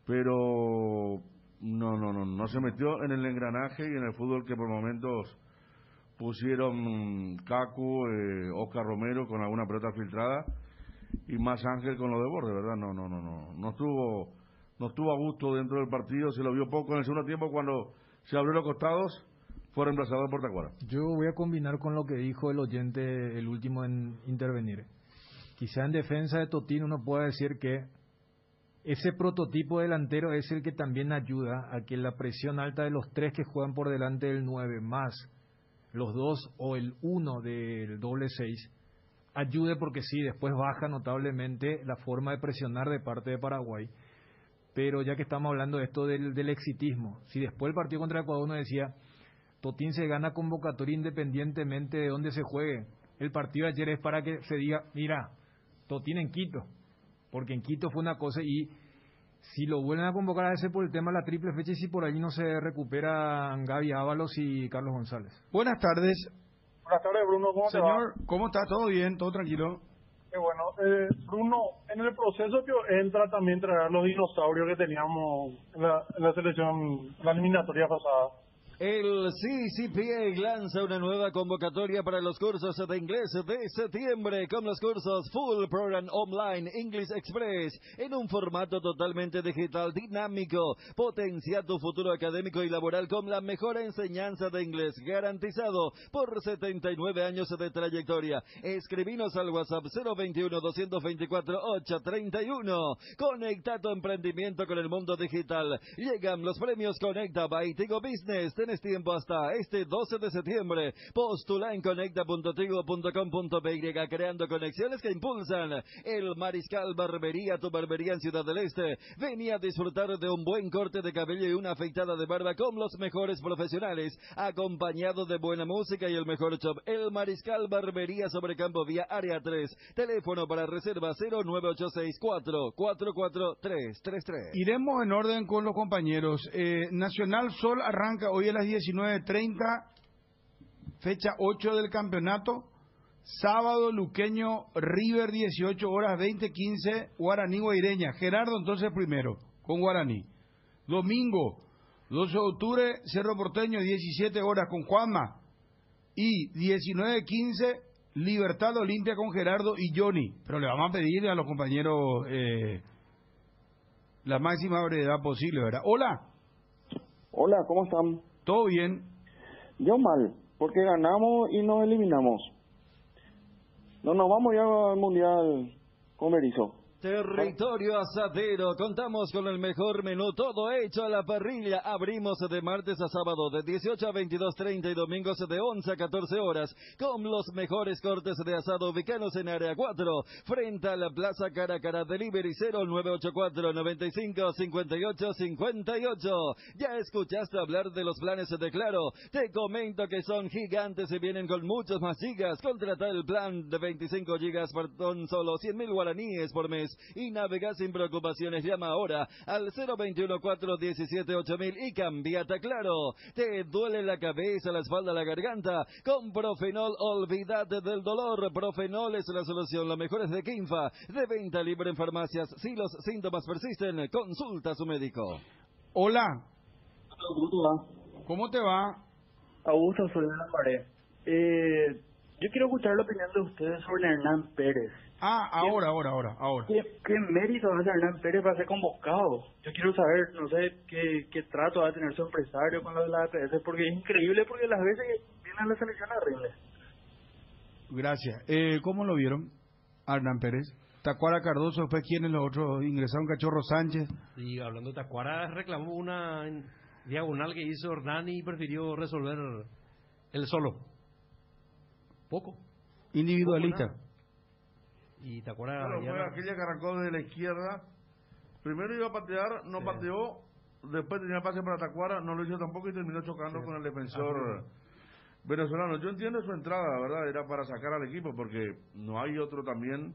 pero no se metió en el engranaje y en el fútbol que por momentos pusieron Kaku, Oscar Romero con alguna pelota filtrada, y más Ángel con lo de borde, ¿verdad? No estuvo a gusto dentro del partido, se lo vio poco en el segundo tiempo cuando se abrió los costados, fue reemplazado por Tacuara. Yo voy a combinar con lo que dijo el oyente, el último en intervenir. Quizá en defensa de Totín uno pueda decir que ese prototipo delantero es el que también ayuda a que la presión alta de los 3 que juegan por delante del 9 más los 2 o el 1 del doble 6 ayude, porque sí, después baja notablemente la forma de presionar de parte de Paraguay. Pero ya que estamos hablando de esto del exitismo, si después del partido contra Ecuador uno decía, Totín se gana convocatoria independientemente de dónde se juegue. El partido de ayer es para que se diga, mira, Totín en Quito, porque en Quito fue una cosa y si lo vuelven a convocar a ese por el tema de la triple fecha y si por allí no se recuperan Gaby Ábalos y Carlos González. Buenas tardes. Buenas tardes, Bruno, ¿cómo te va? Señor, ¿cómo está? ¿Todo bien? ¿Todo tranquilo? Qué bueno. Bruno, en el proceso que entra también traer los dinosaurios que teníamos en la selección, la eliminatoria pasada. El CCPA lanza una nueva convocatoria para los cursos de inglés de septiembre con los cursos Full Program Online English Express en un formato totalmente digital dinámico. Potencia tu futuro académico y laboral con la mejor enseñanza de inglés garantizado por 79 años de trayectoria. Escribinos al WhatsApp 021-224-831. Conecta tu emprendimiento con el mundo digital. Llegan los premios Conecta by Tigo Business. Tienes tiempo hasta este 12 de septiembre. Postula en conecta.tigo.com.py creando conexiones que impulsan. El Mariscal Barbería, tu barbería en Ciudad del Este. Venía a disfrutar de un buen corte de cabello y una afeitada de barba con los mejores profesionales, acompañado de buena música y el mejor shop. El Mariscal Barbería sobre Campo Vía Área 3. Teléfono para reserva 09864443333. Iremos en orden con los compañeros. Nacional Sol arranca hoy a las 19:30, fecha 8 del campeonato. Sábado, Luqueño River, 18 horas 20:15, Guaraní Guaireña. Gerardo entonces primero, con Guaraní. Domingo, 12 de octubre, Cerro Porteño, 17 horas con Juanma. Y 19:15, Libertad Olimpia con Gerardo y Johnny. Pero le vamos a pedir a los compañeros la máxima brevedad posible, ¿verdad? Hola. Hola, ¿cómo están? ¿Todo bien? Yo mal, porque ganamos y nos eliminamos. No nos vamos ya al Mundial con Berizzo. Territorio Asadero, contamos con el mejor menú, todo hecho a la parrilla. Abrimos de martes a sábado de 18 a 22:30 y domingos de 11 a 14 horas con los mejores cortes de asado ubicados en área 4 frente a la Plaza Caracara. Delivery 0984-955858. ¿Ya escuchaste hablar de los planes de Claro? Te comento que son gigantes y vienen con muchos más gigas. Contrata el plan de 25 gigas por tan solo 100.000 guaraníes por mes y navega sin preocupaciones. Llama ahora al 021-417-8000 y cámbiate a Claro. ¿Te duele la cabeza, la espalda, la garganta? Con Profenol, olvídate del dolor. Profenol es la solución. Lo mejor es de Quinfa, de venta libre en farmacias. Si los síntomas persisten, consulta a su médico. Hola. ¿Cómo te va? Augusto, soy de la pared. Yo quiero escuchar la opinión de ustedes sobre Hernán Pérez. Ahora. ¿Qué mérito hace Hernán Pérez para ser convocado? Yo quiero saber, no sé, qué trato va a tener su empresario con lo de la APS, porque es increíble, porque las veces que viene a la selección rinde. Gracias. ¿Cómo lo vieron, Hernán Pérez? Tacuara Cardoso, después ¿quiénes los otros ingresaron? Cachorro Sánchez. Y hablando de Tacuara, reclamó una diagonal que hizo Hernán y prefirió resolver él solo. Poco. Individualista. Poco y Tacuara... Bueno, fue aquella que arrancó de la izquierda. Primero iba a patear, no pateó. Después tenía pase para Tacuara, no lo hizo tampoco y terminó chocando con el defensor venezolano. Yo entiendo su entrada, ¿verdad? Era para sacar al equipo porque no hay otro también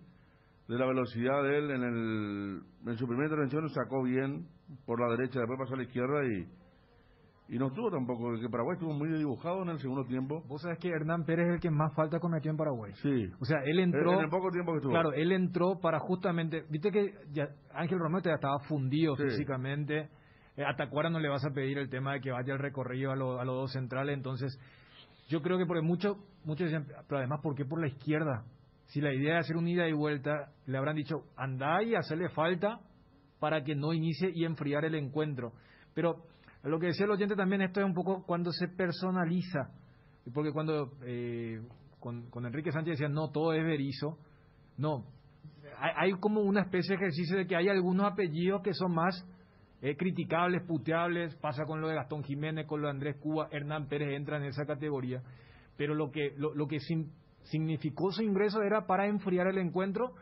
de la velocidad de él. En su primera intervención sacó bien por la derecha, después pasó a la izquierda y no estuvo tampoco, que Paraguay estuvo muy dibujado en el segundo tiempo. Vos sabés que Hernán Pérez es el que más falta cometió en Paraguay. Sí. O sea, él entró... En el poco tiempo que estuvo. Claro, él entró para justamente... Viste que ya Ángel Romero ya estaba fundido físicamente. A Tacuara no le vas a pedir el tema de que vaya el recorrido a los dos centrales. Entonces, yo creo que porque muchos dicen, pero además, ¿por qué por la izquierda? Si la idea es hacer un ida y vuelta, le habrán dicho, andá y hacerle falta para que no inicie y enfriar el encuentro. Pero... lo que decía el oyente también, esto es un poco cuando se personaliza, porque cuando con Enrique Sánchez decía, no, todo es Berizzo, no, hay como una especie de ejercicio de que hay algunos apellidos que son más criticables, puteables, pasa con lo de Gastón Jiménez, con lo de Andrés Cuba, Hernán Pérez entra en esa categoría, pero lo que significó su ingreso era para enfriar el encuentro,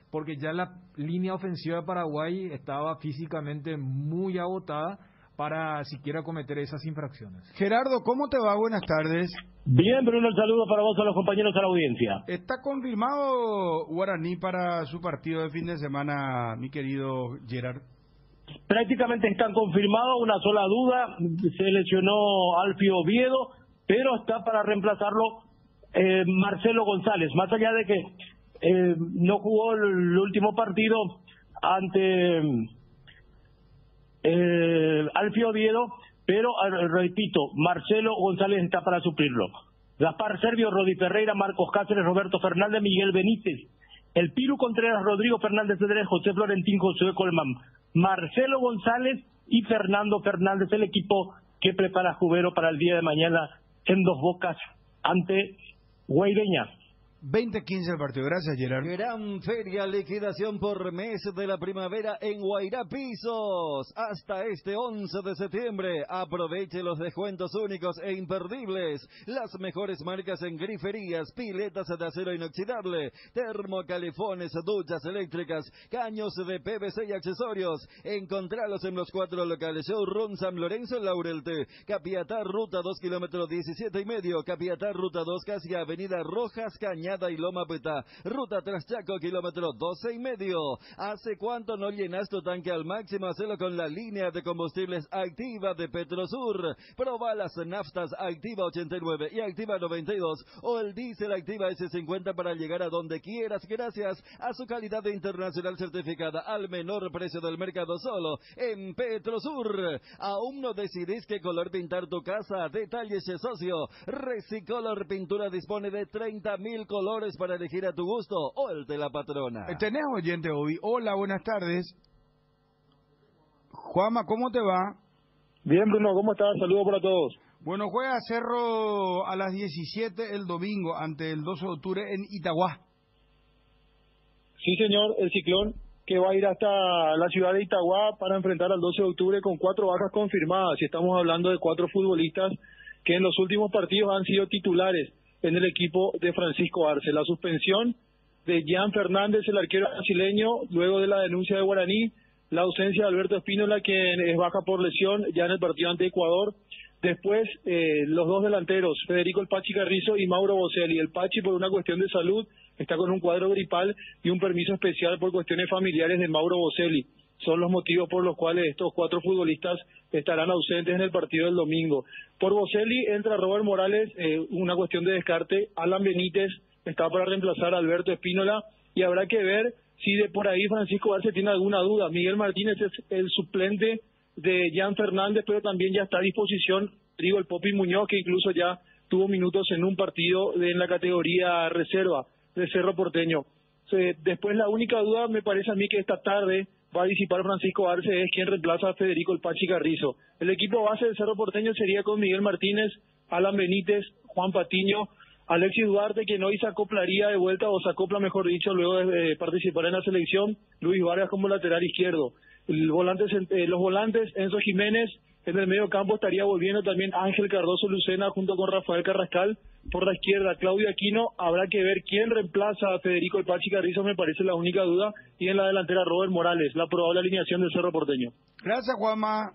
porque ya la línea ofensiva de Paraguay estaba físicamente muy agotada, para siquiera cometer esas infracciones. Gerardo, ¿cómo te va? Buenas tardes. Bien, Bruno, el saludo para vos, a los compañeros de la audiencia. ¿Está confirmado Guaraní para su partido de fin de semana, mi querido Gerard? Prácticamente están confirmados, una sola duda, se lesionó Alfio Oviedo, pero está para reemplazarlo Marcelo González, más allá de que no jugó el último partido ante Alfio Oviedo, pero repito, Marcelo González está para suplirlo. Gaspar Servio, Rodi Ferreira, Marcos Cáceres, Roberto Fernández, Miguel Benítez, el Piru Contreras, Rodrigo Fernández Cedrés, José Florentín, José Colman, Marcelo González y Fernando Fernández, el equipo que prepara Jubero para el día de mañana en Dos Bocas ante Guaireña. 20-15 el partido. Gracias, Gerard. Gran feria, liquidación por mes de la primavera en Guairá Pisos. Hasta este 11 de septiembre. Aproveche los descuentos únicos e imperdibles. Las mejores marcas en griferías, piletas de acero inoxidable, termocalifones, duchas eléctricas, caños de PVC y accesorios. Encontralos en los 4 locales. Showroom San Lorenzo, Laurelte, Capiatá, Ruta 2, kilómetro 17,5. Capiatá, Ruta 2, casi Avenida Rojas, Cañada y Loma Petá, Ruta Traschaco, kilómetro 12,5. ¿Hace cuánto no llenas tu tanque al máximo? Hacelo con la línea de combustibles Activa de Petrosur. Proba las naftas Activa 89 y Activa 92 o el diésel Activa S50 para llegar a donde quieras, gracias a su calidad internacional certificada al menor precio del mercado, solo en Petrosur. ¿Aún no decidís qué color pintar tu casa? Detalles socio. Recicolor Pintura dispone de 30,000 colores para elegir a tu gusto, o el de la patrona. ¿Tenés oyente, Obi? Hola, buenas tardes. Juanma, ¿cómo te va? Bien, Bruno, ¿cómo estás? Saludos para todos. Bueno, juega Cerro a las 17 el domingo ante el 12 de octubre en Itagua. Sí, señor, el Ciclón que va a ir hasta la ciudad de Itagua para enfrentar al 12 de octubre con 4 bajas confirmadas. Y estamos hablando de 4 futbolistas que en los últimos partidos han sido titulares en el equipo de Francisco Arce. La suspensión de Jan Fernández, el arquero brasileño, luego de la denuncia de Guaraní, la ausencia de Alberto Espínola, quien es baja por lesión ya en el partido ante Ecuador. Después, los 2 delanteros, Federico El Pachi Carrizo y Mauro Boselli. El Pachi, por una cuestión de salud, está con un cuadro gripal y un permiso especial por cuestiones familiares de Mauro Boselli. Son los motivos por los cuales estos 4 futbolistas estarán ausentes en el partido del domingo. Por Boselli entra Robert Morales, una cuestión de descarte. Alan Benítez está para reemplazar a Alberto Espínola y habrá que ver si de por ahí Francisco Arce tiene alguna duda. Miguel Martínez es el suplente de Jan Fernández, pero también ya está a disposición Rigo el Popi Muñoz, que incluso ya tuvo minutos en un partido en la categoría reserva de Cerro Porteño. Después la única duda me parece a mí que esta tarde va a disipar Francisco Arce es quien reemplaza a Federico El Pachi Carrizo. El equipo base del Cerro Porteño sería con Miguel Martínez, Alan Benítez, Juan Patiño, Alexis Duarte, quien hoy se acoplaría de vuelta, o se acopla mejor dicho, luego de participar en la selección, Luis Vargas como lateral izquierdo. Los volantes, Enzo Jiménez. En el medio campo estaría volviendo también Ángel Cardoso Lucena junto con Rafael Carrascal. Por la izquierda, Claudio Aquino. Habrá que ver quién reemplaza a Federico El Pachi Carrizo, me parece la única duda. Y en la delantera, Robert Morales, la probable alineación del Cerro Porteño. Gracias, Juanma.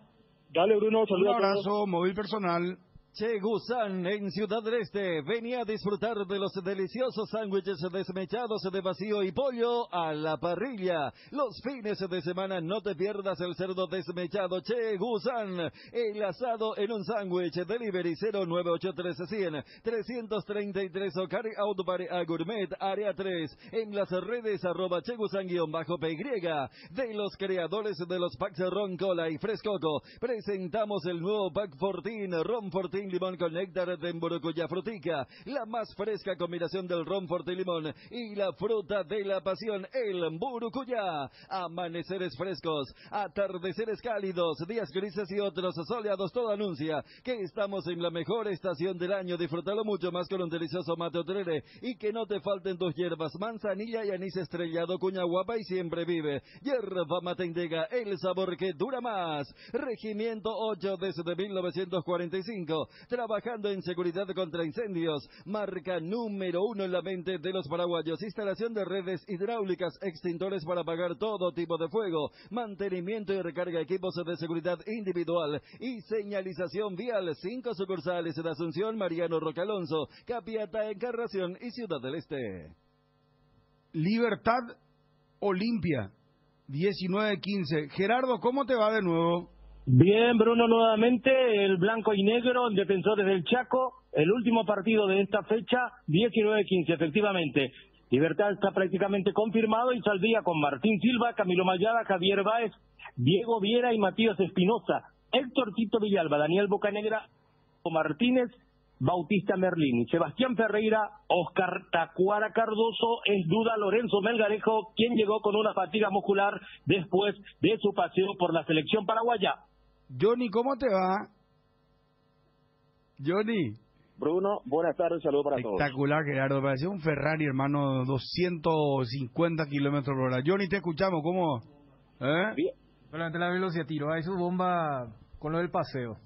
Dale, Bruno, saludos. Un abrazo, móvil personal. Che Gusán en Ciudad del Este. Venía a disfrutar de los deliciosos sándwiches desmechados de vacío y pollo a la parrilla. Los fines de semana no te pierdas el cerdo desmechado Che Gusán. El asado en un sándwich. Delivery 0983100 333 o Carry Out a Gourmet Área 3. En las redes @ Chegusán_PY. De los creadores de los packs Ron Cola y Frescoco, presentamos el nuevo pack Fortín, Ron Fortín Limón con néctar de Mburucuyá Frutica, la más fresca combinación del ron Fortín Limón y la fruta de la pasión, el Mburucuyá. Amaneceres frescos, atardeceres cálidos, días grises y otros soleados, todo anuncia que estamos en la mejor estación del año. Disfrútalo mucho más con un delicioso mate o tereré y que no te falten tus hierbas, manzanilla y anís estrellado, cuña guapa y siempre vive. Hierba mate Indega, el sabor que dura más. Regimiento 8 desde 1945. trabajando en seguridad contra incendios. Marca número 1 en la mente de los paraguayos. Instalación de redes hidráulicas, extintores para apagar todo tipo de fuego, mantenimiento y recarga de equipos de seguridad individual y señalización vial. 5 sucursales de Asunción, Mariano Roque Alonso, Capiata, Encarnación y Ciudad del Este. Libertad Olimpia, 19-15. Gerardo, ¿cómo te va de nuevo? Bien, Bruno, nuevamente el blanco y negro, en Defensores del Chaco, el último partido de esta fecha, 19-15, efectivamente. Libertad está prácticamente confirmado y saldría con Martín Silva, Camilo Mayada, Javier Báez, Diego Viera y Matías Espinosa, Héctor Tito Villalba, Daniel Bocanegra, Martínez, Bautista Merlini, Sebastián Ferreira, Oscar Tacuara Cardoso, es duda Lorenzo Melgarejo, quien llegó con una fatiga muscular después de su paseo por la selección paraguaya. Johnny, ¿cómo te va? Johnny. Bruno, buenas tardes, saludos para todos. Espectacular, Gerardo, parecía un Ferrari, hermano, 250 kilómetros por hora. Johnny, te escuchamos, ¿cómo? Bien. Solamente la velocidad tiró ahí su bomba con lo del paseo.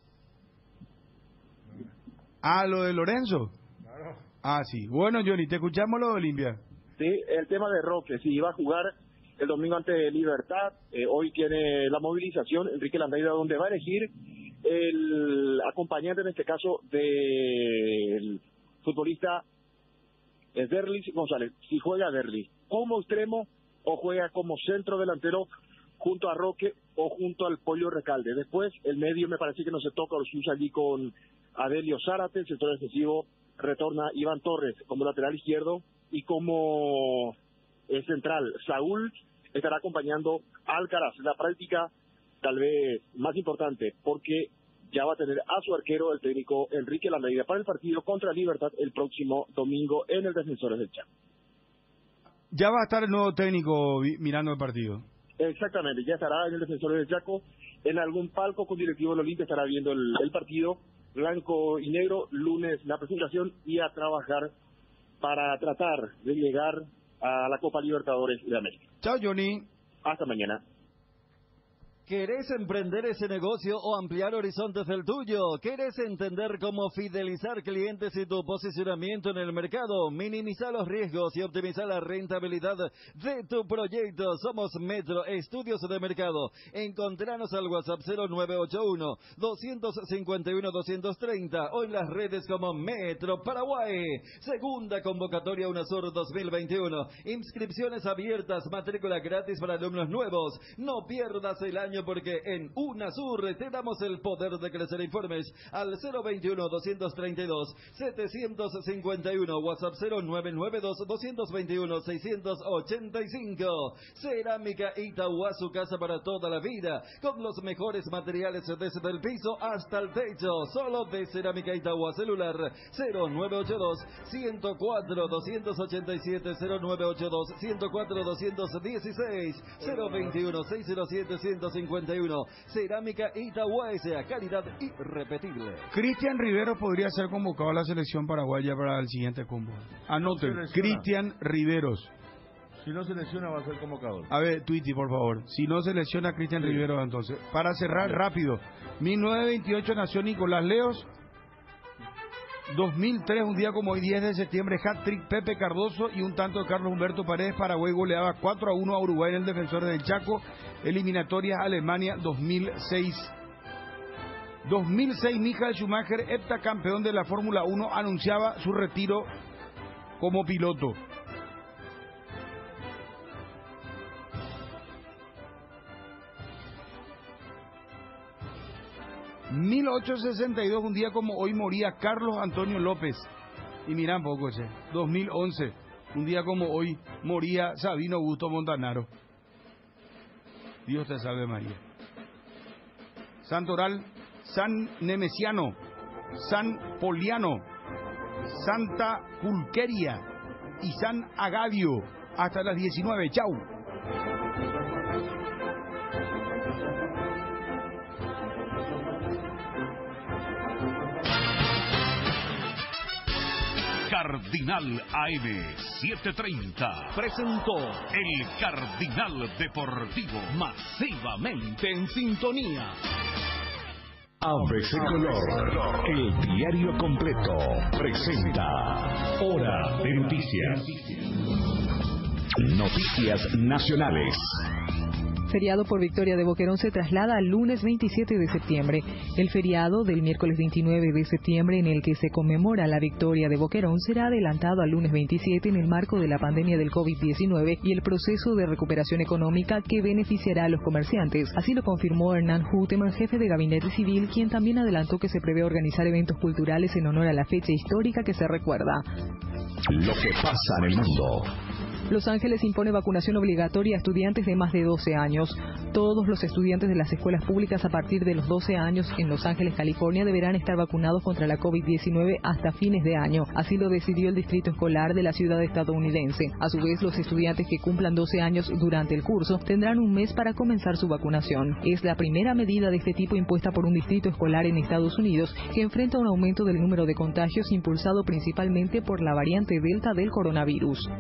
Ah, lo de Lorenzo. Claro. Ah, sí. Bueno, Johnny, te escuchamos lo de Olimpia. Sí, el tema de Roque, si iba a jugar el domingo ante Libertad, hoy tiene la movilización, Enrique Landeira, donde va a elegir el acompañante, en este caso, del futbolista Derlis González. Si juega Derlis como extremo o juega como centro delantero junto a Roque o junto al Pollo Recalde. Después, el medio me parece que no se toca, los usa allí con Adelio Zárate, el sector defensivo retorna Iván Torres como lateral izquierdo y como central Saúl estará acompañando a Alcaraz. La práctica tal vez más importante porque ya va a tener a su arquero el técnico Enrique Landeira para el partido contra Libertad el próximo domingo en el Defensores del Chaco. Ya va a estar el nuevo técnico mirando el partido. Exactamente, ya estará en el Defensores del Chaco, en algún palco con directivo del Olimpia estará viendo el partido blanco y negro, lunes la presentación y a trabajar para tratar de llegar a la Copa Libertadores de América. Chao, Johnny. Hasta mañana. ¿Querés emprender ese negocio o ampliar horizontes del tuyo? ¿Querés entender cómo fidelizar clientes y tu posicionamiento en el mercado? Minimizar los riesgos y optimizar la rentabilidad de tu proyecto. Somos Metro Estudios de Mercado. Encontranos al WhatsApp 0981-251-230 o en las redes como Metro Paraguay. Segunda convocatoria UNASUR 2021. Inscripciones abiertas, matrícula gratis para alumnos nuevos. No pierdas el año porque en UNASUR te damos el poder de crecer. Informes al 021-232-751, WhatsApp 0992-221-685. Cerámica Itaúa, su casa para toda la vida, con los mejores materiales desde el piso hasta el techo. Solo de Cerámica Itaúa. Celular 0982-104-287, 0982-104-216, 021-607-150. Cerámica Itahuaesea, calidad irrepetible. Cristian Riveros podría ser convocado a la selección paraguaya para el siguiente combo. Anoten, Cristian Riveros. Si no se lesiona va a ser convocado. A ver, Twitty, por favor. Si no se lesiona Cristian Riveros, entonces. Para cerrar rápido. 1928 nació Nicolás Leos. 2003, un día como hoy, 10 de septiembre, hat-trick Pepe Cardoso y un tanto de Carlos Humberto Paredes. Paraguay goleaba 4-1 a Uruguay en el Defensores del Chaco. Eliminatorias Alemania 2006. 2006, Michael Schumacher, heptacampeón de la Fórmula 1, anunciaba su retiro como piloto. En 1862, un día como hoy, moría Carlos Antonio López. Y mira un poco ese. 2011, un día como hoy, moría Sabino Augusto Montanaro. Dios te salve María. Santoral, San Nemesiano, San Poliano, Santa Pulqueria y San Agavio. Hasta las 19. Chau. Cardinal AM 730 presentó el Cardinal Deportivo, masivamente en sintonía. ABC Color, el diario completo, presenta Hora de Noticias. Noticias nacionales. Feriado por victoria de Boquerón se traslada al lunes 27 de septiembre. El feriado del miércoles 29 de septiembre, en el que se conmemora la victoria de Boquerón, será adelantado al lunes 27 en el marco de la pandemia del COVID-19 y el proceso de recuperación económica que beneficiará a los comerciantes. Así lo confirmó Hernán Huteman, jefe de Gabinete Civil, quien también adelantó que se prevé organizar eventos culturales en honor a la fecha histórica que se recuerda. Lo que pasa en el mundo. Los Ángeles impone vacunación obligatoria a estudiantes de más de 12 años. Todos los estudiantes de las escuelas públicas a partir de los 12 años en Los Ángeles, California, deberán estar vacunados contra la COVID-19 hasta fines de año. Así lo decidió el distrito escolar de la ciudad estadounidense. A su vez, los estudiantes que cumplan 12 años durante el curso tendrán un mes para comenzar su vacunación. Es la primera medida de este tipo impuesta por un distrito escolar en Estados Unidos que enfrenta un aumento del número de contagios impulsado principalmente por la variante Delta del coronavirus.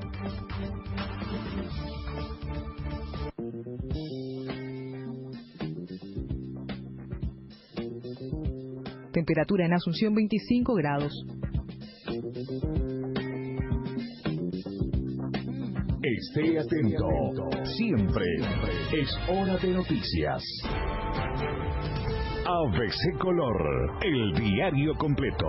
Temperatura en Asunción 25 grados. Esté atento. Siempre es Hora de Noticias. ABC Color, el diario completo.